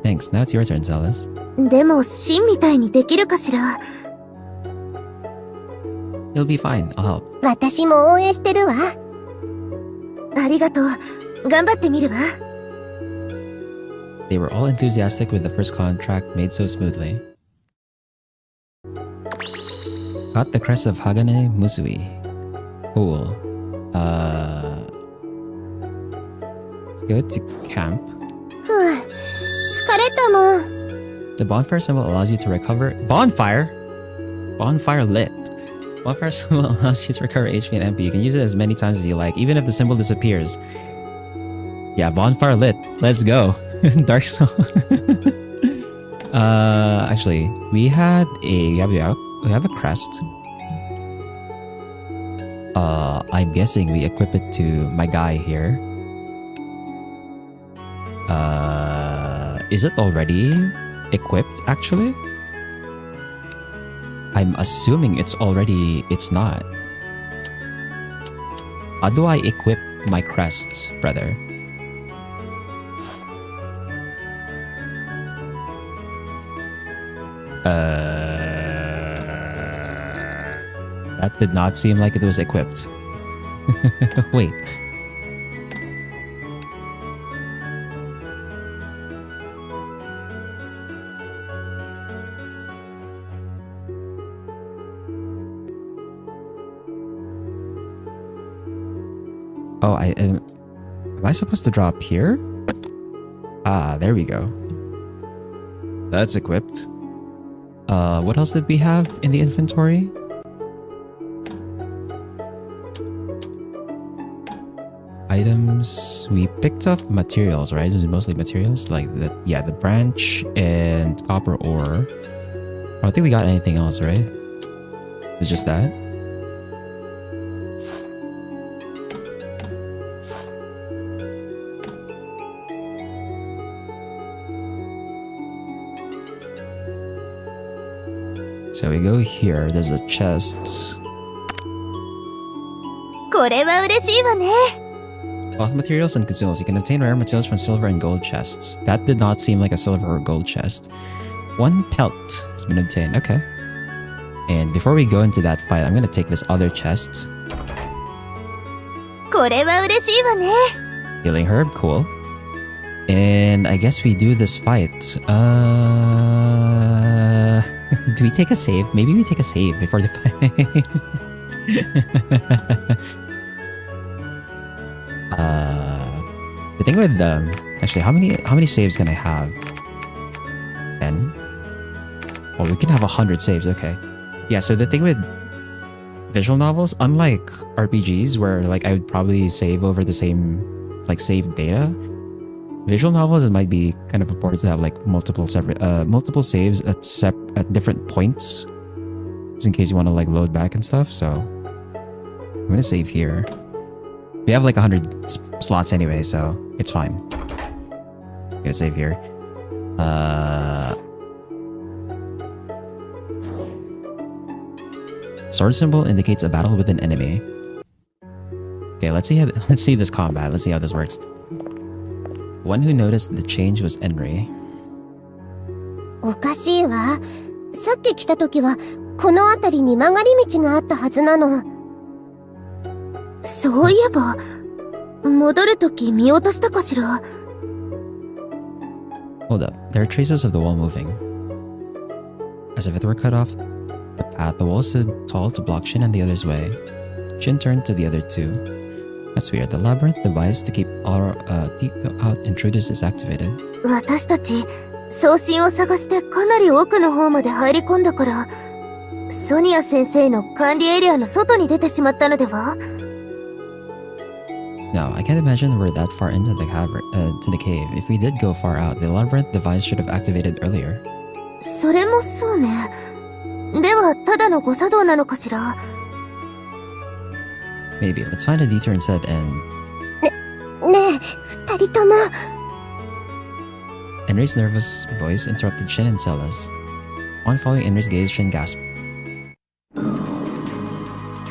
[SPEAKER 1] Thanks, now it's your turn, Salas.
[SPEAKER 2] でも、シンみたいにできるかしら。
[SPEAKER 1] You'll be fine, I'll help.
[SPEAKER 4] 私も応援してるわ。
[SPEAKER 2] ありがとう。頑張ってみるわ。
[SPEAKER 1] They were all enthusiastic with the first contract made so smoothly. Got the crest of Hagane Musui. Cool. Let's go to camp.
[SPEAKER 4] ふう、疲れたもん。
[SPEAKER 1] The bonfire symbol allows you to recover... Bonfire? Bonfire lit. Bonfire symbol allows you to recover HP and MP. You can use it as many times as you like, even if the symbol disappears. Yeah, bonfire lit. Let's go. Dark Soul. Actually, we have a crest. I'm guessing we equip it to my guy here. Is it already equipped, actually? I'm assuming it's not. How do I equip my crests, brother? That did not seem like it was equipped. Wait. Oh, am I supposed to drop here? Ah, there we go. That's equipped. What else did we have in the inventory? Items. We picked up materials, right? This is mostly materials, like the branch and copper ore. I don't think we got anything else, right? It's just that. So we go here, there's a chest.
[SPEAKER 2] これは嬉しいわね。
[SPEAKER 1] Cloth materials and consumables. You can obtain rare materials from silver and gold chests. That did not seem like a silver or gold chest. One pelt has been obtained. Okay. And before we go into that fight, I'm gonna take this other chest.
[SPEAKER 2] これは嬉しいわね。
[SPEAKER 1] Healing herb, cool. And I guess we do this fight. Do we take a save? Maybe we take a save before the fight. The thing with actually, how many saves can I have? 10. Oh, we can have 100 saves. Okay. Yeah. So the thing with visual novels, unlike RPGs, where like I would probably save over the same like save data, visual novels it might be kind of important to have like multiple saves at different points, just in case you want to like load back and stuff. So I'm gonna save here. We have like 100 slots anyway, so it's fine. I'm gonna save here. Sword symbol indicates a battle with an enemy. Okay, let's see this combat. Let's see how this works. One who noticed the change was Enri.
[SPEAKER 4] おかしいわ。さっき来た時は、この辺りに曲がり道があったはずなの。そういえば、戻る時見落としたかしら。
[SPEAKER 1] Hold up, there are traces of the wall moving. As if it were cut off the path, the wall stood tall to block Shin and the other's way. Shin turned to the other two. That's weird. The labyrinth device to keep out intruders is activated.
[SPEAKER 2] 私たち、送信を探してかなり奥の方まで入り込んだから、ソニア先生の管理エリアの外に出てしまったのでは？
[SPEAKER 1] No, I can't imagine we're that far into the cave. If we did go far out, the labyrinth device should have activated earlier.
[SPEAKER 2] それもそうね。では、ただの誤作動なのかしら？
[SPEAKER 1] Maybe. Let's find a detour instead and...
[SPEAKER 4] ねえ、二人とも。
[SPEAKER 1] Enri's nervous voice interrupted Shin and Celas. On following Enri's gaze, Shin gasped.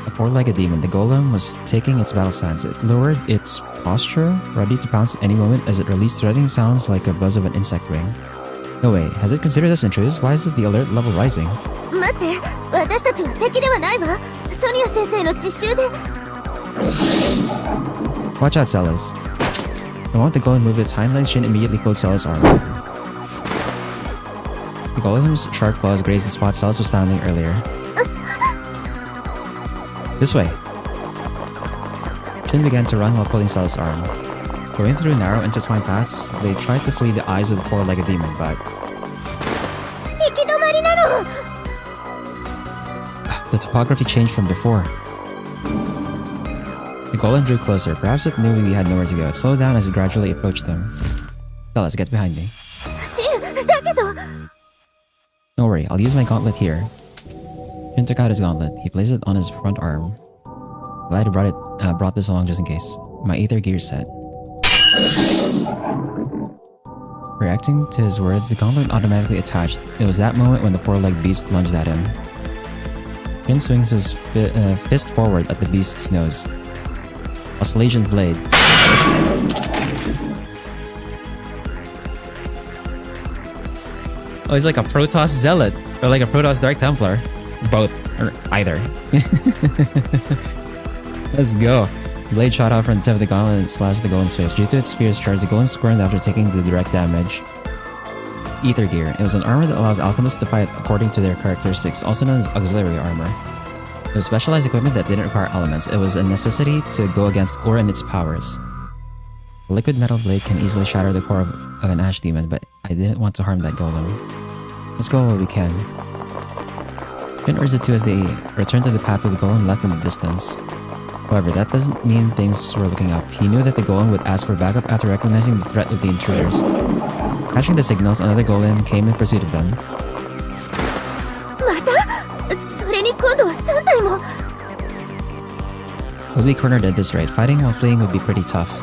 [SPEAKER 1] A four-legged demon, the golem was taking its battle stance. It lowered its posture, ready to pounce at any moment as it released threatening sounds like a buzz of an insect wing. No way, has it considered us intruders? Why is the alert level rising?
[SPEAKER 2] 待って、私たちは敵ではないわ。ソニア先生の実習で。
[SPEAKER 1] Watch out, Celas. The moment the golem moved its hind legs, Shin immediately pulled Celas' arm. The golem's sharp claws grazed the spot Celas was standing earlier. This way. Shin began to run while pulling Celas' arm. Going through narrow intertwined paths, they tried to flee the eyes of the four-legged demon, but
[SPEAKER 4] 行き止まりなの。
[SPEAKER 1] the topography changed from before. The golem drew closer. Perhaps it knew we had nowhere to go. It slowed down as it gradually approached them. Fellas, get behind me.
[SPEAKER 4] だけど
[SPEAKER 1] Don't worry, I'll use my gauntlet here. Shin took out his gauntlet. He placed it on his front arm. Glad he brought this along just in case. My ether gear set. Reacting to his words, the gauntlet automatically attached. It was that moment when the four-legged beast lunged at him. Shin swings his fist forward at the beast's nose. Oscillation blade. Oh, he's like a Protoss Zealot. Or like a Protoss Dark Templar. Both. Or either. Let's go. Blade shot out from the tip of the gauntlet and slashed the golem's face. Due to its fierce charge, the golem squirmed after taking the direct damage. Ether gear. It was an armor that allows alchemists to fight according to their characteristics, also known as auxiliary armor. It was specialized equipment that didn't require elements. It was a necessity to go against Ur and its powers. The liquid metal blade can easily shatter the core of an ash demon, but I didn't want to harm that golem. Let's go while we can. Shin urged the two as they returned to the path of the golem left in the distance. However, that doesn't mean things were looking up. He knew that the golem would ask for backup after recognizing the threat of the intruders. Catching the signals, another golem came in pursuit of them.
[SPEAKER 4] またそれに今度は3体も
[SPEAKER 1] We'll be cornered at this rate. Fighting while fleeing would be pretty tough.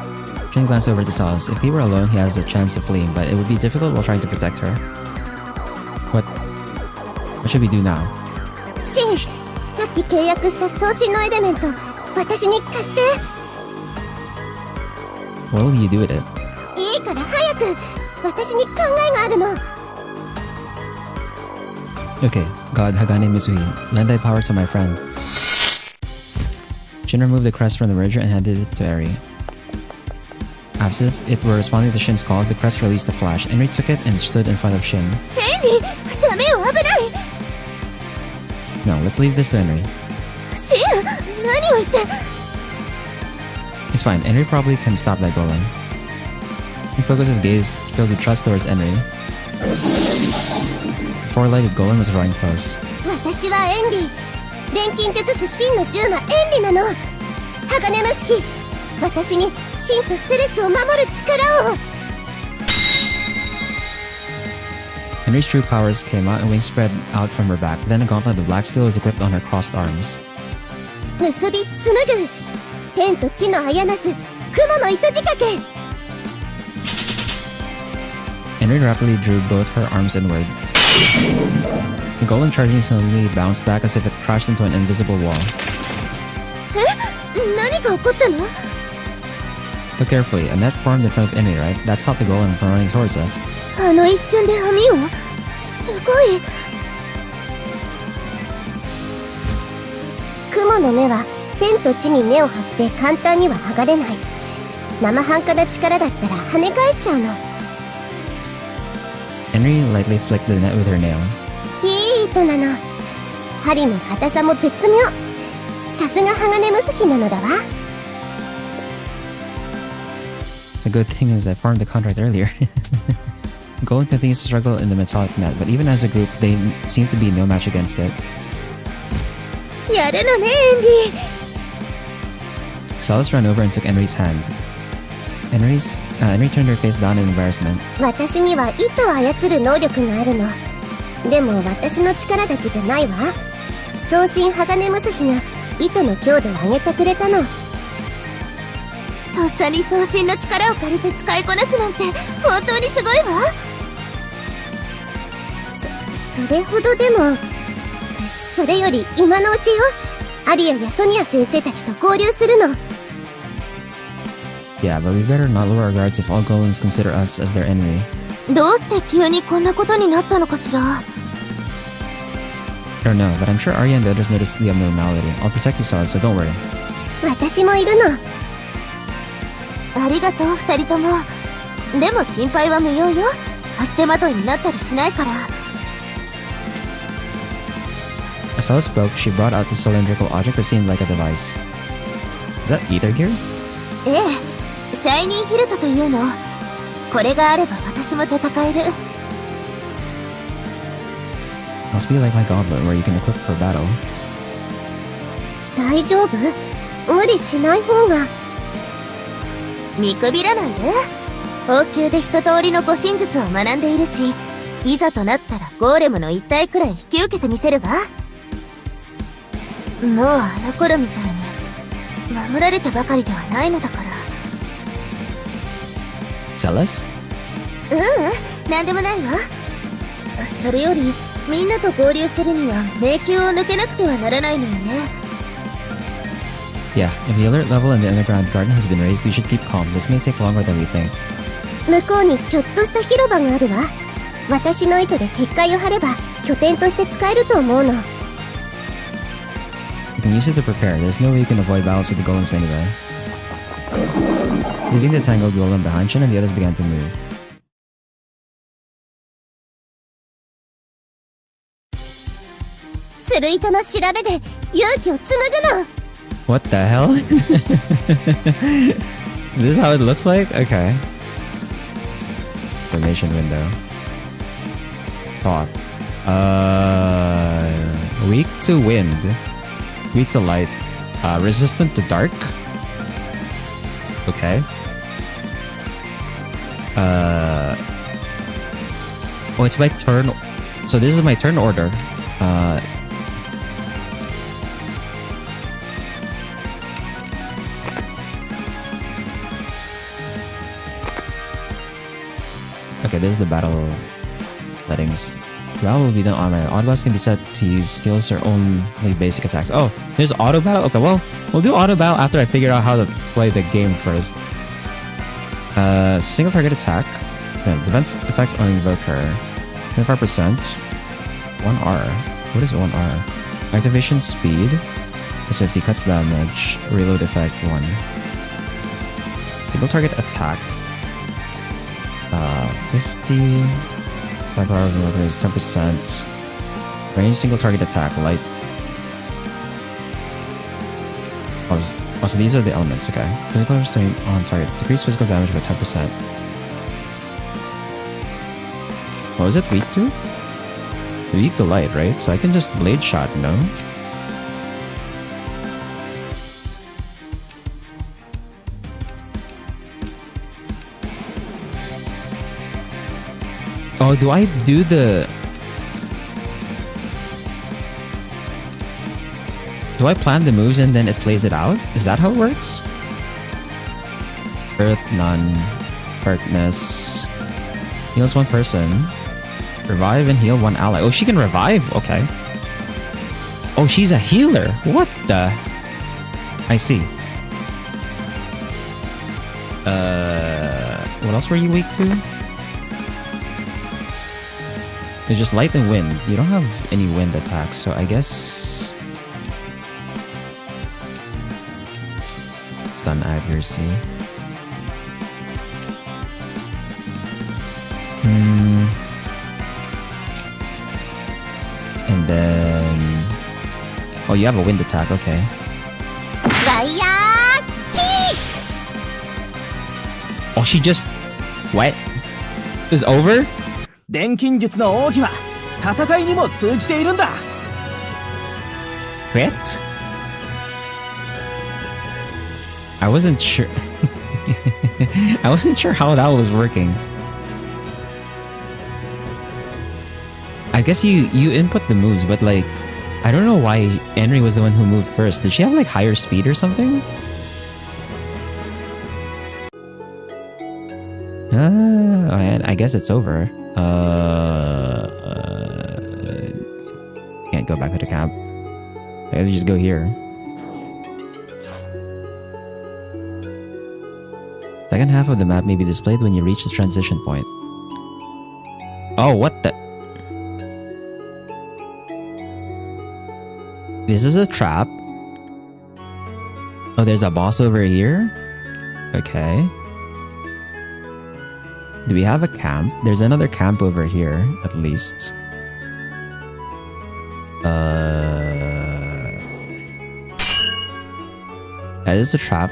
[SPEAKER 1] Shin glanced over to Salas. If he were alone, he has a chance of fleeing, but it would be difficult while trying to protect her. What should we do now?
[SPEAKER 4] シン、さっき契約した送信のエレメント私に貸して。
[SPEAKER 1] What will you do with it?
[SPEAKER 4] いいから早く。私に考えがあるの。
[SPEAKER 1] Okay, God Hagane Mizui, lend thy power to my friend. Shin removed the crest from the merger and handed it to Eri. As if it were responding to Shin's calls, the crest released a flash. Eri took it and stood in front of Shin.
[SPEAKER 4] ヘンリー、ダメよ、危ない。
[SPEAKER 1] No, let's leave this to Henry.
[SPEAKER 4] シン、何を言って。
[SPEAKER 1] It's fine, Henry probably can stop that golem. He focused his gaze, filled with trust towards Henry. The four-legged golem was drawing close.
[SPEAKER 4] 私はエンリー。錬金術師シンの10魔エンリなの。鋼ムスキ、私にシンとセレスを守る力を。
[SPEAKER 1] Henry's true powers came out and wings spread out from her back. Then a gauntlet of black steel was equipped on her crossed arms.
[SPEAKER 4] 結び紡ぐ。天と地のあやなす雲の糸仕掛け。
[SPEAKER 1] Henry rapidly drew both her arms inward. The golem charging suddenly bounced back as if it crashed into an invisible wall.
[SPEAKER 4] え、何が起こったの？
[SPEAKER 1] Look carefully, a net formed in front of Henry, right? That stopped the golem from running towards us.
[SPEAKER 4] あの一瞬で網を。すごい。雲の目は天と地に根を張って簡単には剥がれない。生半可な力だったら跳ね返しちゃうの。
[SPEAKER 1] Henry lightly flicked the net with her nail.
[SPEAKER 4] いい糸なの。針も硬さも絶妙。さすが鋼ムスヒなのだわ。
[SPEAKER 1] The good thing is I formed the contract earlier. Golem continues to struggle in the metallic net, but even as a group, they seem to be no match against it.
[SPEAKER 4] やるのね、エンリー。
[SPEAKER 1] Salas ran over and took Henry's hand. Henry turned her face down in embarrassment.
[SPEAKER 4] 私には糸を操る能力があるの。でも私の力だけじゃないわ。送信鋼ムスヒが糸の強度を上げてくれたの。とっさに送信の力を借りて使いこなすなんて本当にすごいわ。それほどでも。それより今のうちよ。アリアやソニア先生たちと交流するの。
[SPEAKER 1] Yeah, but we better not lower our guards if all golems consider us as their enemy.
[SPEAKER 4] どうして急にこんなことになったのかしら。
[SPEAKER 1] I don't know, but I'm sure Arya and the others noticed the abnormality. I'll protect you, Salas, so don't worry.
[SPEAKER 4] 私もいるの。ありがとう、二人とも。でも心配は無用よ。足手まといになったりしないから。
[SPEAKER 1] As Salas spoke, she brought out the cylindrical object that seemed like a device. Is that ether gear?
[SPEAKER 4] ええ、
[SPEAKER 2] シャイニーヒルトというの。これがあれば私も戦える。
[SPEAKER 1] Must be like my gauntlet where you can equip for battle.
[SPEAKER 4] 大丈夫？無理しない方が。
[SPEAKER 2] 見くびらないで。王宮で一通りの護身術を学んでいるし、いざとなったらゴーレムの一体くらい引き受けてみせるわ。もうあの頃みたいに守られてばかりではないのだから。
[SPEAKER 1] Zealous?
[SPEAKER 2] なんでもないわ。それよりみんなと合流するには迷宮を抜けなくてはならないのよね。
[SPEAKER 1] Yeah, if the alert level in the underground garden has been raised, we should keep calm. This may take longer than we think.
[SPEAKER 4] 向こうにちょっとした広場があるわ。私の糸で結界を張れば拠点として使えると思うの。
[SPEAKER 1] You can use it to prepare. There's no way you can avoid battles with the golems anyway. Leaving the tangled golem behind, Shin and the others began to move.
[SPEAKER 4] 釣る糸の調べで勇気を紡ぐの。
[SPEAKER 1] What the hell? This is how it looks like? Okay. Formation window. Thought. Weak to wind. Weak to light. Resistant to dark. Okay. Oh, it's my turn. So this is my turn order. Okay, this is the battle settings. Battle will be done on my autobots can be set to use skills or only basic attacks. Oh, there's auto battle? Okay, well, we'll do auto battle after I figure out how to play the game first. Single target attack. Defense effect on Invoker. 25%. 1R. What is 1R? Activation speed. Plus 50 cuts damage. Reload effect 1. Single target attack. 50. Attack power of Invoker is 10%. Range single target attack. Light. Oh, so these are the elements, okay. Physical restraint on target. Decrease physical damage by 10%. What was it weak to? Weak to light, right? So I can just blade shot, no? Oh, do I do the... Do I plan the moves and then it plays it out? Is that how it works? Earth, none. Darkness. Heals one person. Revive and heal one ally. Oh, she can revive? Okay. Oh, she's a healer. What the... I see. What else were you weak to? It's just light and wind. You don't have any wind attacks, so I guess... Stun accuracy. And then... Oh, you have a wind attack, okay.
[SPEAKER 4] Fire kick!
[SPEAKER 1] Oh, she just... What? It's over?
[SPEAKER 6] 錬金術の奥義は戦いにも通じているんだ。
[SPEAKER 1] Crit? I wasn't sure. I wasn't sure how that was working. I guess you input the moves, but like, I don't know why Henry was the one who moved first. Did she have like higher speed or something? I guess it's over. Can't go back to the camp. I guess just go here. Second half of the map may be displayed when you reach the transition point. Oh, what the... This is a trap. Oh, there's a boss over here? Okay. Do we have a camp? There's another camp over here, at least. That is a trap.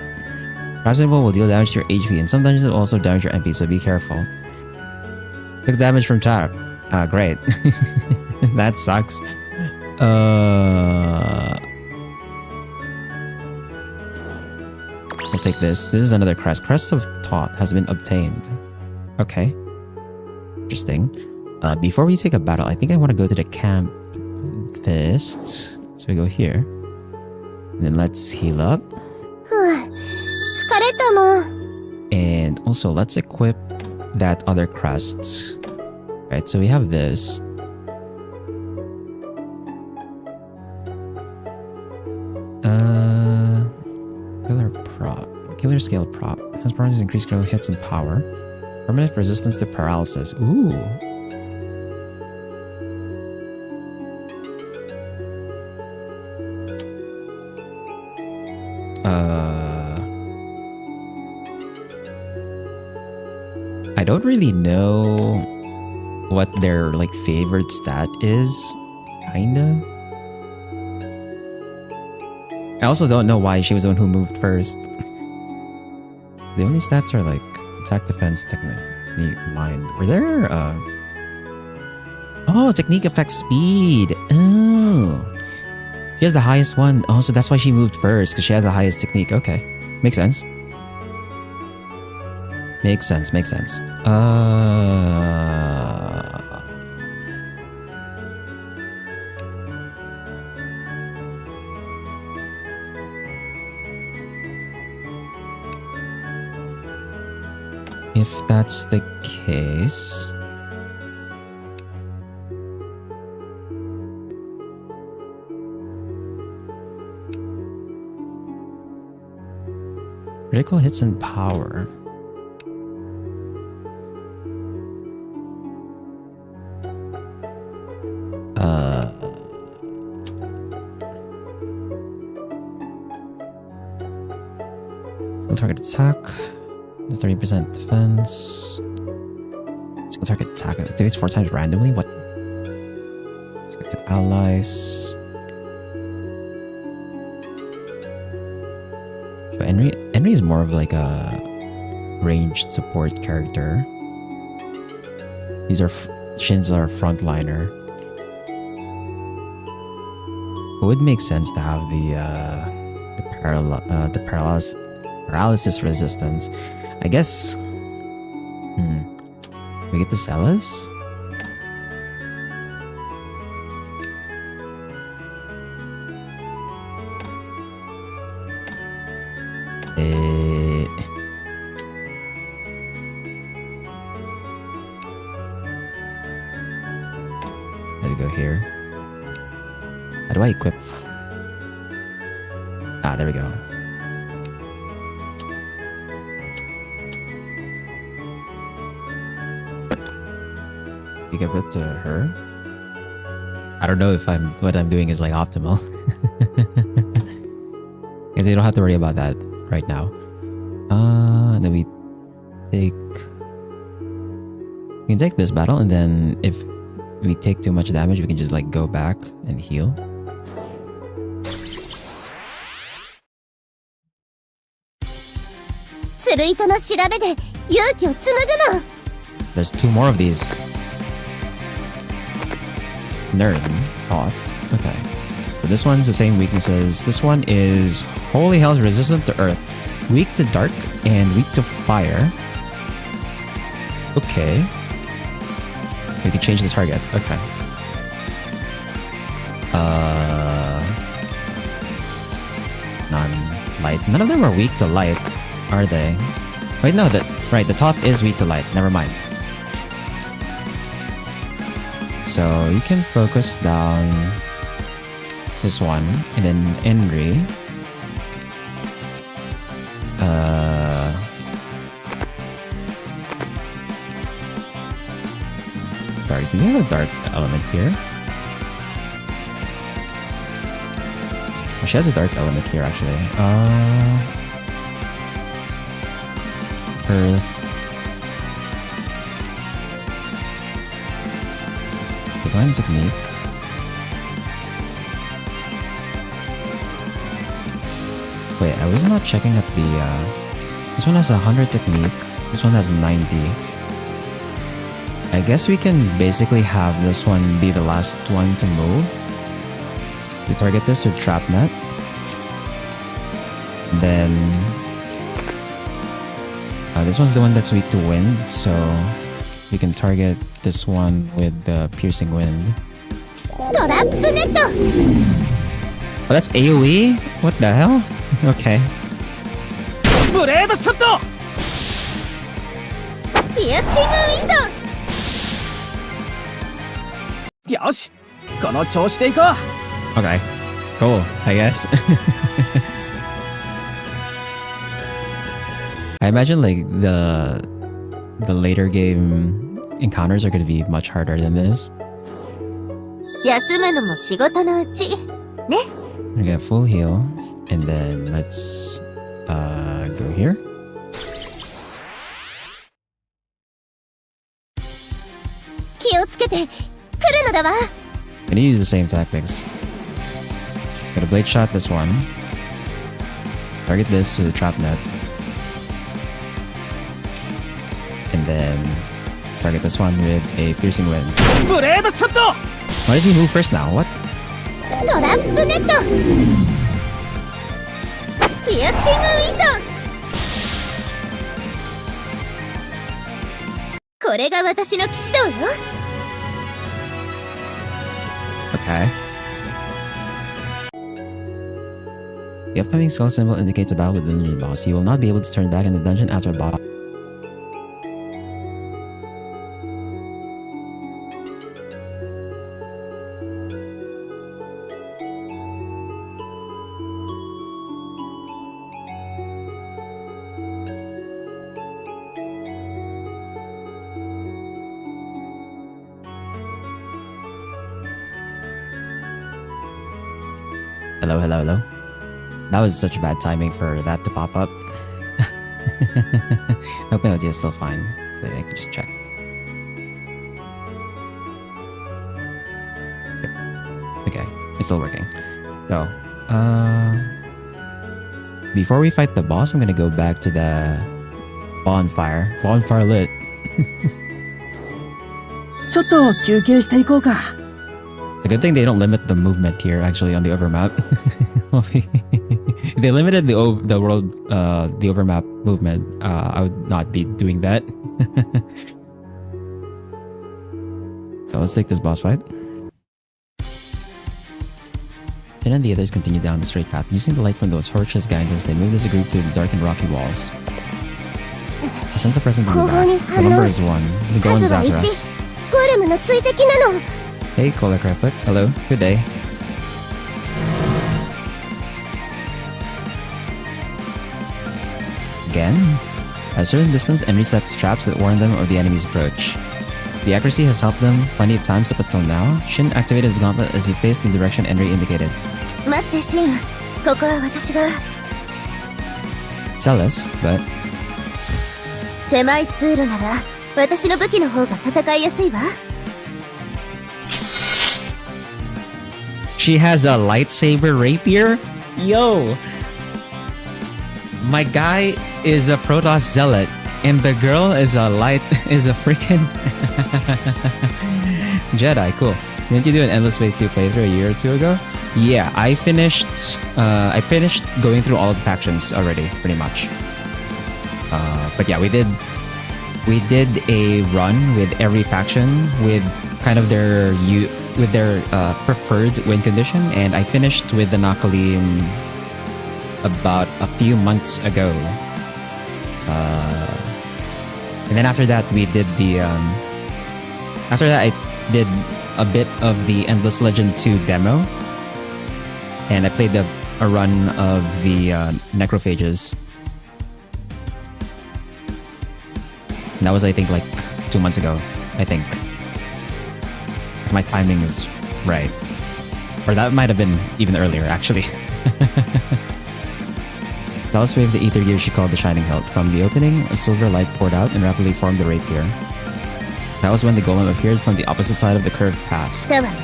[SPEAKER 1] Trap symbol will deal damage to your HP, and some dungeons will also damage your MP, so be careful. Took damage from trap. Great. That sucks. We'll take this. This is another crest. Crest of Thought has been obtained. Okay. Interesting. Before we take a battle, I think I want to go to the camp fist. So we go here. And then let's heal up.
[SPEAKER 4] 疲れたもん。
[SPEAKER 1] And also, let's equip that other crest. Right, so we have this. Killer prop. Killer scale prop. Has permanent increased critical hits and power. Permanent resistance to paralysis. Ooh. I don't really know what their like favorite stat is, kinda. I also don't know why she was the one who moved first. The only stats are like attack, defense, technique, mind. Were there oh, technique affects speed. Oh. She has the highest one. Oh, so that's why she moved first, because she had the highest technique. Okay. Makes sense. Makes sense, makes sense. If that's the case... Critical hits and power. Single target attack. 30% defense. Single target attack activates 4 times randomly. What? Let's go to allies. So Henry is more of like a ranged support character. These are Shin's our frontliner. It would make sense to have the paralysis resistance. I guess. We get the Zealous? Let me go here. How do I equip? Ah, there we go. You give it to her. I don't know if what I'm doing is like optimal. Because you don't have to worry about that right now. And then we can take this battle, and then if we take too much damage, we can just like go back and heal. There's 2 more of these. Nerd thought. Okay. So this one's the same weaknesses. This one is Holy Hell's resistant to earth, weak to dark, and weak to fire. Okay. We can change the target. Okay. Non-light. None of them are weak to light, are they? Wait, no. Right. The top is weak to light. Never mind. So you can focus down this one, and then Henry. Sorry, do we have a dark element here? Oh, she has a dark element here, actually. Earth. Divine technique. Wait, I was not checking at the This one has 100 technique. This one has 90. I guess we can basically have this one be the last one to move. We target this with trap net. Then this one's the one that's weak to wind, so we can target this one with the piercing wind. Oh, that's AoE? What the hell? Okay.
[SPEAKER 6] ブレードショット。
[SPEAKER 2] ピアッシングウィンド。
[SPEAKER 6] よし、この調子でいこう。
[SPEAKER 1] Okay. Cool, I guess. I imagine like the later game encounters are going to be much harder than this.
[SPEAKER 2] 休むのも仕事のうち。ね。
[SPEAKER 1] We get full heal, and then let's go here.
[SPEAKER 4] 気をつけて、来るのだわ。
[SPEAKER 1] Gonna use the same tactics. Gonna blade shot this one. Target this with a trap net. And then target this one with a piercing wind.
[SPEAKER 6] ブレードショット。
[SPEAKER 1] Why does he move first now? What?
[SPEAKER 4] トラップネット。ピアッシングウィンド。これが私の騎士道よ。
[SPEAKER 1] Okay. The upcoming skull symbol indicates a battle with the dungeon boss. He will not be able to turn back in the dungeon after a boss. Hello, hello, hello. That was such bad timing for that to pop up. I hope my audio is still fine. But I could just check. Okay, it's still working. So, before we fight the boss, I'm gonna go back to the bonfire. Bonfire lit.
[SPEAKER 6] ちょっと休憩していこうか。
[SPEAKER 1] It's a good thing they don't limit the movement here actually on the overmap. If they limited the world the overmap movement, I would not be doing that. So let's take this boss fight. Finn and the others continue down the straight path, using the light from those torches as guidance. They move as a group through the dark and rocky walls. I sense a presence in the back. The number is 1. The golem is after us.
[SPEAKER 4] ゴーレムの追跡なの。
[SPEAKER 1] Hey, Cola Craplet. Hello. Good day. Again? At a certain distance, Enry sets traps that warn them of the enemy's approach. The accuracy has helped them plenty of times up until now. Shin activated his gauntlet as he faced the direction Enry indicated.
[SPEAKER 4] 待ってシン、ここは私が。
[SPEAKER 1] Tell us, but
[SPEAKER 4] 狭い通路なら私の武器の方が戦いやすいわ。
[SPEAKER 1] she has a lightsaber rapier? Yo! My guy is a Protoss zealot, and the girl is a freaking Jedi. Cool. Didn't you do an Endless Phase 2 playthrough a year or 2 ago? Yeah, I finished going through all of the factions already, pretty much. But yeah, we did a run with every faction with kind of their preferred win condition, and I finished with the Nakalim about a few months ago. And then after that, we did the after that I did a bit of the Endless Legend 2 demo, and I played a run of the Necrophages. And that was, I think, like 2 months ago, I think. If my timing is right. Or that might have been even earlier, actually. Dallas waved the ether gear she called the Shining Hilt. From the opening, a silver light poured out and rapidly formed the rapier. That was when the golem appeared from the opposite side of the curved path.
[SPEAKER 4] 来たわね。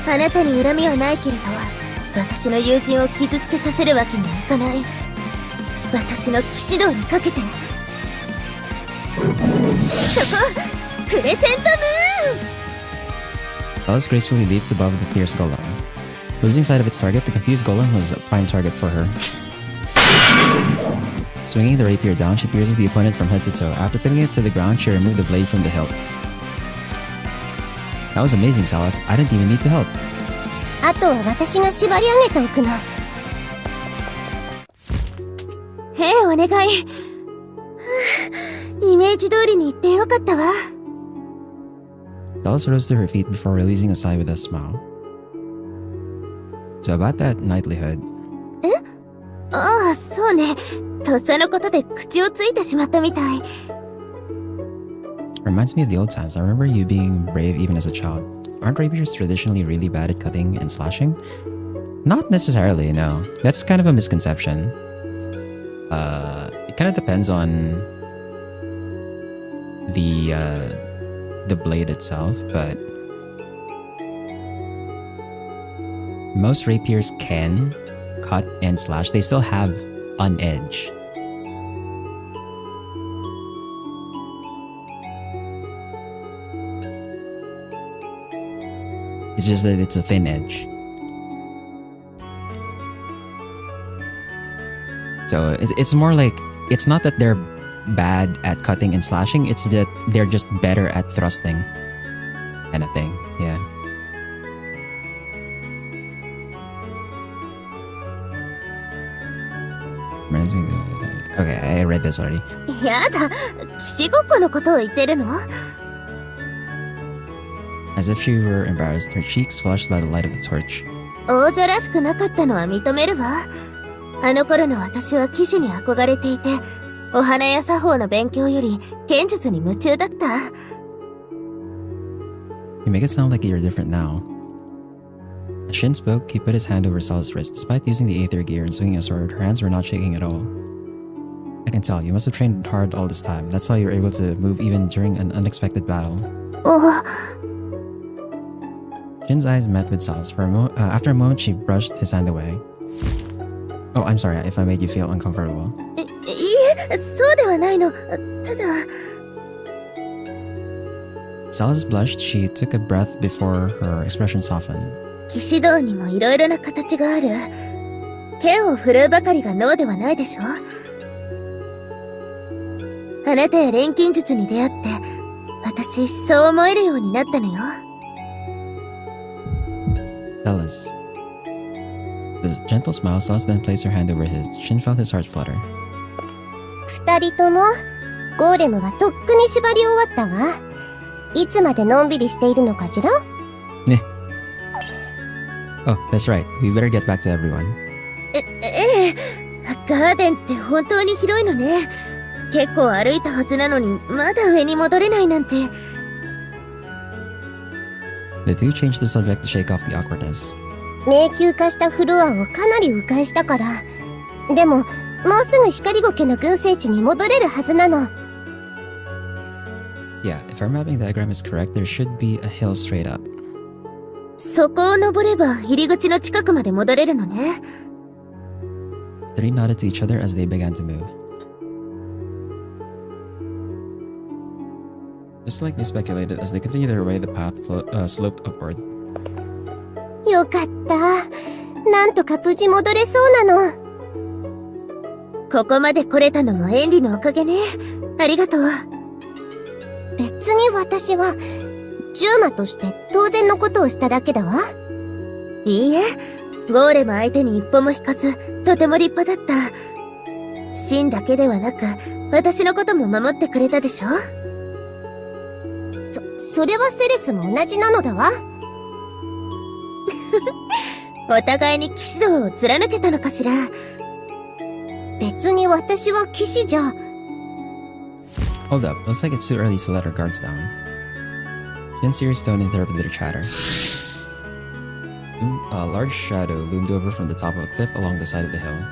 [SPEAKER 4] あなたに恨みはないけれど、私の友人を傷つけさせるわけにはいかない。
[SPEAKER 2] 私の騎士道にかけて。そこ、クレセントムーン。
[SPEAKER 1] Alice gracefully leaped above the fierce golem. Losing sight of its target, the confused golem was a prime target for her. Swinging the rapier down, she pierces the opponent from head to toe. After pinning it to the ground, she removed the blade from the hilt. That was amazing, Salas. I didn't even need to help.
[SPEAKER 4] あとは私が縛り上げておくの。
[SPEAKER 2] へえ、お願い。イメージ通りに言ってよかったわ。
[SPEAKER 1] Salas rose to her feet before releasing a sigh with a smile. So about that knightlyhood.
[SPEAKER 2] ああ、そうね。とっさのことで口をついてしまったみたい。
[SPEAKER 1] Reminds me of the old times. I remember you being brave even as a child. Aren't rapiers traditionally really bad at cutting and slashing? Not necessarily, no. That's kind of a misconception. It kind of depends on the blade itself, but most rapiers can cut and slash. They still have an edge. It's just that it's a thin edge. So it's more like, it's not that they're bad at cutting and slashing, it's that they're just better at thrusting. Kind of thing, yeah. Reminds me of the... Okay, I read this already.
[SPEAKER 2] やだ、騎士ごっこのことを言ってるの？
[SPEAKER 1] As if she were embarrassed, her cheeks flushed by the light of the torch.
[SPEAKER 2] 王女らしくなかったのは認めるわ。あの頃の私は騎士に憧れていて、お花や作法の勉強より剣術に夢中だった。
[SPEAKER 1] You make it sound like you're different now. As Shin spoke, he put his hand over Sal's wrist. Despite using the Aether gear and swinging a sword, her hands were not shaking at all. I can tell, you must have trained hard all this time. That's why you were able to move even during an unexpected battle. Shin's eyes met with Sal's. After a moment, she brushed his hand away. Oh, I'm sorry if I made you feel uncomfortable.
[SPEAKER 2] いいえ、そうではないの。ただ。
[SPEAKER 1] Salas blushed. She took a breath before her expression softened.
[SPEAKER 2] 騎士道にもいろいろな形がある。剣を振るうばかりが脳ではないでしょ。あなたや錬金術に出会って、私そう思えるようになったのよ。
[SPEAKER 1] Salas. With a gentle smile, Salas then placed her hand over his. Shin felt his heart flutter.
[SPEAKER 4] 二人とも、ゴーレムはとっくに縛り終わったわ。いつまでのんびりしているのかしら？
[SPEAKER 1] Oh, that's right. We better get back to everyone.
[SPEAKER 2] ええ、ガーデンって本当に広いのね。結構歩いたはずなのに、まだ上に戻れないなんて。
[SPEAKER 1] The two changed the subject to shake off the awkwardness.
[SPEAKER 4] 迷宮化したフロアをかなり迂回したから。でも、もうすぐ光苔の群生地に戻れるはずなの。
[SPEAKER 1] Yeah, if our mapping diagram is correct, there should be a hill straight up.
[SPEAKER 2] そこを登れば入り口の近くまで戻れるのね。
[SPEAKER 1] The three nodded to each other as they began to move. Just like they speculated, as they continued their way, the path sloped upward.
[SPEAKER 4] よかった。なんとか無事戻れそうなの。
[SPEAKER 2] ここまで来れたのもエンリのおかげね。ありがとう。
[SPEAKER 4] 別に私は、獣魔として当然のことをしただけだわ。
[SPEAKER 2] いいえ、ゴーレム相手に一歩も引かず、とても立派だった。シンだけではなく、私のことも守ってくれたでしょ？
[SPEAKER 4] それはセレスも同じなのだわ。
[SPEAKER 2] お互いに騎士道を貫けたのかしら。
[SPEAKER 4] 別に私は騎士じゃ。
[SPEAKER 1] Hold up, looks like it's too early to let our guards down. Shin's serious tone interrupted their chatter. A large shadow loomed over from the top of a cliff along the side of the hill.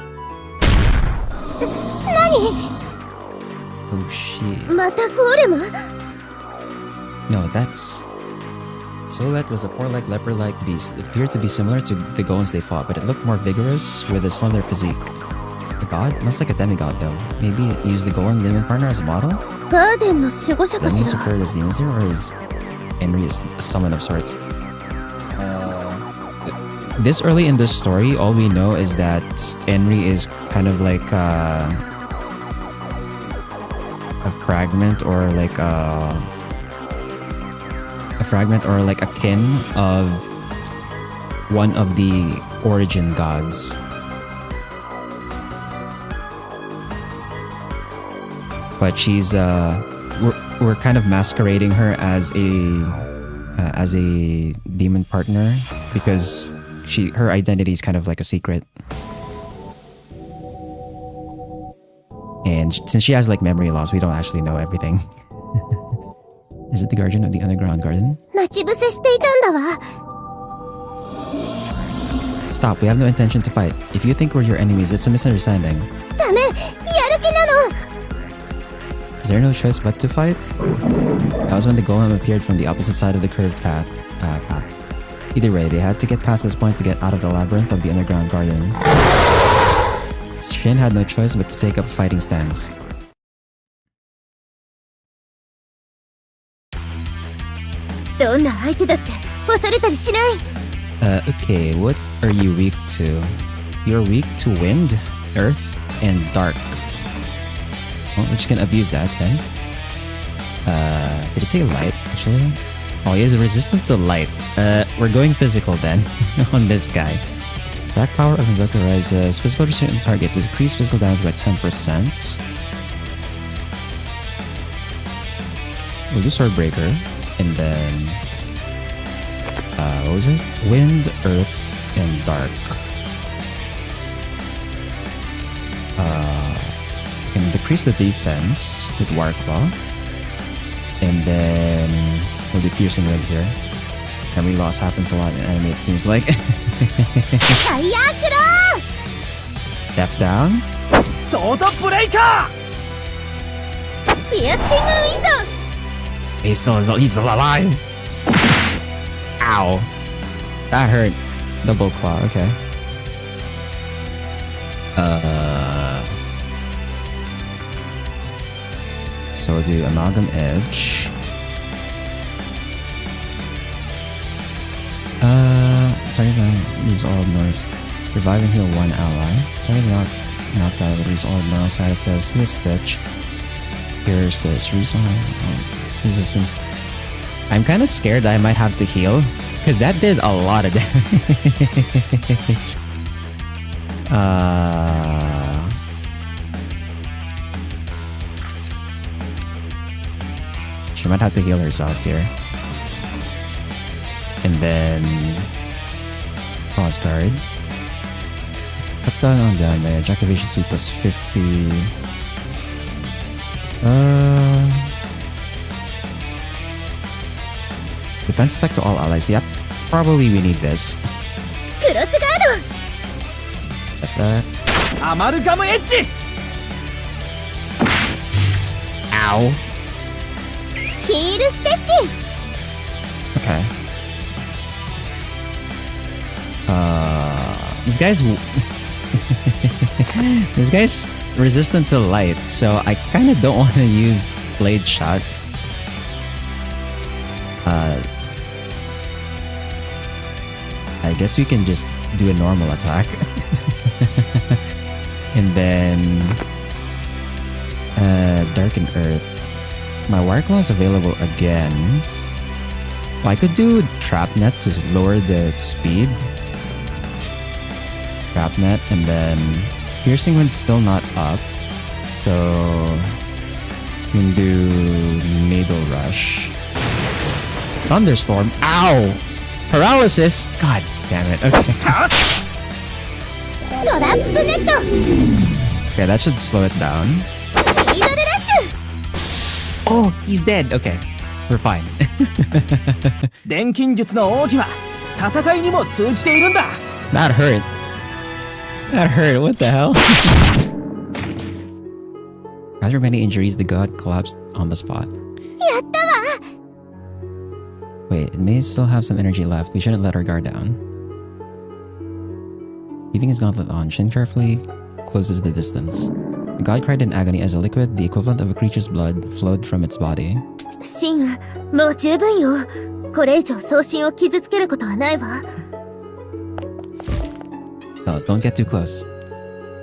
[SPEAKER 4] 何？
[SPEAKER 1] Oh shit.
[SPEAKER 2] またゴーレム？
[SPEAKER 1] No, that's... Silhouette was a four-legged leopard-like beast. It appeared to be similar to the golems they fought, but it looked more vigorous with a slender physique. The god? Looks like a demigod though. Maybe use the golem demon partner as a model?
[SPEAKER 4] ガーデンの守護者か
[SPEAKER 1] Does
[SPEAKER 4] し
[SPEAKER 1] he
[SPEAKER 4] ら。
[SPEAKER 1] refer to as demons here, or is Henry a summon of sorts? This early in the story, all we know is that Henry is kind of like a fragment or like a kin of one of the origin gods. But she's we're kind of masquerading her as a demon partner because her identity is kind of like a secret. And since she has like memory loss, we don't actually know everything. Is it the guardian of the underground garden?
[SPEAKER 4] 待ち伏せしていたんだわ。
[SPEAKER 1] Stop, we have no intention to fight. If you think we're your enemies, it's a misunderstanding.
[SPEAKER 4] ダメ、やる気なの。
[SPEAKER 1] Is there no choice but to fight? That was when the golem appeared from the opposite side of the curved path. Either way, they had to get past this point to get out of the labyrinth of the underground garden. Shin had no choice but to take up a fighting stance.
[SPEAKER 4] どんな相手だって恐れたりしない。
[SPEAKER 1] Okay, what are you weak to? You're weak to wind, earth, and dark. Well, we're just gonna abuse that then. Did it say light, actually? Oh, he is resistant to light. We're going physical then, on this guy. Black power of Invoker rises physical restraint on target. Decrease physical damage by 10%. We'll do Swordbreaker. And then... what was it? Wind, Earth, and Dark. Can decrease the defense with Warclaw. And then... we'll do Piercing Wind here. Memory loss happens a lot in anime, it seems like.
[SPEAKER 4] ファイヤークロ
[SPEAKER 1] F down.
[SPEAKER 6] ソードブレイカ
[SPEAKER 4] ーピアッシングウィンド
[SPEAKER 1] He's still alive. Ow. That hurt. Double claw, okay. So we'll do Amalgam Edge. Target's not lose all noise. Revive and heal one ally. Target's not knocked out, but lose all normal status says heal Stitch. Here Stitch. Lose all resistance. I'm kind of scared that I might have to heal, because that did a lot of damage. She might have to heal herself here. And then... Pause card. Cuts down on damage. Activation speed plus 50. Defense effect to all allies. Yep. Probably we need this.
[SPEAKER 4] クロスガー
[SPEAKER 1] Effect.
[SPEAKER 6] ーアマルガムエッジ
[SPEAKER 1] Ow.
[SPEAKER 4] ドヒールステッチ
[SPEAKER 1] Okay. This guy's this guy's resistant to light, so I kind of don't want to use blade shot. I guess we can just do a normal attack. And then Darken Earth. My Warclaw is available again. Well, I could do Trap Net to lower the speed. Trap Net, and then Piercing Wind's still not up, so we can do Needle Rush. Thunderstorm. Ow! Paralysis. God damn it. Okay.
[SPEAKER 4] トラップネット
[SPEAKER 1] Okay, that should slow it down.
[SPEAKER 4] ミドルラッシュ
[SPEAKER 1] Oh, he's dead. Okay, we're fine.
[SPEAKER 6] 錬金術の奥義は戦いにも通じているんだ
[SPEAKER 1] That hurt. That hurt. What the hell? After many injuries, the god collapsed on the spot.
[SPEAKER 4] やったわ
[SPEAKER 1] Wait, it may still have some energy left. We shouldn't let our guard down. Keeping his gauntlet on, Shin carefully closes the distance. The god cried in agony as a liquid, the equivalent of a creature's blood, flowed from its body.
[SPEAKER 2] シン、もう十分よ。これ以上送信を傷つけることはないわ。
[SPEAKER 1] Fellas, don't get too close.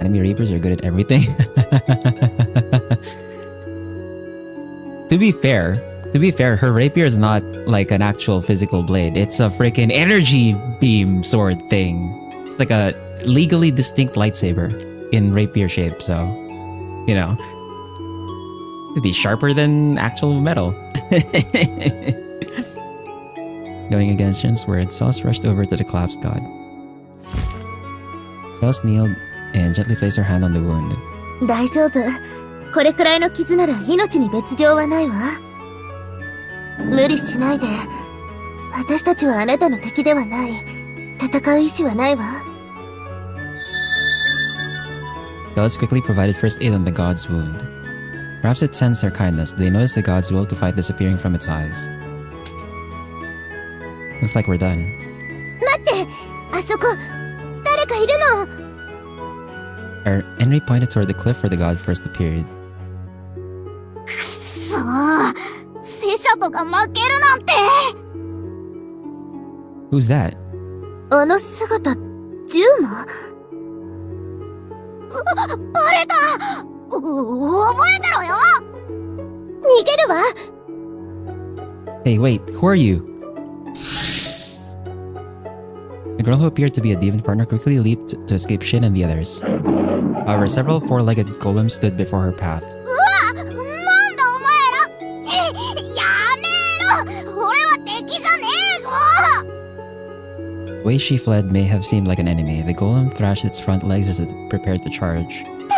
[SPEAKER 1] Enemy Reapers are good at everything. To be fair, her rapier is not like an actual physical blade. It's a freaking energy beam sword thing. It's like a legally distinct lightsaber in rapier shape, so, you know. It'd be sharper than actual metal. Going against Shin's words, Celes rushed over to the collapsed god. Celes kneeled and gently placed her hand on the wound.
[SPEAKER 2] 大丈夫。これくらいの傷なら命に別状はないわ。無理しないで。私たちはあなたの敵ではない。戦う意志はないわ。
[SPEAKER 1] Celes quickly provided first aid on the god's wound. Perhaps it sensed her kindness. They noticed the god's will to fight disappearing from its eyes. Looks like we're done.
[SPEAKER 4] 待って、あそこ、誰かいるの。
[SPEAKER 1] Henry pointed toward the cliff where the god first appeared.
[SPEAKER 2] くそー。セシャトが負けるなんて。
[SPEAKER 1] Who's that?
[SPEAKER 2] あの姿、ジューマ？バレた！覚えてろよ！
[SPEAKER 4] 逃げるわ。
[SPEAKER 1] Hey, wait, who are you? The girl who appeared to be a demon partner quickly leaped to escape Shin and the others. However, several four-legged golems stood before her path.
[SPEAKER 2] なんだお前ら！やめろ！俺は敵じゃねえぞ！
[SPEAKER 1] The way she fled may have seemed like an enemy. The golem thrashed its front legs as it prepared to charge.
[SPEAKER 4] 大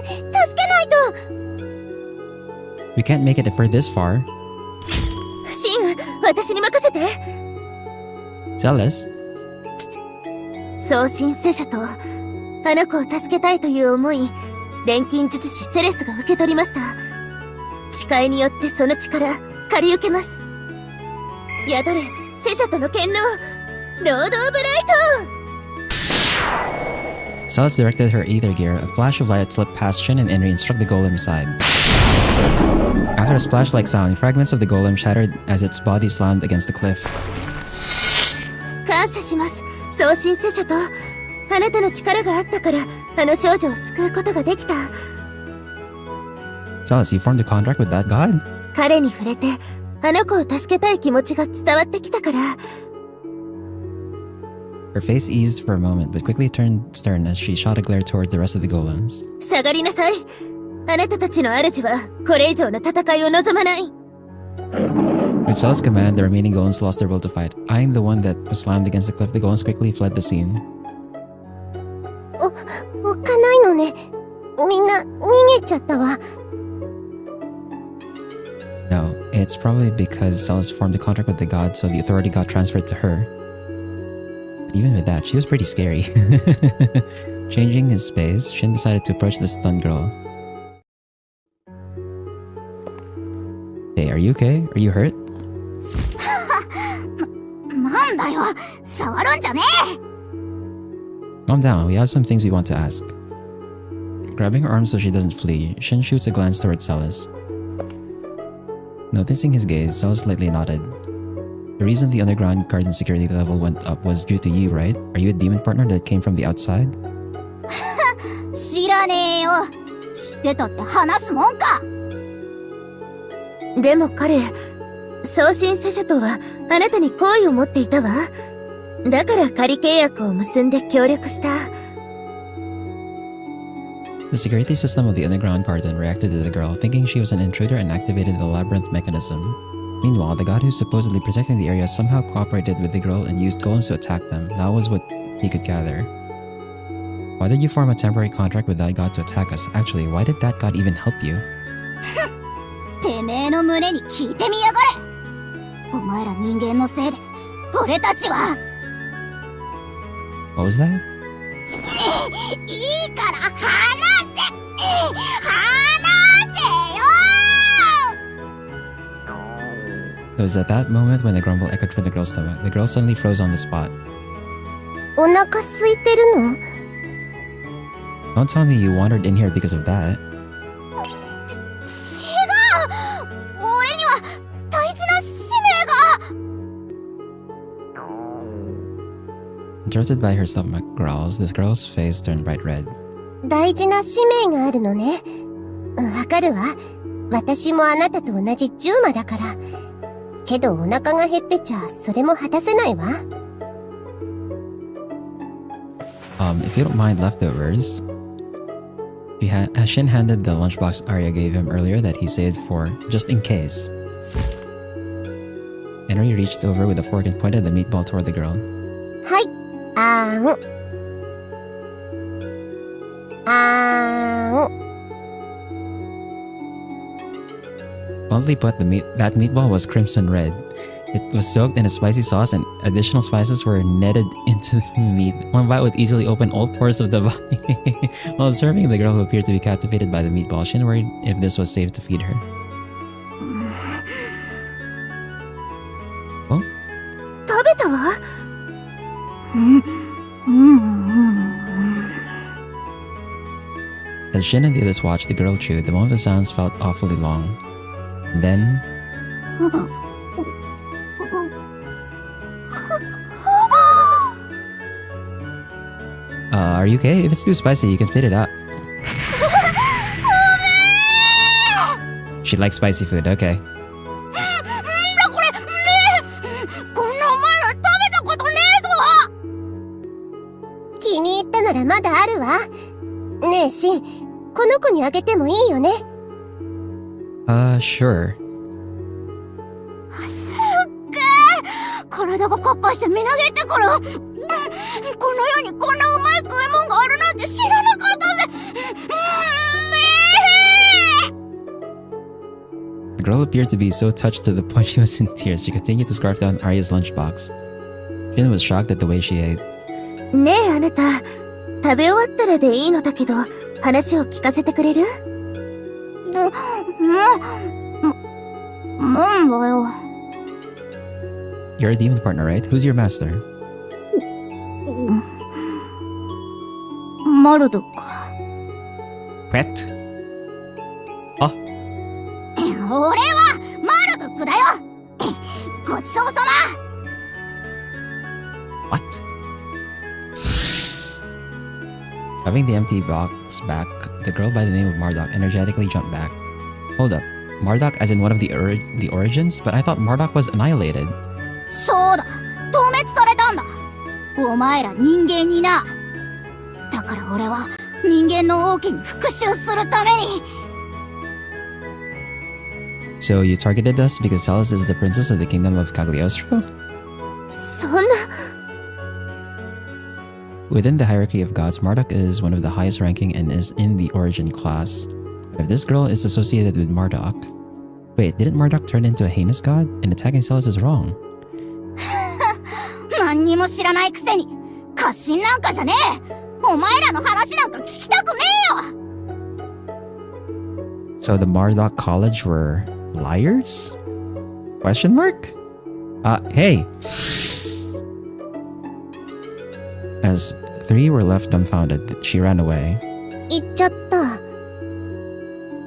[SPEAKER 4] 変！助けないと。
[SPEAKER 1] We can't make it if we're this far.
[SPEAKER 2] シン、私に任せて。
[SPEAKER 1] Celes?
[SPEAKER 2] 送信セシャと、あの子を助けたいという思い、錬金術師セレスが受け取りました。誓いによってその力、借り受けます。宿れ、セシャとの剣能、ロード・オブ・ライト！
[SPEAKER 1] Celes directed her ether gear. A flash of light slipped past Shin and Henry and struck the golem's side. After a splash-like sound, fragments of the golem shattered as its body slammed against the cliff.
[SPEAKER 2] 感謝します、送信セシャと。あなたの力があったから、あの少女を救うことができた。
[SPEAKER 1] Celes, you formed a contract with that god?
[SPEAKER 2] 彼に触れて、あの子を助けたい気持ちが伝わってきたから。
[SPEAKER 1] Her face eased for a moment, but quickly turned stern as she shot a glare toward the rest of the golems.
[SPEAKER 2] 下がりなさい。あなたたちの主は、これ以上の戦いを望まない。
[SPEAKER 1] With Celes' command, the remaining golems lost their will to fight. Eyeing the one that was slammed against the cliff, the golems quickly fled the scene.
[SPEAKER 4] おっかないのね。みんな逃げちゃったわ。
[SPEAKER 1] No, it's probably because Celes formed a contract with the god, so the authority got transferred to her. But even with that, she was pretty scary. Changing his space, Shin decided to approach the stunned girl. Hey, are you okay? Are you hurt?
[SPEAKER 2] なんだよ、触るんじゃねえ。
[SPEAKER 1] Calm down, we have some things we want to ask. Grabbing her arm so she doesn't flee, Shin shoots a glance towards Celes. Noticing his gaze, Celes slightly nodded. The reason the underground garden security level went up was due to you, right? Are you a demon partner that came from the outside?
[SPEAKER 2] 知らねえよ。知ってたって話すもんか。でも彼、送信セシャトはあなたに好意を持っていたわ。だから仮契約を結んで協力した。
[SPEAKER 1] The security system of the underground garden reacted to the girl, thinking she was an intruder and activated the labyrinth mechanism. Meanwhile, the god who's supposedly protecting the area somehow cooperated with the girl and used golems to attack them. That was what he could gather. Why did you form a temporary contract with that god to attack us? Actually, why did that god even help you?
[SPEAKER 2] てめえの胸に聞いてみやがれ。お前ら人間のせいで、俺たちは。
[SPEAKER 1] What was that?
[SPEAKER 2] いいから話せ。話せよ。
[SPEAKER 1] It was at that moment when the grumble echoed from the girl's stomach. The girl suddenly froze on the spot.
[SPEAKER 4] お腹空いてるの？
[SPEAKER 1] Don't tell me you wandered in here because of that.
[SPEAKER 2] 違う。俺には大事な使命が。
[SPEAKER 1] Interrupted by her stomach growls, this girl's face turned bright red.
[SPEAKER 4] 大事な使命があるのね。わかるわ。私もあなたと同じ10魔だから。けどお腹が減ってちゃそれも果たせないわ。
[SPEAKER 1] If you don't mind leftovers. Shin handed the lunchbox Arya gave him earlier that he saved for just in case. Henry reached over with a fork and pointed the meatball toward the girl.
[SPEAKER 4] はい。あーん。あーん。
[SPEAKER 1] Bluntly put, that meatball was crimson red. It was soaked in a spicy sauce and additional spices were netted into the meat. One bite would easily open all pores of the body. While serving the girl who appeared to be captivated by the meatball, Shin worried if this was safe to feed her. Oh?
[SPEAKER 2] 食べたわ。
[SPEAKER 1] As Shin and the others watched the girl chew, the moment the sounds felt awfully long. And then... are you okay? If it's too spicy, you can spit it out. She likes spicy food, okay.
[SPEAKER 2] これ、こんなお前ら食べたことねえぞ。
[SPEAKER 4] 気に入ったならまだあるわ。ねえ、シン、この子にあげてもいいよね。
[SPEAKER 1] Sure.
[SPEAKER 2] すっげえ。体がカッパしてみなぎってくる。この世にこんなうまい食い物があるなんて知らなかったぜ。
[SPEAKER 1] The girl appeared to be so touched to the point she was in tears. She continued to scarf down Arya's lunchbox. Shin was shocked at the way she ate.
[SPEAKER 2] ねえあなた、食べ終わったらでいいのだけど、話を聞かせてくれる？なんだよ。
[SPEAKER 1] You're a demon partner, right? Who's your master?
[SPEAKER 2] マルドか。
[SPEAKER 1] What?
[SPEAKER 2] 俺はマルドックだよ。ごちそうさま。
[SPEAKER 1] What? Shoving the empty box back, the girl by the name of Marduk energetically jumped back. Hold up. Marduk as in one of the origins? But I thought Marduk was annihilated.
[SPEAKER 2] そうだ。消滅されたんだ。お前ら人間にな。だから俺は人間の王家に復讐するために。
[SPEAKER 1] So you targeted us because Salas is the princess of the kingdom of Cagliostro?
[SPEAKER 2] そんな。
[SPEAKER 1] Within the hierarchy of gods, Marduk is one of the highest ranking and is in the origin class. But if this girl is associated with Marduk... Wait, didn't Marduk turn into a heinous god? And attacking Salas is wrong.
[SPEAKER 2] 何にも知らないくせに過信なんかじゃねえ。お前らの話なんか聞きたくねえよ。
[SPEAKER 1] So the Marduk College were liars? Question mark? Hey! As three were left dumbfounded, she ran away.
[SPEAKER 4] 行っちゃった。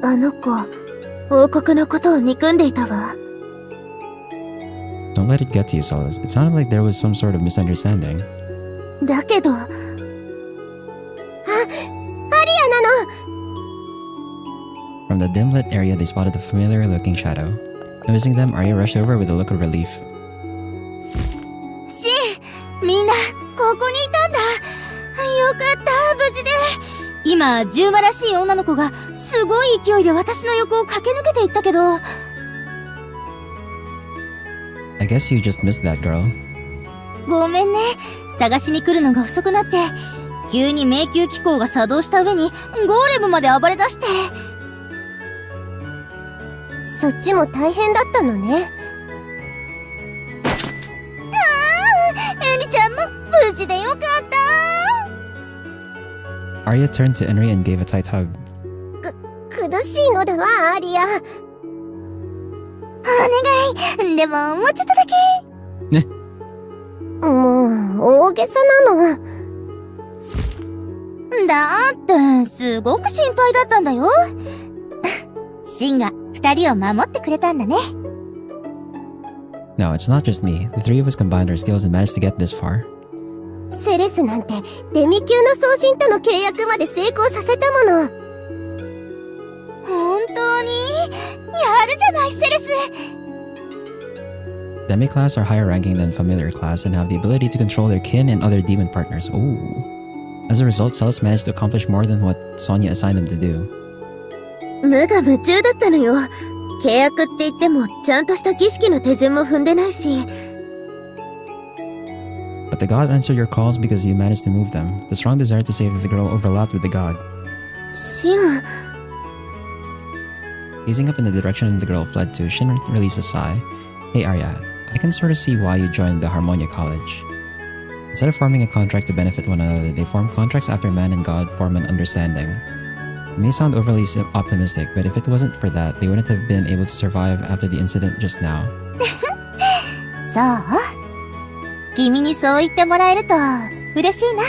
[SPEAKER 2] あの子、王国のことを憎んでいたわ。
[SPEAKER 1] Don't let it get to you, Salas. It sounded like there was some sort of misunderstanding.
[SPEAKER 2] だけど、
[SPEAKER 4] アリアなの。
[SPEAKER 1] From the dim-lit area, they spotted a familiar-looking shadow. Noticing them, Arya rushed over with a look of relief.
[SPEAKER 2] シン、みんな、ここにいたんだ。よかった、無事で。今、ジューマらしい女の子が、すごい勢いで私の横を駆け抜けていったけど。
[SPEAKER 1] I guess you just missed that girl.
[SPEAKER 2] ごめんね。探しに来るのが遅くなって。急に迷宮機構が作動した上に、ゴーレムまで暴れ出して。
[SPEAKER 4] そっちも大変だったのね。
[SPEAKER 2] エリちゃんも無事でよかった。
[SPEAKER 1] Arya turned to Henry and gave a tight hug.
[SPEAKER 4] 苦しいのだわ、アリア。
[SPEAKER 2] お願い。でも、もうちょっとだけ。
[SPEAKER 1] ね。
[SPEAKER 4] もう、大げさなの。
[SPEAKER 2] だって、すごく心配だったんだよ。シンが二人を守ってくれたんだね。
[SPEAKER 1] No, it's not just me. The three of us combined our skills and managed to get this far.
[SPEAKER 4] セレスなんてデミ級の送信との契約まで成功させたもの。
[SPEAKER 2] 本当にやるじゃない、セレス。
[SPEAKER 1] Demi-class are higher ranking than familiar class and have the ability to control their kin and other demon partners. Ooh. As a result, Celes managed to accomplish more than what Sonia assigned them to do.
[SPEAKER 4] 無我夢中だったのよ。契約って言ってもちゃんとした儀式の手順も踏んでないし。
[SPEAKER 1] But the god answered your calls because you managed to move them. The strong desire to save the girl overlapped with the god.
[SPEAKER 4] シン。
[SPEAKER 1] Gazing up in the direction the girl fled to, Shin released a sigh. Hey Arya, I can sort of see why you joined the Harmonia College. Instead of forming a contract to benefit one another, they form contracts after man and god form an understanding. It may sound overly optimistic, but if it wasn't for that, they wouldn't have been able to survive after the incident just now.
[SPEAKER 2] そう。君にそう言ってもらえると嬉しいな。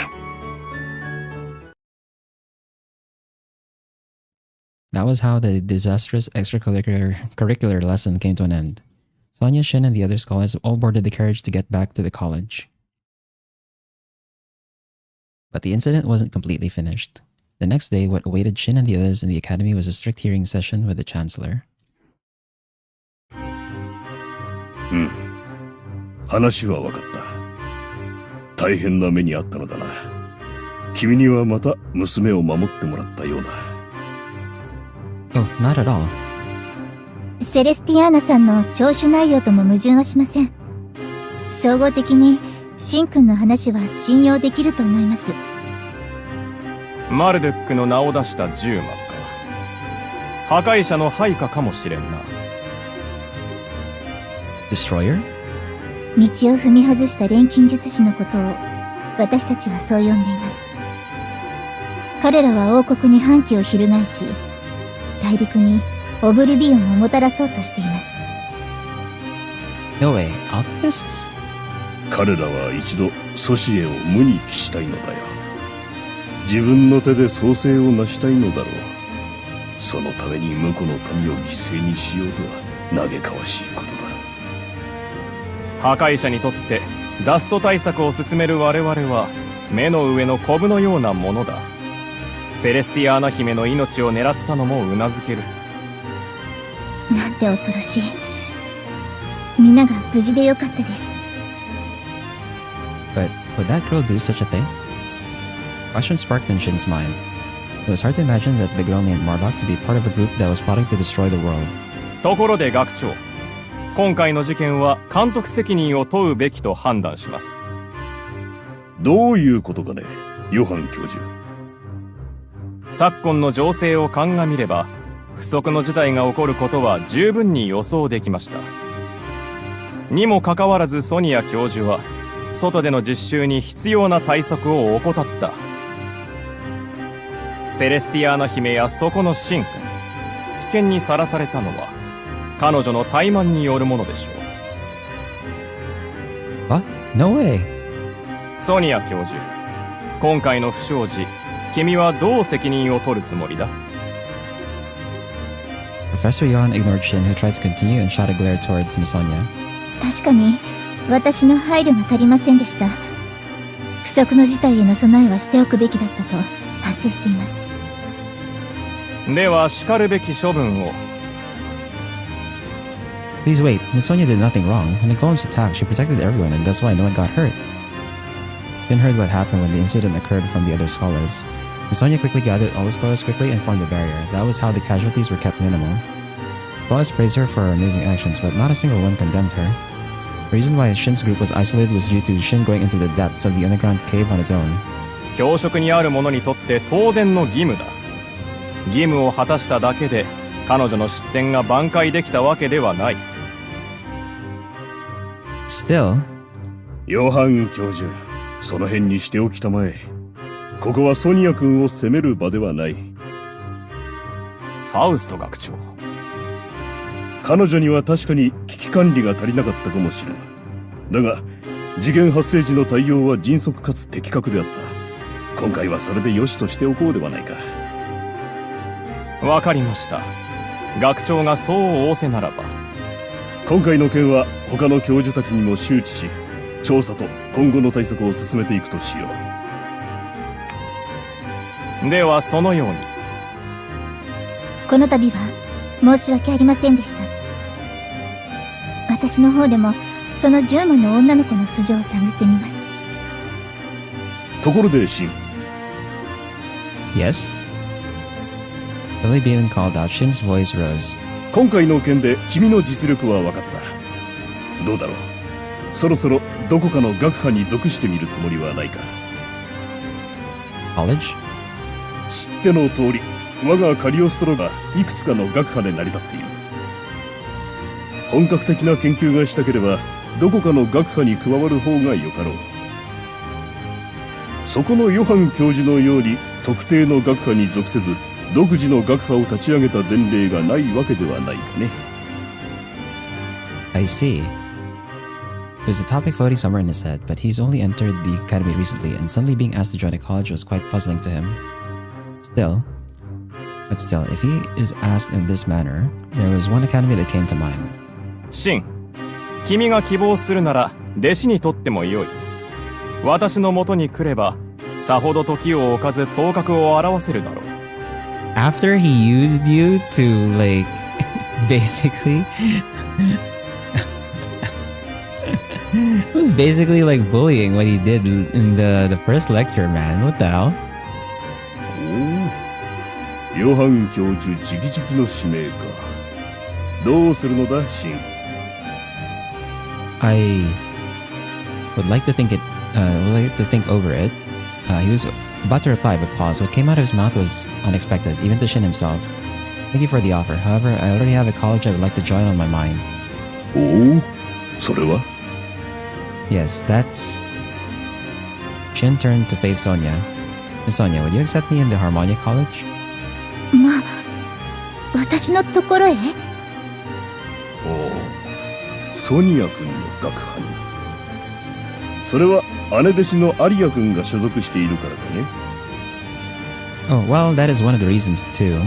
[SPEAKER 1] That was how the disastrous extracurricular lesson came to an end. Sonia, Shin, and the other scholars all boarded the carriage to get back to the college. But the incident wasn't completely finished. The next day, what awaited Shin and the others in the academy was a strict hearing session with the chancellor.
[SPEAKER 3] 話は分かった。大変な目にあったのだな。君にはまた娘を守ってもらったようだ。
[SPEAKER 1] Oh, not at all.
[SPEAKER 2] セレスティアーナさんの聴取内容とも矛盾はしません。総合的にシン君の話は信用できると思います。
[SPEAKER 5] マルドゥックの名を出した10魔か。破壊者の配下かもしれんな。
[SPEAKER 1] Destroyer?
[SPEAKER 2] 道を踏み外した錬金術師のことを私たちはそう呼んでいます。彼らは王国に反旗を翻し、大陸にオブリビオンをもたらそうとしています。
[SPEAKER 1] No way, alchemists?
[SPEAKER 3] 彼らは一度祖師へを無に帰したいのだよ。自分の手で創世を成したいのだろう。そのために婿の民を犠牲にしようとは嘆かわしいことだ。
[SPEAKER 5] 破壊者にとってダスト対策を進める我々は目の上のコブのようなものだ。セレスティアーナ姫の命を狙ったのもうなずける。
[SPEAKER 2] なんて恐ろしい。皆が無事でよかったです。
[SPEAKER 1] But would that girl do such a thing? Question sparked in Shin's mind. It was hard to imagine that the girl named Marduk to be part of a group that was plotting to destroy the world.
[SPEAKER 5] ところで学長、今回の事件は監督責任を問うべきと判断します。
[SPEAKER 3] どういうことかね、ヨハン教授。
[SPEAKER 5] 昨今の情勢を鑑みれば、不測の事態が起こることは十分に予想できました。にもかかわらずソニア教授は、外での実習に必要な対策を怠った。セレスティアーナ姫やそこのシン君、危険にさらされたのは、彼女の怠慢によるものでしょう。
[SPEAKER 1] What? No way!
[SPEAKER 5] ソニア教授、今回の不祥事、君はどう責任を取るつもりだ？
[SPEAKER 1] Professor Johan ignored Shin, who tried to continue and shot a glare towards Miss Sonia.
[SPEAKER 2] 確かに私の配慮が足りませんでした。不測の事態への備えはしておくべきだったと反省しています。
[SPEAKER 5] では叱るべき処分を。
[SPEAKER 1] Please wait, Miss Sonia did nothing wrong. When the golems attacked, she protected everyone, and that's why no one got hurt. Shin heard what happened when the incident occurred from the other scholars. Miss Sonia quickly gathered all the scholars quickly and formed a barrier. That was how the casualties were kept minimal. Scholars praised her for her amazing actions, but not a single one condemned her. The reason why Shin's group was isolated was due to Shin going into the depths of the underground cave on his own.
[SPEAKER 5] 教職にある者にとって当然の義務だ。義務を果たしただけで彼女の失点が挽回できたわけではない。
[SPEAKER 1] Still,
[SPEAKER 3] ヨハン教授、その辺にしておきたまえ。ここはソニア君を責める場ではない。
[SPEAKER 5] ファウスト学長。
[SPEAKER 3] 彼女には確かに危機管理が足りなかったかもしれない。だが、事件発生時の対応は迅速かつ的確であった。今回はそれでよしとしておこうではないか。
[SPEAKER 5] わかりました。学長がそう仰せならば。
[SPEAKER 3] 今回の件は他の教授たちにも周知し、調査と今後の対策を進めていくとしよ
[SPEAKER 5] う。ではそのように。
[SPEAKER 2] この度は申し訳ありませんでした。私の方でもその10魔の女の子の素性を探ってみます。
[SPEAKER 3] ところでシン。
[SPEAKER 1] Yes? Billy being called out, Shin's voice rose.
[SPEAKER 3] 今回の件で君の実力は分かった。どうだろう、そろそろどこかの学派に属してみるつもりはないか。
[SPEAKER 1] College?
[SPEAKER 3] 知っての通り、我がカリオストロがいくつかの学派で成り立っている。本格的な研究がしたければどこかの学派に加わる方がよかろう。そこのヨハン教授のように特定の学派に属せず独自の学派を立ち上げた前例がないわけではないかね。
[SPEAKER 1] I see. There's a topic floating somewhere in his head, but he's only entered the academy recently, and suddenly being asked to join a college was quite puzzling to him. Still, if he is asked in this manner, there was one academy that came to mind.
[SPEAKER 5] シン、君が希望するなら弟子にとってもよい。私の元に来ればさほど時を置かず頭角を現せるだろう。
[SPEAKER 1] After he used you to, like, basically... It was basically like bullying what he did in the first lecture, man. What the hell?
[SPEAKER 3] おお、ヨハン教授直々の指名か。どうするのだ、シン。
[SPEAKER 1] I would like to think over it. He was about to reply, but paused. What came out of his mouth was unexpected, even to Shin himself. Thank you for the offer. However, I already have a college I would like to join on my mind.
[SPEAKER 3] おお、それは
[SPEAKER 1] Yes, that's... Shin turned to face Sonia. Miss Sonia, would you accept me in the Harmonia College?
[SPEAKER 2] ま、私のところへ？
[SPEAKER 3] おお、ソニア君の学派に。それは姉弟子のアリア君が所属しているからかね。
[SPEAKER 1] Oh, well, that is one of the reasons too.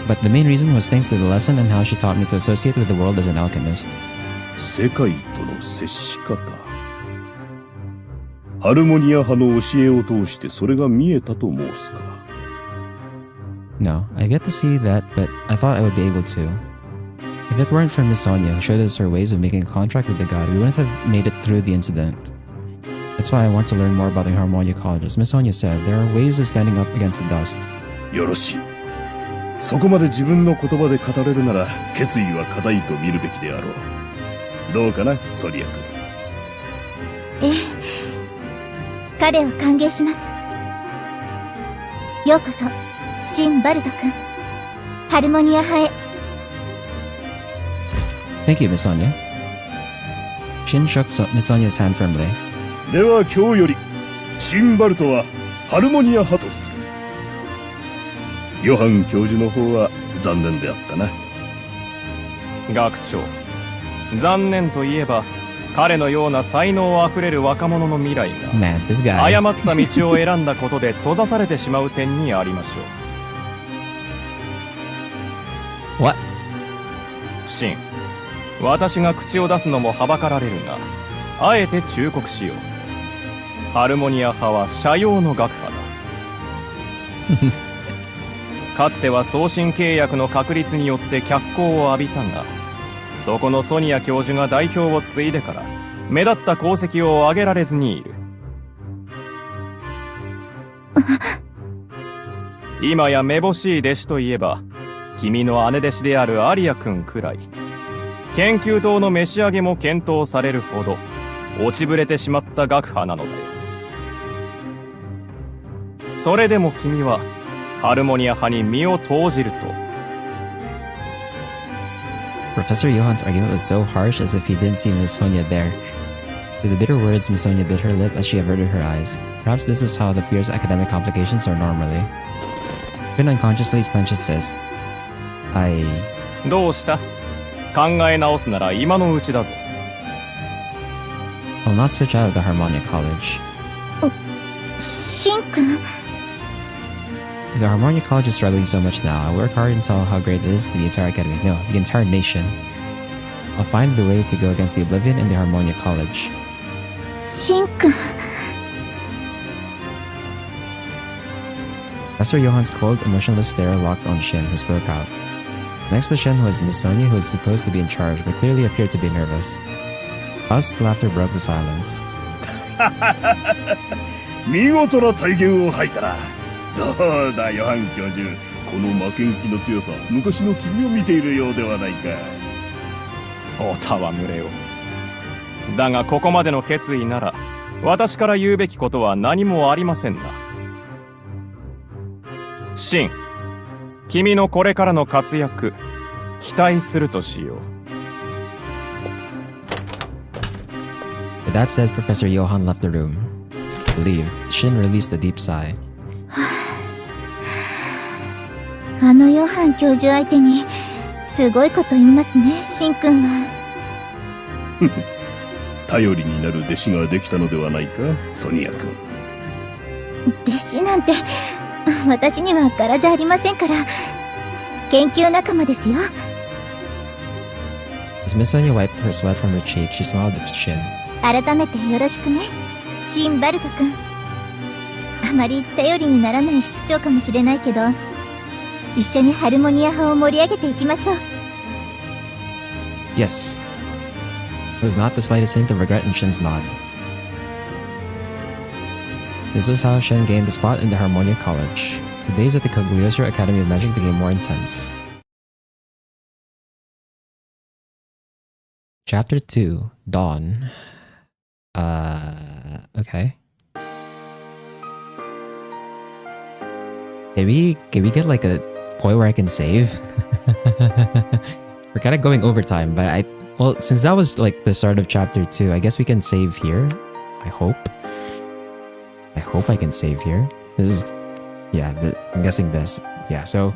[SPEAKER 1] But the main reason was thanks to the lesson and how she taught me to associate with the world as an alchemist.
[SPEAKER 3] 世界との接し方。ハルモニア派の教えを通してそれが見えたと申すか。
[SPEAKER 1] No, I've yet to see that, but I thought I would be able to. If it weren't for Miss Sonia, who showed us her ways of making a contract with the god, we wouldn't have made it through the incident. That's why I want to learn more about the Harmonia College. As Miss Sonia said, there are ways of standing up against the dust.
[SPEAKER 3] よろしい。そこまで自分の言葉で語れるなら決意は固いと見るべきであろう。どうかな、ソニア君。
[SPEAKER 2] ええ、彼を歓迎します。ようこそ、シン・バルト君、ハルモニア派へ。
[SPEAKER 1] Thank you, Miss Sonia. Shin shook Miss Sonia's hand firmly.
[SPEAKER 3] では今日よりシンバルトはハルモニア派とする。ヨハン教授の方は残念であったな。
[SPEAKER 5] 学長、残念といえば彼のような才能あふれる若者の未来が
[SPEAKER 1] Man, this guy.
[SPEAKER 5] 誤った道を選んだことで閉ざされてしまう点にありましょう。
[SPEAKER 1] What?
[SPEAKER 5] シン、私が口を出すのもはばかられるが、あえて忠告しよう。ハルモニア派は社用の学派だ。かつては送信契約の確立によって脚光を浴びたが、そこのソニア教授が代表を継いでから目立った功績を上げられずにいる。今やめぼしい弟子といえば君の姉弟子であるアリア君くらい。研究棟の召し上げも検討されるほど落ちぶれてしまった学派なのだよ。それでも君はハルモニア派に身を投じると。
[SPEAKER 1] Professor Johann's argument was so harsh as if he didn't see Miss Sonia there. With the bitter words, Miss Sonia bit her lip as she averted her eyes. Perhaps this is how the fierce academic complications are normally. Finn unconsciously clenched his fist.
[SPEAKER 5] どうした？考え直すなら今のうちだぞ。
[SPEAKER 1] I'll not switch out of the Harmonia College.
[SPEAKER 2] シン君、
[SPEAKER 1] The Harmonia College is struggling so much now. I work hard and tell how great it is to the entire academy. No, the entire nation. I'll find the way to go against the Oblivion and the Harmonia College.
[SPEAKER 2] シンくん。
[SPEAKER 1] Professor Johan's cold, emotionless stare locked on Shin, who spoke out. Next to Shin was Miss Sonia, who was supposed to be in charge, but clearly appeared to be nervous. Us laughter broke the silence.
[SPEAKER 3] 見事な体言を吐いたな。どうだ、ヨハン教授。この負けん気の強さ、昔の君を見ているようではないか。
[SPEAKER 5] おたわむれよ。だがここまでの決意なら、私から言うべきことは何もありませんな。シン、君のこれからの活躍、期待するとしよう。
[SPEAKER 1] With that said, Professor Johan left the room. Relieved, Shin released a deep sigh.
[SPEAKER 2] あのヨハン教授相手にすごいこと言いますね、シンくんは。
[SPEAKER 3] 頼りになる弟子ができたのではないか、ソニア君。
[SPEAKER 2] 弟子なんて私には柄じゃありませんから。研究仲間ですよ。
[SPEAKER 1] As Miss Sonia wiped her sweat from her cheek, she smiled at Shin.
[SPEAKER 2] 改めてよろしくね、シンバルト君。あまり頼りにならない室長かもしれないけど、一緒にハルモニア派を盛り上げていきましょう。
[SPEAKER 1] Yes. There was not the slightest hint of regret in Shin's nod. This was how Shin gained a spot in the Harmonia College. The days at the Cagliostro Academy of Magic became more intense. Chapter 2, Dawn. Okay. Can we get like a point where I can save? We're kind of going overtime, but well, since that was like the start of chapter 2, I guess we can save here. I hope I can save here. This is, yeah, I'm guessing this. Yeah, so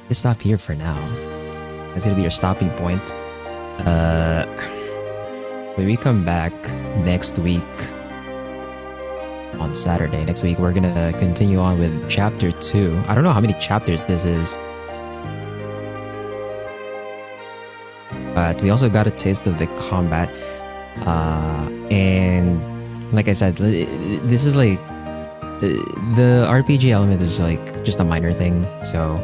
[SPEAKER 1] let's stop here for now. That's gonna be your stopping point. When we come back next week on Saturday, next week we're gonna continue on with chapter 2. I don't know how many chapters this is, but we also got a taste of the combat, and like I said, this is like the RPG element is like just a minor thing, so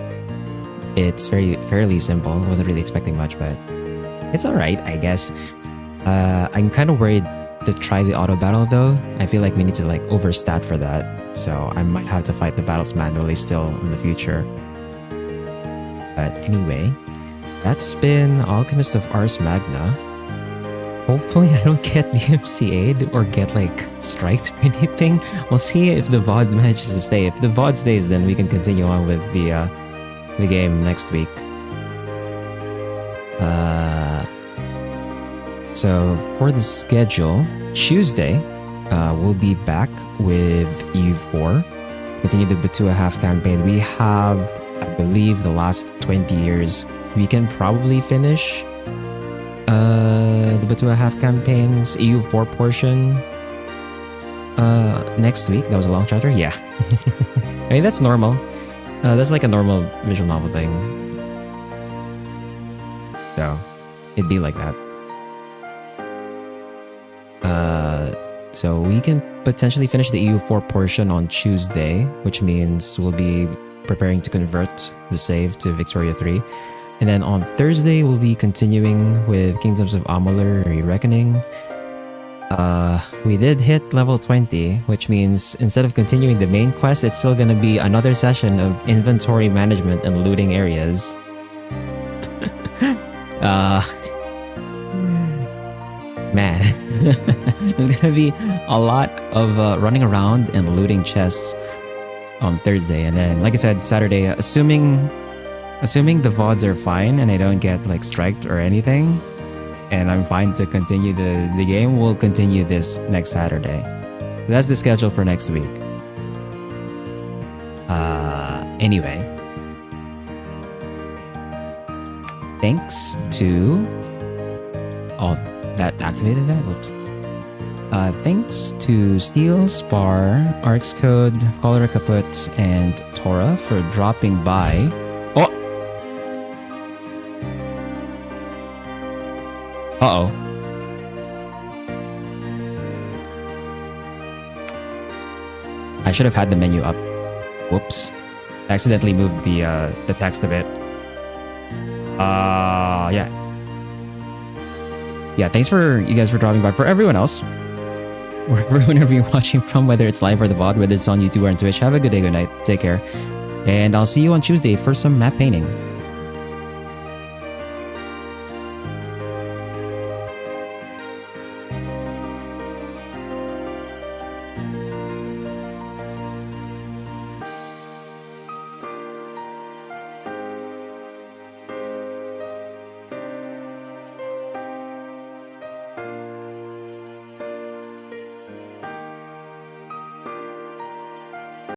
[SPEAKER 1] it's fairly simple. Wasn't really expecting much, but it's alright, I guess. I'm kind of worried to try the auto battle though. I feel like we need to like overstat for that, so I might have to fight the battles manually still in the future. But anyway, that's been Alchemist of Ars Magna. Hopefully I don't get DMCA'd or get like striked or anything. We'll see if the VOD manages to stay. If the VOD stays, then we can continue on with the game next week. So for the schedule, Tuesday, we'll be back with EU4. Continue the Batua half campaign. We have, I believe, the last 20 years. We can probably finish the Batua half campaign's EU4 portion next week. That was a long chapter? Yeah. I mean, that's normal. That's like a normal visual novel thing. So, it'd be like that. So we can potentially finish the EU4 portion on Tuesday, which means we'll be preparing to convert the save to Victoria 3. And then on Thursday, we'll be continuing with Kingdoms of Amalur Re-Reckoning. We did hit level 20, which means instead of continuing the main quest, it's still gonna be another session of inventory management and looting areas. Man, there's gonna be a lot of running around and looting chests on Thursday. And then, like I said, Saturday, assuming the VODs are fine and I don't get like striked or anything, and I'm fine to continue the game, we'll continue this next Saturday. That's the schedule for next week. Anyway, thanks to... Oh, that activated that? Oops. Thanks to Steel, Spar, Arx Code, Cholera Kaput, and Tora for dropping by. Oh! Uh-oh. I should have had the menu up. Whoops. I accidentally moved the text a bit. Yeah. Yeah, thanks for you guys for dropping by. For everyone else, whenever you're watching from, whether it's live or the VOD, whether it's on YouTube or on Twitch, have a good day, good night. Take care. And I'll see you on Tuesday for some map painting.